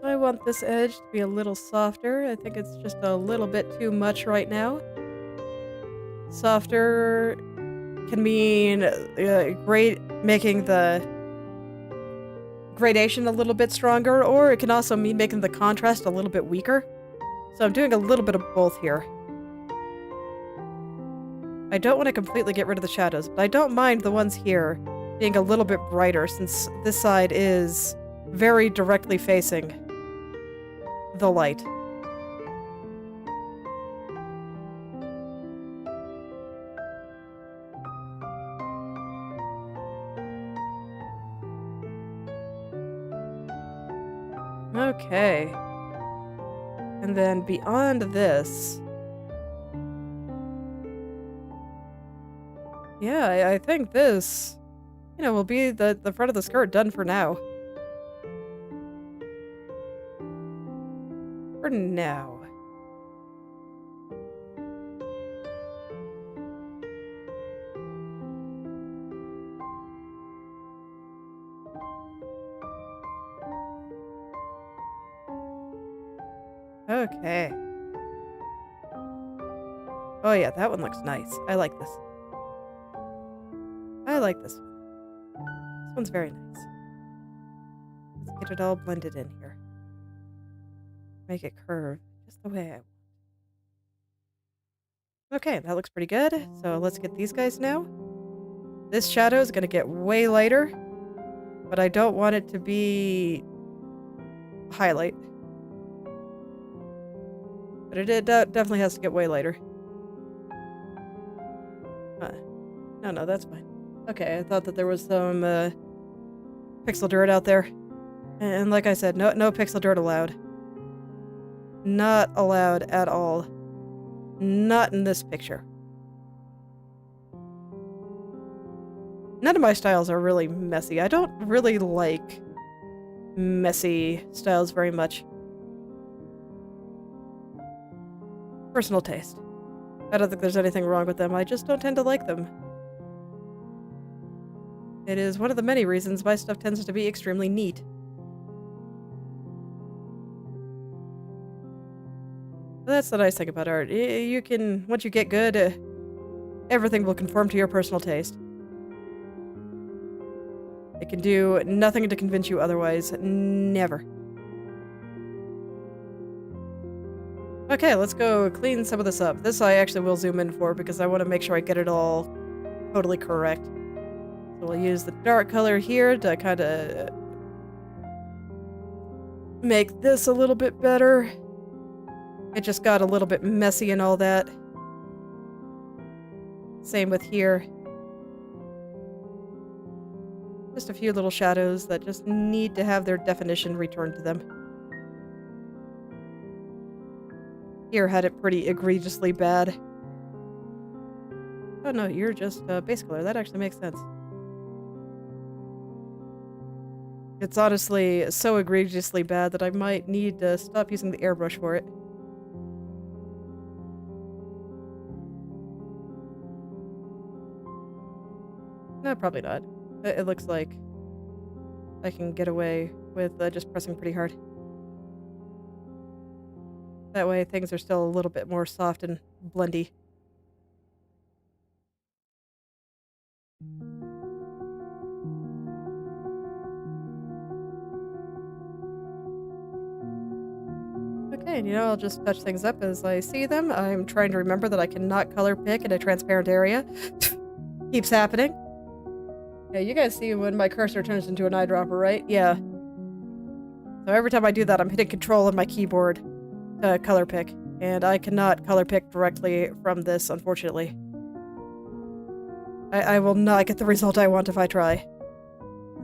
A: So I want this edge to be a little softer. I think it's just a little bit too much right now. Softer can mean making the gradation a little bit stronger, or it can also mean making the contrast a little bit weaker. So I'm doing a little bit of both here. I don't want to completely get rid of the shadows, but I don't mind the ones here being a little bit brighter, since this side is very directly facing the light. Okay. And then beyond this... yeah, I think this, will be the front of the skirt done for now. For now. Okay. Oh yeah, that one looks nice. I like this. I like this one. This one's very nice. Let's get it all blended in here. Make it curve just the way I want. Okay, that looks pretty good. So let's get these guys now. This shadow is going to get way lighter, but I don't want it to be a highlight. But it definitely has to get way lighter. No, that's fine. Okay, I thought that there was some pixel dirt out there. And like I said, no pixel dirt allowed. Not allowed at all. Not in this picture. None of my styles are really messy. I don't really like messy styles very much. Personal taste. I don't think there's anything wrong with them. I just don't tend to like them. It is one of the many reasons my stuff tends to be extremely neat. That's the nice thing about art. You can, once you get good, everything will conform to your personal taste. It can do nothing to convince you otherwise. Never. Okay, let's go clean some of this up. This I actually will zoom in for because I want to make sure I get it all totally correct. So we'll use the dark color here to kind of make this a little bit better. It just got a little bit messy and all that. Same with here. Just a few little shadows that just need to have their definition returned to them. Here had it pretty egregiously bad. Oh no, you're just base color. That actually makes sense. It's honestly so egregiously bad that I might need to stop using the airbrush for it. No, probably not. It looks like I can get away with just pressing pretty hard. That way things are still a little bit more soft and blendy. Okay, and I'll just touch things up as I see them. I'm trying to remember that I cannot color pick in a transparent area. Keeps happening. Yeah, you guys see when my cursor turns into an eyedropper, right? Yeah. So every time I do that, I'm hitting control on my keyboard to color pick. And I cannot color pick directly from this, unfortunately. I will not get the result I want if I try.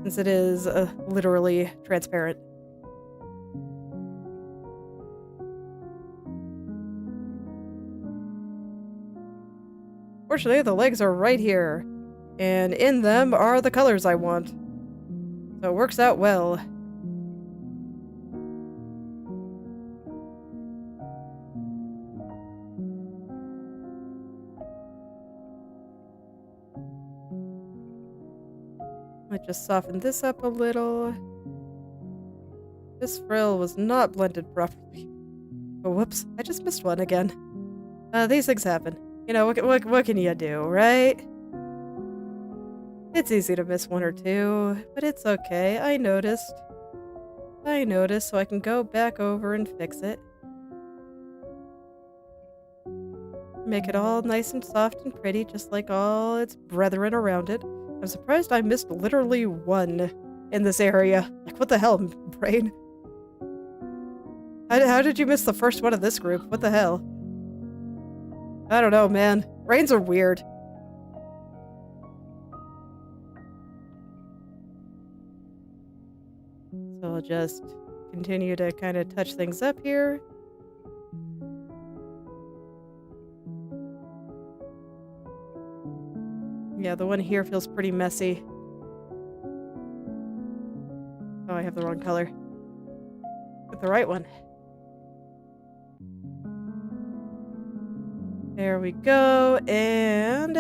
A: Since it is literally transparent. Fortunately, the legs are right here. And in them are the colors I want. So it works out well. Might just soften this up a little. This frill was not blended properly. Oh, whoops. I just missed one again. These things happen. You know, what can you do, right? It's easy to miss one or two, but it's okay. I noticed, so I can go back over and fix it. Make it all nice and soft and pretty, just like all its brethren around it. I'm surprised I missed literally one in this area. Like, what the hell, brain? How did you miss the first one of this group? What the hell? I don't know, man. Brains are weird. So I'll just continue to kind of touch things up here. Yeah, the one here feels pretty messy. Oh, I have the wrong color. Get the right one. There we go, and...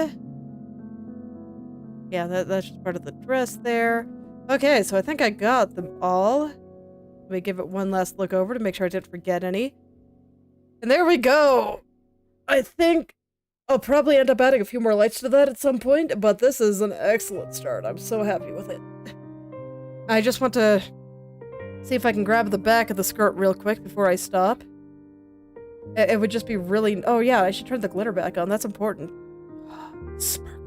A: yeah, that's just part of the dress there. Okay, so I think I got them all. Let me give it one last look over to make sure I didn't forget any. And there we go! I think I'll probably end up adding a few more lights to that at some point, but this is an excellent start. I'm so happy with it. I just want to see if I can grab the back of the skirt real quick before I stop. It would just be really... oh yeah, I should turn the glitter back on. That's important. Sparkles.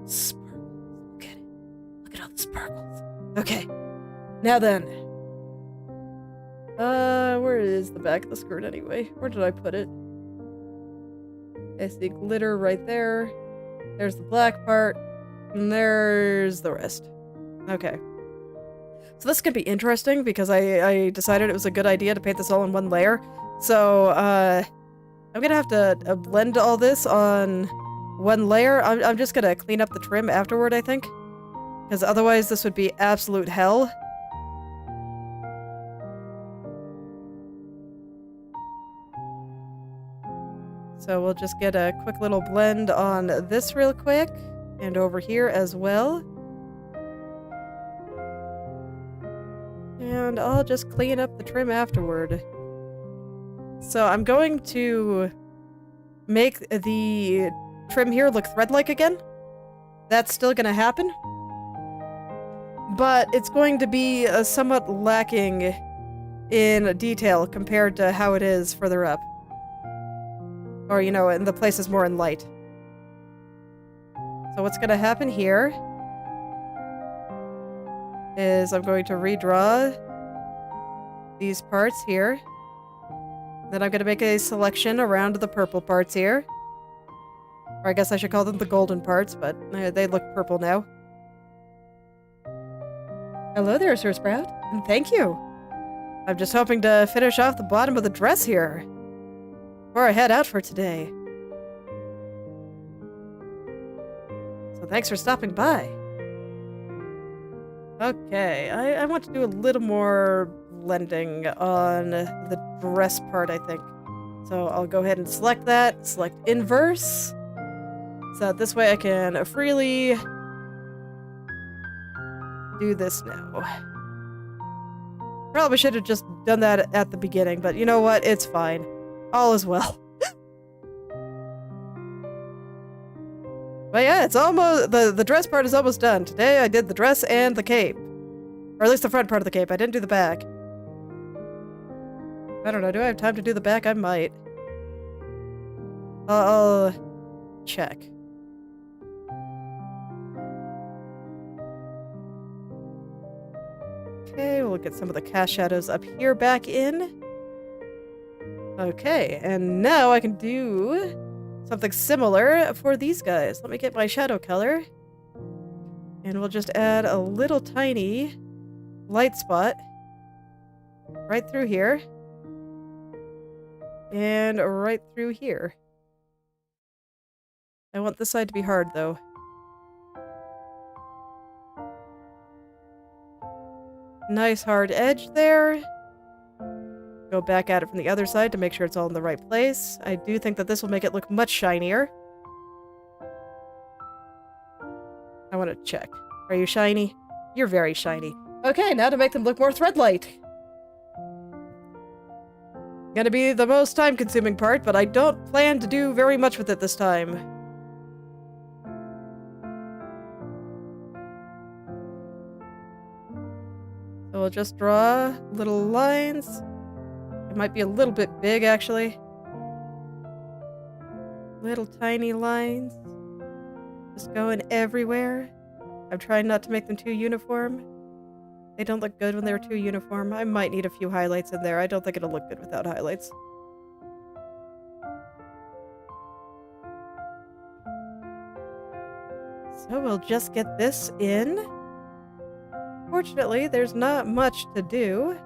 A: Sparkles. Look at it. Look at all the sparkles. Okay. Now then. Where is the back of the skirt anyway? Where did I put it? I see glitter right there. There's the black part. And there's the rest. Okay. So this could be interesting because I decided it was a good idea to paint this all in one layer. So, I'm gonna have to blend all this on one layer. I'm just gonna clean up the trim afterward, I think. Because otherwise this would be absolute hell. So we'll just get a quick little blend on this real quick. And over here as well. And I'll just clean up the trim afterward. So I'm going to make the trim here look thread-like again. That's still going to happen. But it's going to be somewhat lacking in detail compared to how it is further up. Or, you know, in the places more in light. So what's going to happen here is I'm going to redraw these parts here. Then I'm going to make a selection around the purple parts here. Or I guess I should call them the golden parts, but they look purple now. Hello there, Sir Sprout, and thank you. I'm just hoping to finish off the bottom of the dress here before I head out for today. So thanks for stopping by. Okay, I want to do a little more blending on the dress part, I think. So I'll go ahead and select that, select inverse. So this way I can freely do this now. Probably should have just done that at the beginning, but you know what? It's fine. All is well. But yeah, it's almost... the dress part is almost done. Today I did the dress and the cape. Or at least the front part of the cape. I didn't do the back. I don't know. Do I have time to do the back? I might. I'll check. Okay, we'll get some of the cast shadows up here back in. Okay, and now I can do something similar for these guys. Let me get my shadow color. And we'll just add a little tiny light spot right through here. And right through here. I want this side to be hard, though. Nice hard edge there. Go back at it from the other side to make sure it's all in the right place. I do think that this will make it look much shinier. I want to check. Are you shiny? You're very shiny. Okay, now to make them look more thread-light. Gonna be the most time-consuming part, but I don't plan to do very much with it this time. So we'll just draw little lines. It might be a little bit big, actually. Little tiny lines. Just going everywhere. I'm trying not to make them too uniform. They don't look good when they're too uniform. I might need a few highlights in there. I don't think it'll look good without highlights. So we'll just get this in. Fortunately, there's not much to do.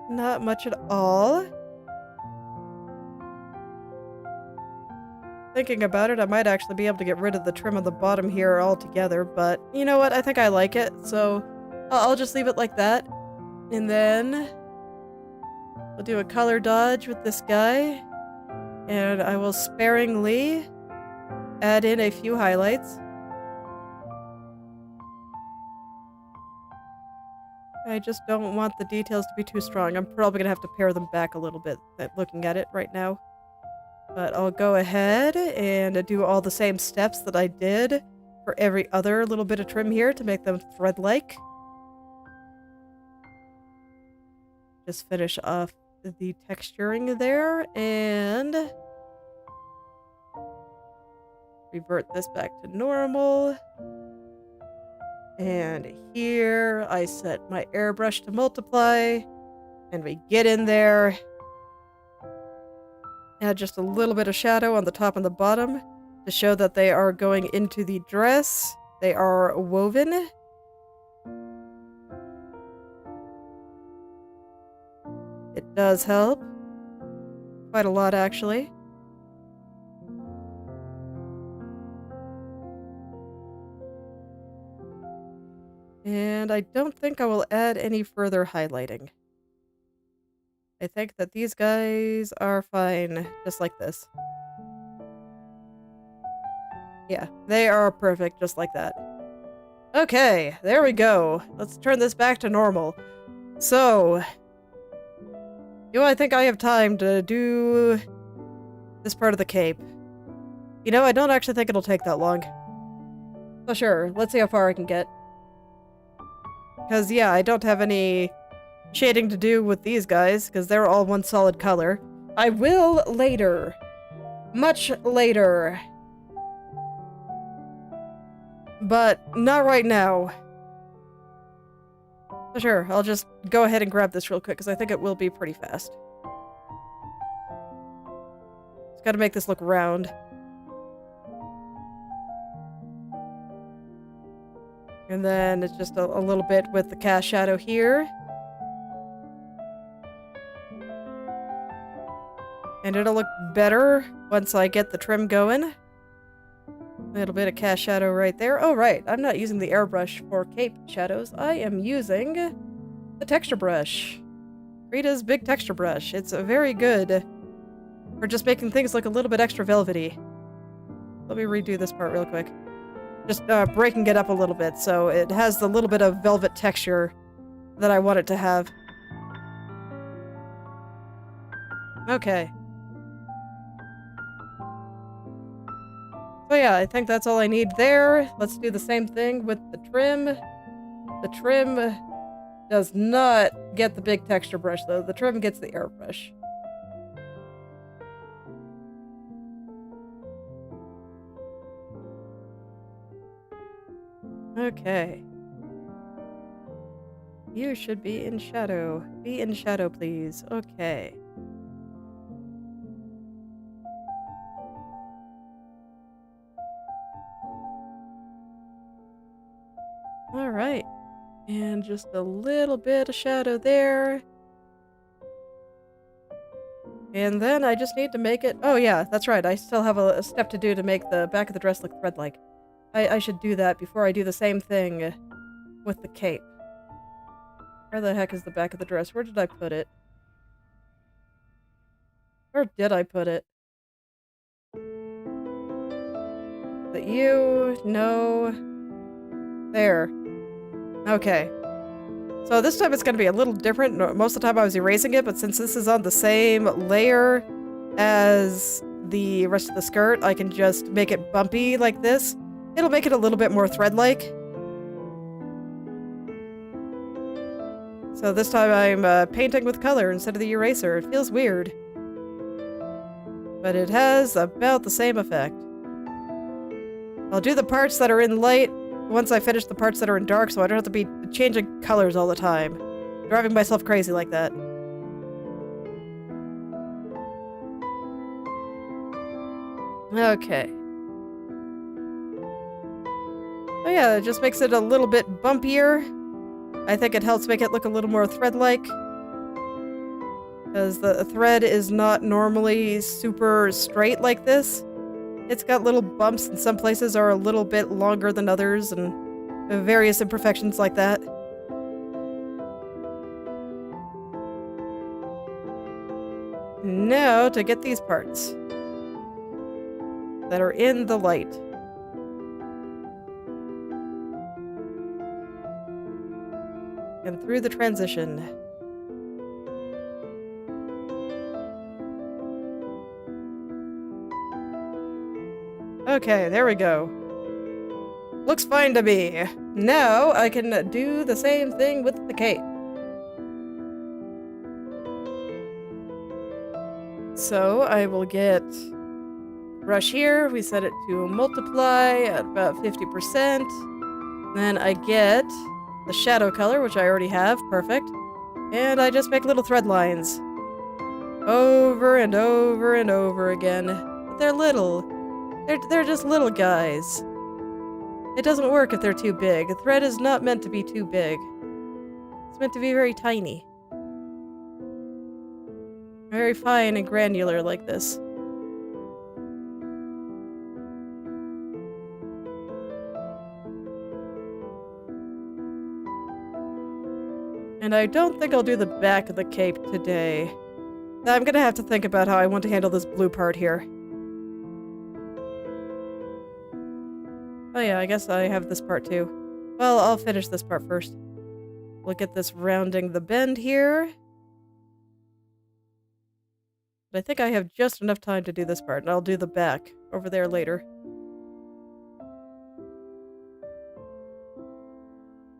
A: Not much at all. Thinking about it, I might actually be able to get rid of the trim on the bottom here altogether, but you know what? I think I like it, so I'll just leave it like that. And then we'll do a color dodge with this guy, and I will sparingly add in a few highlights. I just don't want the details to be too strong. I'm probably gonna have to pare them back a little bit looking at it right now. But I'll go ahead and do all the same steps that I did for every other little bit of trim here to make them thread-like. Just finish off the texturing there and revert this back to normal. And here I set my airbrush to multiply and we get in there. Add just a little bit of shadow on the top and the bottom to show that they are going into the dress. They are woven. It does help. Quite a lot, actually. And I don't think I will add any further highlighting. I think that these guys are fine, just like this. Yeah, they are perfect, just like that. Okay, there we go. Let's turn this back to normal. So, do I think I have time to do this part of the cape? You know, I don't actually think it'll take that long. So sure, let's see how far I can get. Because, yeah, I don't have any shading to do with these guys, because they're all one solid color. I will later. Much later. But not right now. So sure, I'll just go ahead and grab this real quick, because I think it will be pretty fast. Just gotta make this look round. And then it's just a little bit with the cast shadow here. And it'll look better once I get the trim going. A little bit of cast shadow right there. Oh, right. I'm not using the airbrush for cape shadows. I am using the texture brush. Krita's big texture brush. It's very good for just making things look a little bit extra velvety. Let me redo this part real quick. Just breaking it up a little bit so it has the little bit of velvet texture that I want it to have. Okay. So yeah, I think that's all I need there. Let's do the same thing with the trim. The trim does not get the big texture brush though. The trim gets the airbrush. Okay. You should be in shadow. Be in shadow, please. Okay. Alright. And just a little bit of shadow there. And then I just need to make it... Oh yeah, that's right. I still have a step to do to make the back of the dress look thread-like. I should do that before I do the same thing with the cape. Where the heck is the back of the dress? Where did I put it? Where did I put it? The U... No... There. Okay. So this time it's going to be a little different. Most of the time I was erasing it, but since this is on the same layer as the rest of the skirt, I can just make it bumpy like this. It'll make it a little bit more thread-like. So this time I'm painting with color instead of the eraser. It feels weird. But it has about the same effect. I'll do the parts that are in light once I finish the parts that are in dark, so I don't have to be changing colors all the time. Driving myself crazy like that. Okay. Oh yeah, it just makes it a little bit bumpier. I think it helps make it look a little more thread-like. Because the thread is not normally super straight like this. It's got little bumps, and some places are a little bit longer than others, and various imperfections like that. Now to get these parts that are in the light. And through the transition. Okay, there we go. Looks fine to me. Now I can do the same thing with the cape. So I will get brush here. We set it to multiply at about 50%. Then I get the shadow color, which I already have. Perfect. And I just make little thread lines. Over and over and over again. But they're little. They're just little guys. It doesn't work if they're too big. A thread is not meant to be too big. It's meant to be very tiny. Very fine and granular like this. And I don't think I'll do the back of the cape today. I'm gonna have to think about how I want to handle this blue part here. Oh yeah, I guess I have this part too. Well, I'll finish this part first. Look at this rounding the bend here. But I think I have just enough time to do this part, and I'll do the back over there later.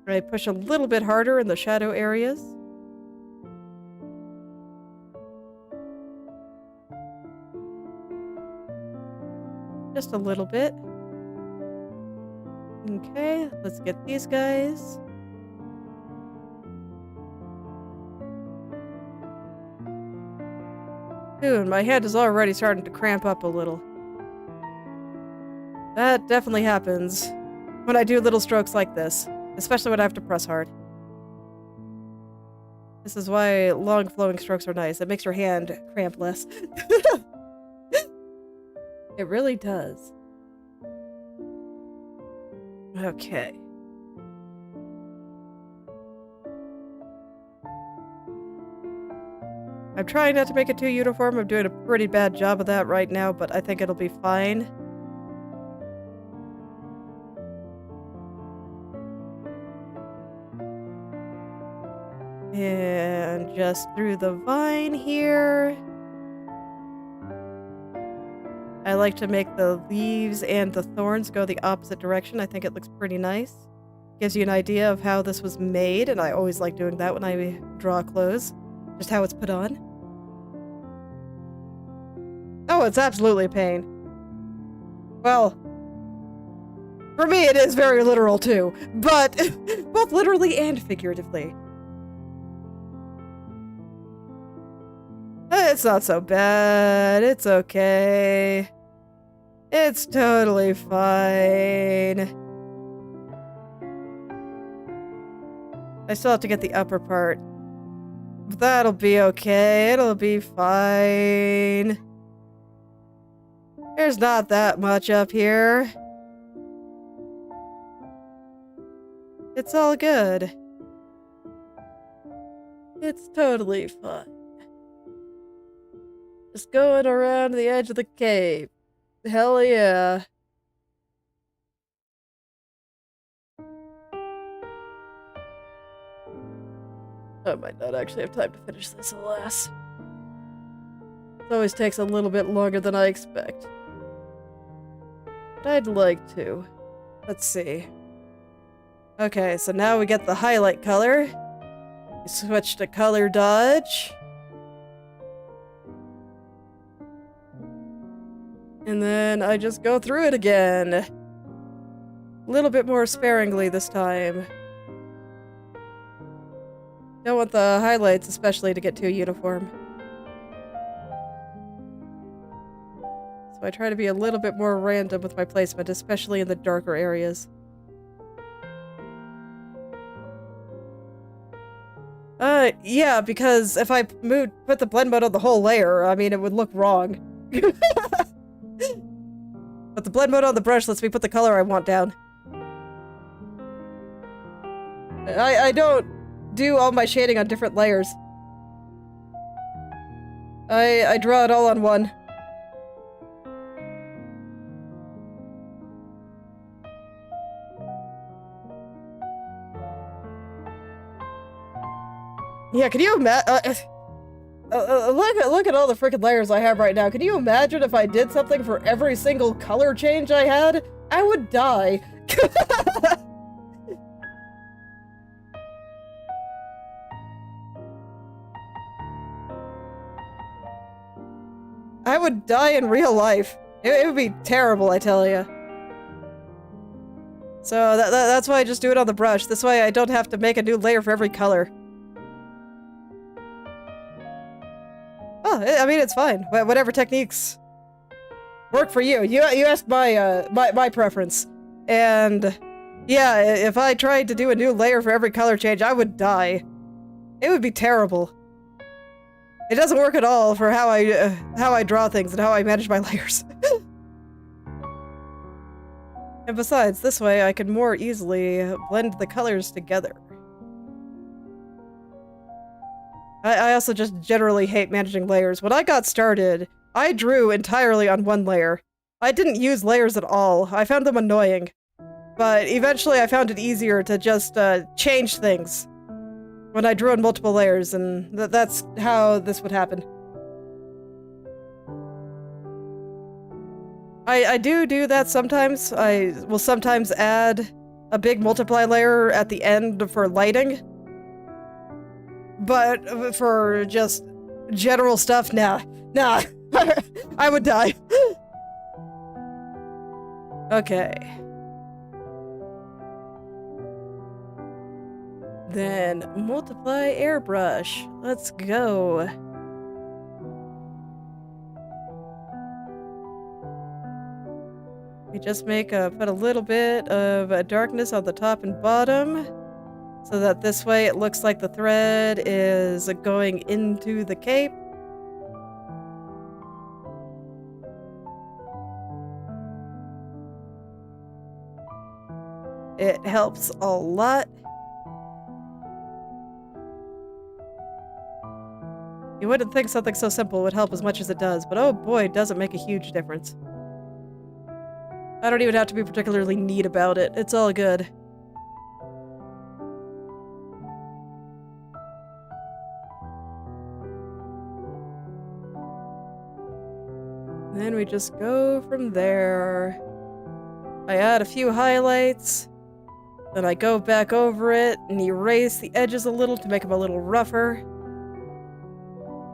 A: I push a little bit harder in the shadow areas. Just a little bit. Okay, let's get these guys. Ooh, and my hand is already starting to cramp up a little. That definitely happens when I do little strokes like this, especially when I have to press hard. This is why long flowing strokes are nice. It makes your hand cramp less. It really does. Okay. I'm trying not to make it too uniform. I'm doing a pretty bad job of that right now, but I think it'll be fine. And just through the vine here. I like to make the leaves and the thorns go the opposite direction. I think it looks pretty nice. Gives you an idea of how this was made, and I always like doing that when I draw clothes. Just how it's put on. Oh, it's absolutely a pain. Well, for me it is very literal too, but both literally and figuratively. It's not so bad. It's okay. It's totally fine. I still have to get the upper part. That'll be okay. It'll be fine. There's not that much up here. It's all good. It's totally fine. Just going around the edge of the cave. Hell yeah. I might not actually have time to finish this, alas. It always takes a little bit longer than I expect. But I'd like to. Let's see. Okay, so now we get the highlight color. We switch to color dodge. And then I just go through it again. A little bit more sparingly this time. Don't want the highlights especially to get too uniform. So I try to be a little bit more random with my placement, especially in the darker areas. Yeah, because if I put the blend mode on the whole layer, I mean, it would look wrong. But the blend mode on the brush lets me put the color I want down. I don't do all my shading on different layers. I draw it all on one. Yeah, can you imagine? Look at all the freaking layers I have right now. Can you imagine if I did something for every single color change I had? I would die. I would die in real life. It would be terrible, I tell you. So that's why I just do it on the brush. This way I don't have to make a new layer for every color. Oh, I mean, it's fine. Whatever techniques work for you. You asked my preference. And yeah, if I tried to do a new layer for every color change, I would die. It would be terrible. It doesn't work at all for how I draw things and how I manage my layers. And besides, this way I can more easily blend the colors together. I also just generally hate managing layers. When I got started, I drew entirely on one layer. I didn't use layers at all. I found them annoying. But eventually I found it easier to just change things when I drew on multiple layers, and that's how this would happen. I do that sometimes. I will sometimes add a big multiply layer at the end for lighting. But for just general stuff, nah. I would die. Okay. Then multiply airbrush. Let's go. We just put a little bit of darkness on the top and bottom, so that this way it looks like the thread is going into the cape. It helps a lot. You wouldn't think something so simple would help as much as it does, but oh boy, does it make a huge difference. I don't even have to be particularly neat about it. It's all good. Then we just go from there. I add a few highlights, then I go back over it and erase the edges a little to make them a little rougher.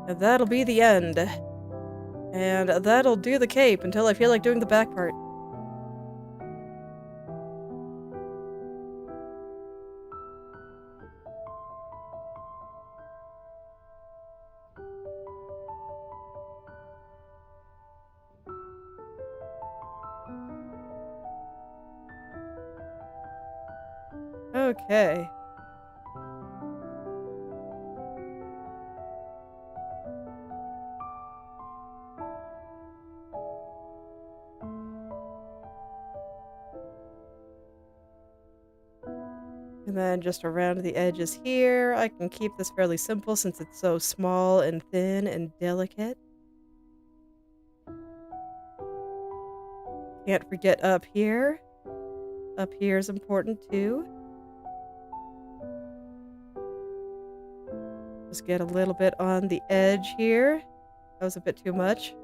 A: And that'll be the end. And that'll do the cape until I feel like doing the back part. Okay. And then just around the edges here, I can keep this fairly simple since it's so small and thin and delicate. Can't forget up here. Up here is important too. Just get a little bit on the edge here. That was a bit too much.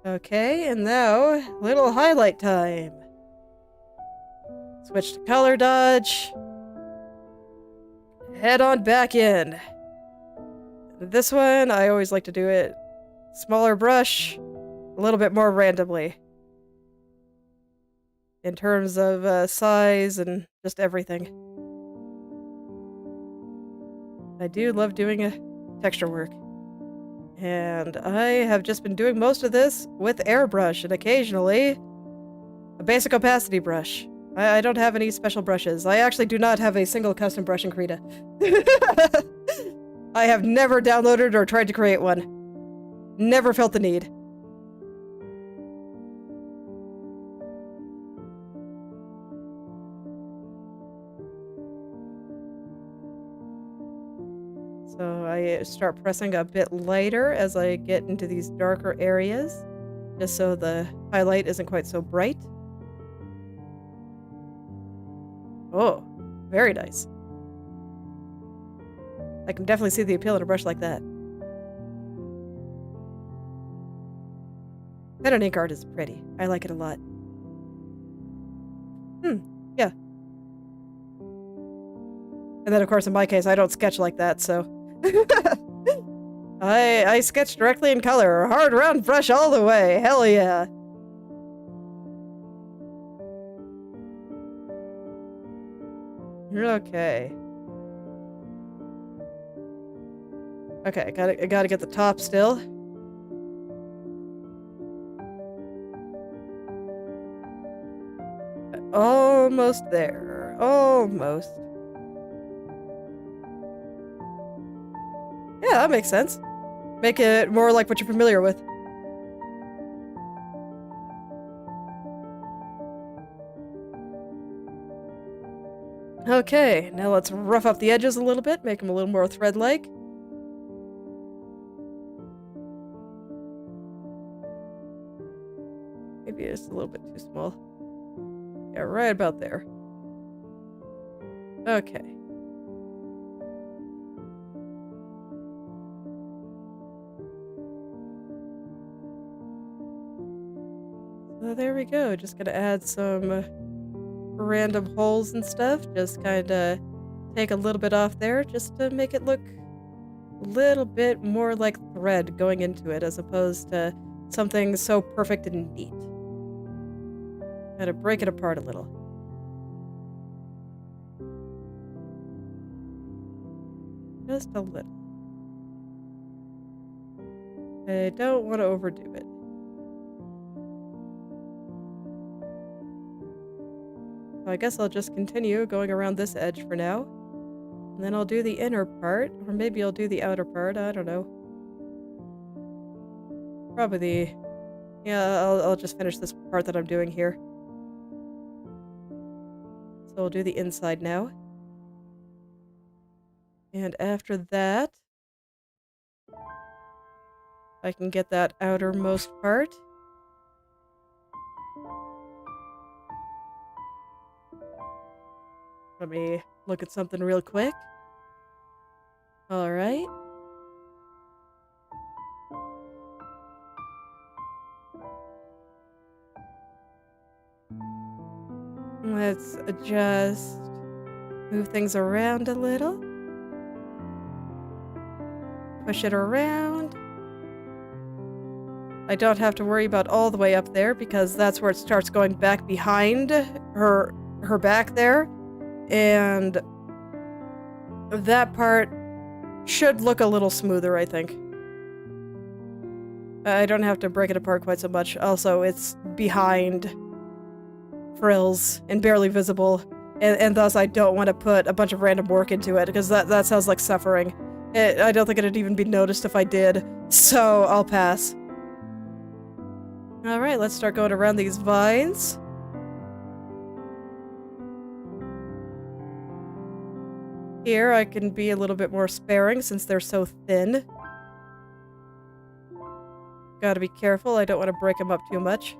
A: Okay, and now, little highlight time. Switch to color dodge. Head on back in. This one, I always like to do it smaller brush, a little bit more randomly. In terms of size and just everything. I do love doing texture work. And I have just been doing most of this with airbrush and occasionally a basic opacity brush. I don't have any special brushes. I actually do not have a single custom brush in Krita. I have never downloaded or tried to create one. Never felt the need. So I start pressing a bit lighter as I get into these darker areas, just so the highlight isn't quite so bright. Oh, very nice. I can definitely see the appeal in a brush like that. Pen and ink art is pretty. I like it a lot. Yeah. And then, of course, in my case, I don't sketch like that, so... I sketch directly in color. Hard round brush all the way. Hell yeah. Okay. Okay, I gotta get the top still. Almost there. Almost. Yeah, that makes sense. Make it more like what you're familiar with. Okay, now let's rough up the edges a little bit, make them a little more thread-like. Maybe it's a little bit too small. Yeah, right about there. Okay. So there we go. Just gonna add some random holes and stuff. Just kinda take a little bit off there just to make it look a little bit more like thread going into it as opposed to something so perfect and neat. Gotta break it apart a little. Just a little. I don't want to overdo it. So I guess I'll just continue going around this edge for now. And then I'll do the inner part, or maybe I'll do the outer part, I don't know. Probably the... Yeah, I'll just finish this part that I'm doing here. So we'll do the inside now. And after that, I can get that outermost part. Let me look at something real quick. Alright. Let's just move things around a little. Push it around. I don't have to worry about all the way up there because that's where it starts going back behind her back there. And that part should look a little smoother, I think. I don't have to break it apart quite so much. Also, it's behind frills and barely visible, and thus I don't want to put a bunch of random work into it because that sounds like suffering. I don't think it'd even be noticed if I did, so I'll pass. Alright, let's start going around these vines. Here, I can be a little bit more sparing since they're so thin. Gotta be careful, I don't want to break them up too much.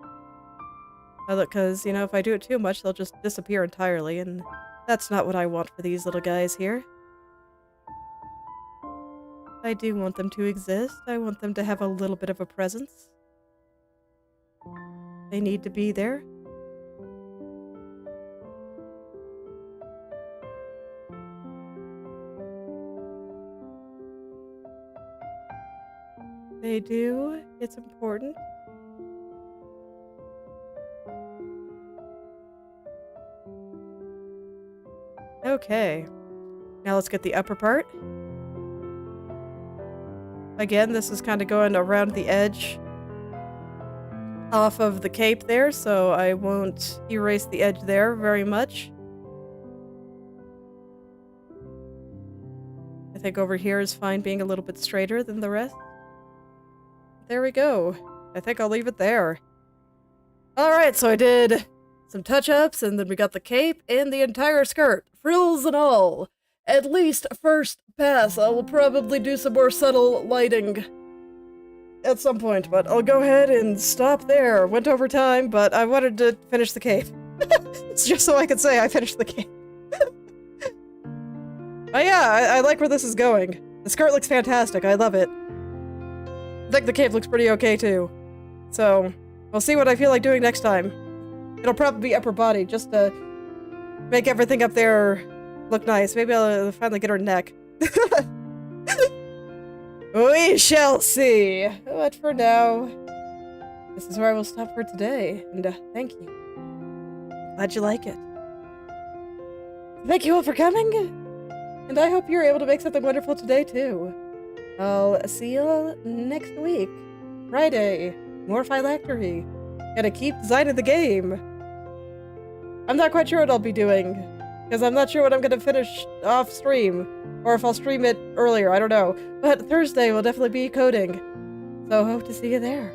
A: Because, you know, if I do it too much, they'll just disappear entirely, and that's not what I want for these little guys here. I do want them to exist. I want them to have a little bit of a presence. They need to be there. They do. It's important. Okay. Now let's get the upper part. Again, this is kind of going around the edge off of the cape there, so I won't erase the edge there very much. I think over here is fine being a little bit straighter than the rest. There we go. I think I'll leave it there. Alright, so I did some touch-ups, and then we got the cape and the entire skirt. Frills and all. At least first pass. I will probably do some more subtle lighting at some point, but I'll go ahead and stop there. Went over time, but I wanted to finish the cape. It's just so I could say I finished the cape. But yeah, I like where this is going. The skirt looks fantastic. I love it. I think the cape looks pretty okay, too. So, we'll see what I feel like doing next time. It'll probably be upper body, just to make everything up there look nice. Maybe I'll finally get her neck. We shall see. But for now, this is where I will stop for today. And thank you. Glad you like it. Thank you all for coming. And I hope you're able to make something wonderful today, too. I'll see you all next week. Friday. More phylactery. Gotta keep designing the game. I'm not quite sure what I'll be doing, because I'm not sure what I'm gonna finish off stream, or if I'll stream it earlier, I don't know. But Thursday will definitely be coding, so hope to see you there.